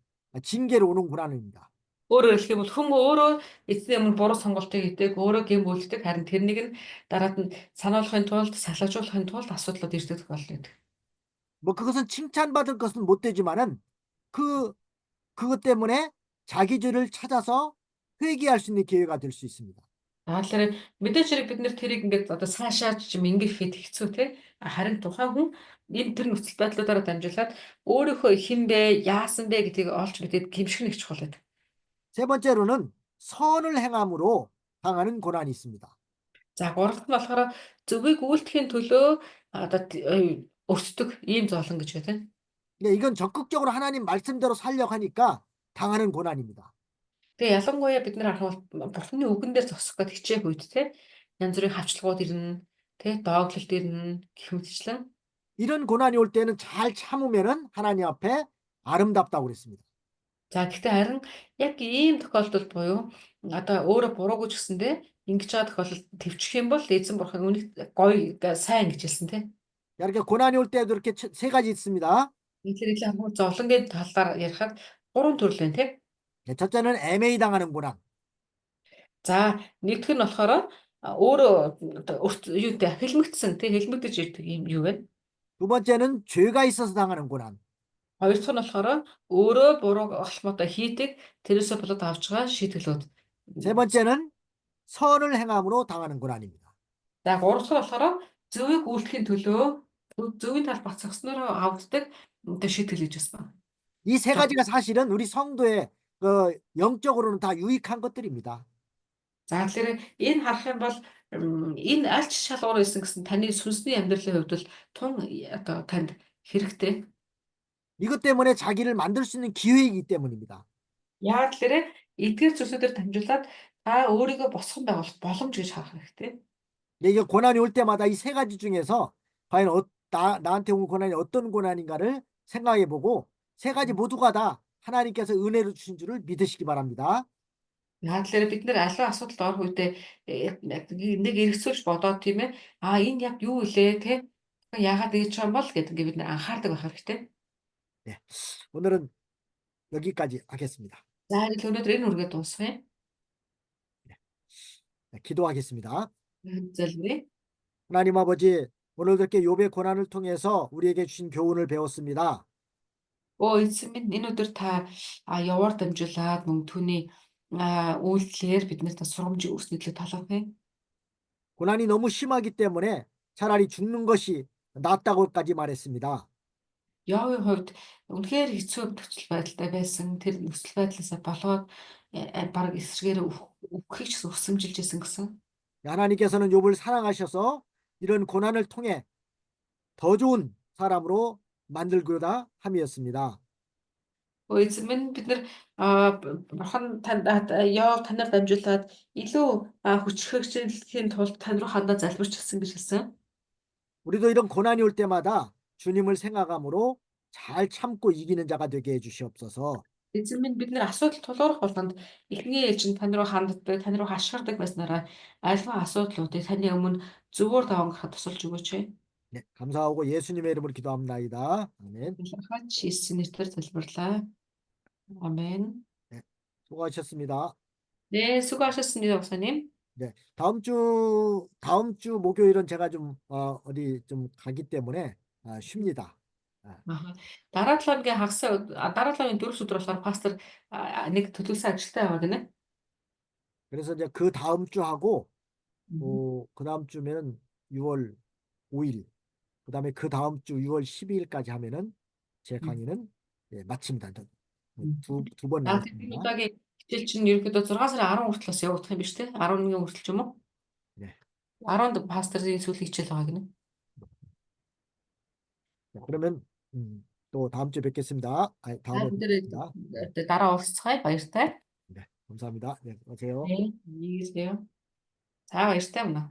징계로 오는 고난입니다. Өөрөөр хэлэх юм бол хүн өөрөө эзний өмнө буруу сонголтыг хийдэг, өөрөө гэм үйлддэг, харин тэрнийг нь дараад нь сануулгахын тулд, салгажуулахын тулд асуудлууд ирдэг тохиолдол байдаг. 뭐 그것은 칭찬받을 것은 못 되지만은 그것 때문에 자기 죄를 찾아서 회개할 수 있는 기회가 될 수 있습니다. Тэгэхээр мэдээж хэрэг бид нэр тэрийг ингээд одоо сайшааж юм ингэхэд хэцүү те. Харин тухайн хүн тэр нөхцөл байдлуудаараа дамжуулаад өөрийнхөө хэн бэ, яасан бэ гэдгийг олж мэдээд гимших нэг чухал байдаг. 세 번째로는 선을 행함으로 당하는 고난이 있습니다. За гуравт нь болохоор зөвийг үйлдэхийн төлөө одоо өрсдөг ийм зовлон гэж байна. 이건 적극적으로 하나님 말씀대로 살려고 하니까 당하는 고난입니다. Тэгээ ялангуяа бид нар харах бол бурхны үгэн дээр зогсох гэж хичээх үед те янз бүрийн хавчлагууд ирнэ, те дооглолт ирнэ гэх мэтчлэн. 이런 고난이 올 때는 잘 참으면은 하나님 앞에 아름답다고 그랬습니다. За гэхдээ харин яг ийм тохиолдолд буюу одоо өөрөө буруугүй ч гэсэндээ ингэж байгаа тохиолдолд төвчих юм бол эзэн бурхан үнийг гоё сайн гэж хэлсэн те. 이렇게 고난이 올 때도 이렇게 세 가지 있습니다. Тэгэхээр илүү зовлонгийн талаар ярихад 3 төрөл байна те. 첫째는 애매히 당하는 고난. За нэгдүгээр нь болохоор өөрөө юутай хэлмэгдсэн те хэлмэгдэж ирдэг юм юу вэ? 두 번째는 죄가 있어서 당하는 고난. Хоёр дахь нь болохоор өөрөө буруу олмотой хийдэг тэрээсээ болоод авч байгаа шийтгэлүүд. 세 번째는 선을 행함으로 당하는 고난입니다. За гурав дахь нь болохоор зөвийг үйлдэхийн төлөө зөвийн тал бацсагснараа авддаг шийтгэл гэж байна. 이 세 가지가 사실은 우리 성도의 영적으로는 다 유익한 것들입니다. За тэгэхээр энэ харах юм бол энэ аль ч шалгуур байсан гэсэн таны сүнсний амьдралын хувьд бол тун одоо танд хэрэгтэй. 이것 때문에 자기를 만들 수 있는 기회이기 때문입니다. Яг л эдгээр зүйлсүүдээр дамжуулаад та өөрийгөө босгон байгуулах боломж гэж харах хэрэгтэй. 이게 고난이 올 때마다 이 세 가지 중에서 과연 나한테 온 고난이 어떤 고난인가를 생각해보고 세 가지 모두가 다 하나님께서 은혜로 주신 줄을 믿으시기 바랍니다. Яг л бид нэр аливаа асуудалд орох үедээ нэг эргэцүүлж бодоод тийм ээ. Энэ яг юу вэ те? Яагаад ингэж юм бол гэдэг бид нэр анхаардаг байх хэрэгтэй. 네, 오늘은 여기까지 하겠습니다. За харин өнөөдөр энэ үргээ дуусгая. 네, 기도하겠습니다. Залбирая. 하나님 아버지, 오늘도 이렇게 욥의 고난을 통해서 우리에게 주신 교훈을 배웠습니다. Эзэн минь энэ өдөр та яваар дамжуулаад мөн түүний үйлдэлээр биднэрт сургамж өгснөд талархъя. 고난이 너무 심하기 때문에 차라리 죽는 것이 낫다고까지 말했습니다. Явын хувьд үнэхээр хэцүү нөхцөл байдалтай байсан. Тэр нөхцөл байдлаасаа болоод баг эсрэгээр өгөхийг ч хүсэмжилж исэн гэсэн. 하나님께서는 욥을 사랑하셔서 이런 고난을 통해 더 좋은 사람으로 만들고자 함이었습니다. Эзэн минь бид нар бурхан танд яв танаар дамжуулаад илүү хүчрхэгжлийн тулд тань руу хандаа залбирч гисэн гэж хэлсэн. 우리도 이런 고난이 올 때마다 주님을 생각함으로 잘 참고 이기는 자가 되게 해주시옵소서. Эзэн минь бид нар асуудал тулгарх болгонд эхний ээлжинд тань руу ханддаг, тань руу хашгирдаг байснараа альва асуудлуудыг таны өмнө зөвөр давангахад тусалж өгөөч. 네, 감사하고 예수님의 이름으로 기도합나이다. 아멘. Илэрхийлж Иесусийн нэрээр залбирлаа. Амен. 수고하셨습니다. 네, 수고하셨습니다, 목사님. 네, 다음 주 목요일은 제가 좀 어디 좀 가기 때문에 쉽니다. 아하. Дараа 7 өдрийн дараа 7 өдрийн 4 өдөр болохоор пастор нэг төлөвлөсөн ажилтай байгаа гинэ. 그래서 이제 그 다음 주 하고 음. 그 다음 주면은 6월 5일, 그 다음에 그 다음 주 6월 12일까지 하면은 제 강의는 마칩니다. 두 번 Тэр 남았습니다. удаагийн хичээл чинь ерөнхийдөө 6 сарын 10 хүртэл бас явагдах юм биш үү? 11-ний хүртэл ч юм уу? 네. 10-нд пасторын сүүлийн хичээл байгаа гинэ. 네, 그러면 또 다음 주에 뵙겠습니다. 다음에 Бид 뵙겠습니다. нэр дараа уулзцгаая. Баяртай. 네, 감사합니다. 네, 안녕하세요. 네, 안녕히 계세요. За баяртай өмнө.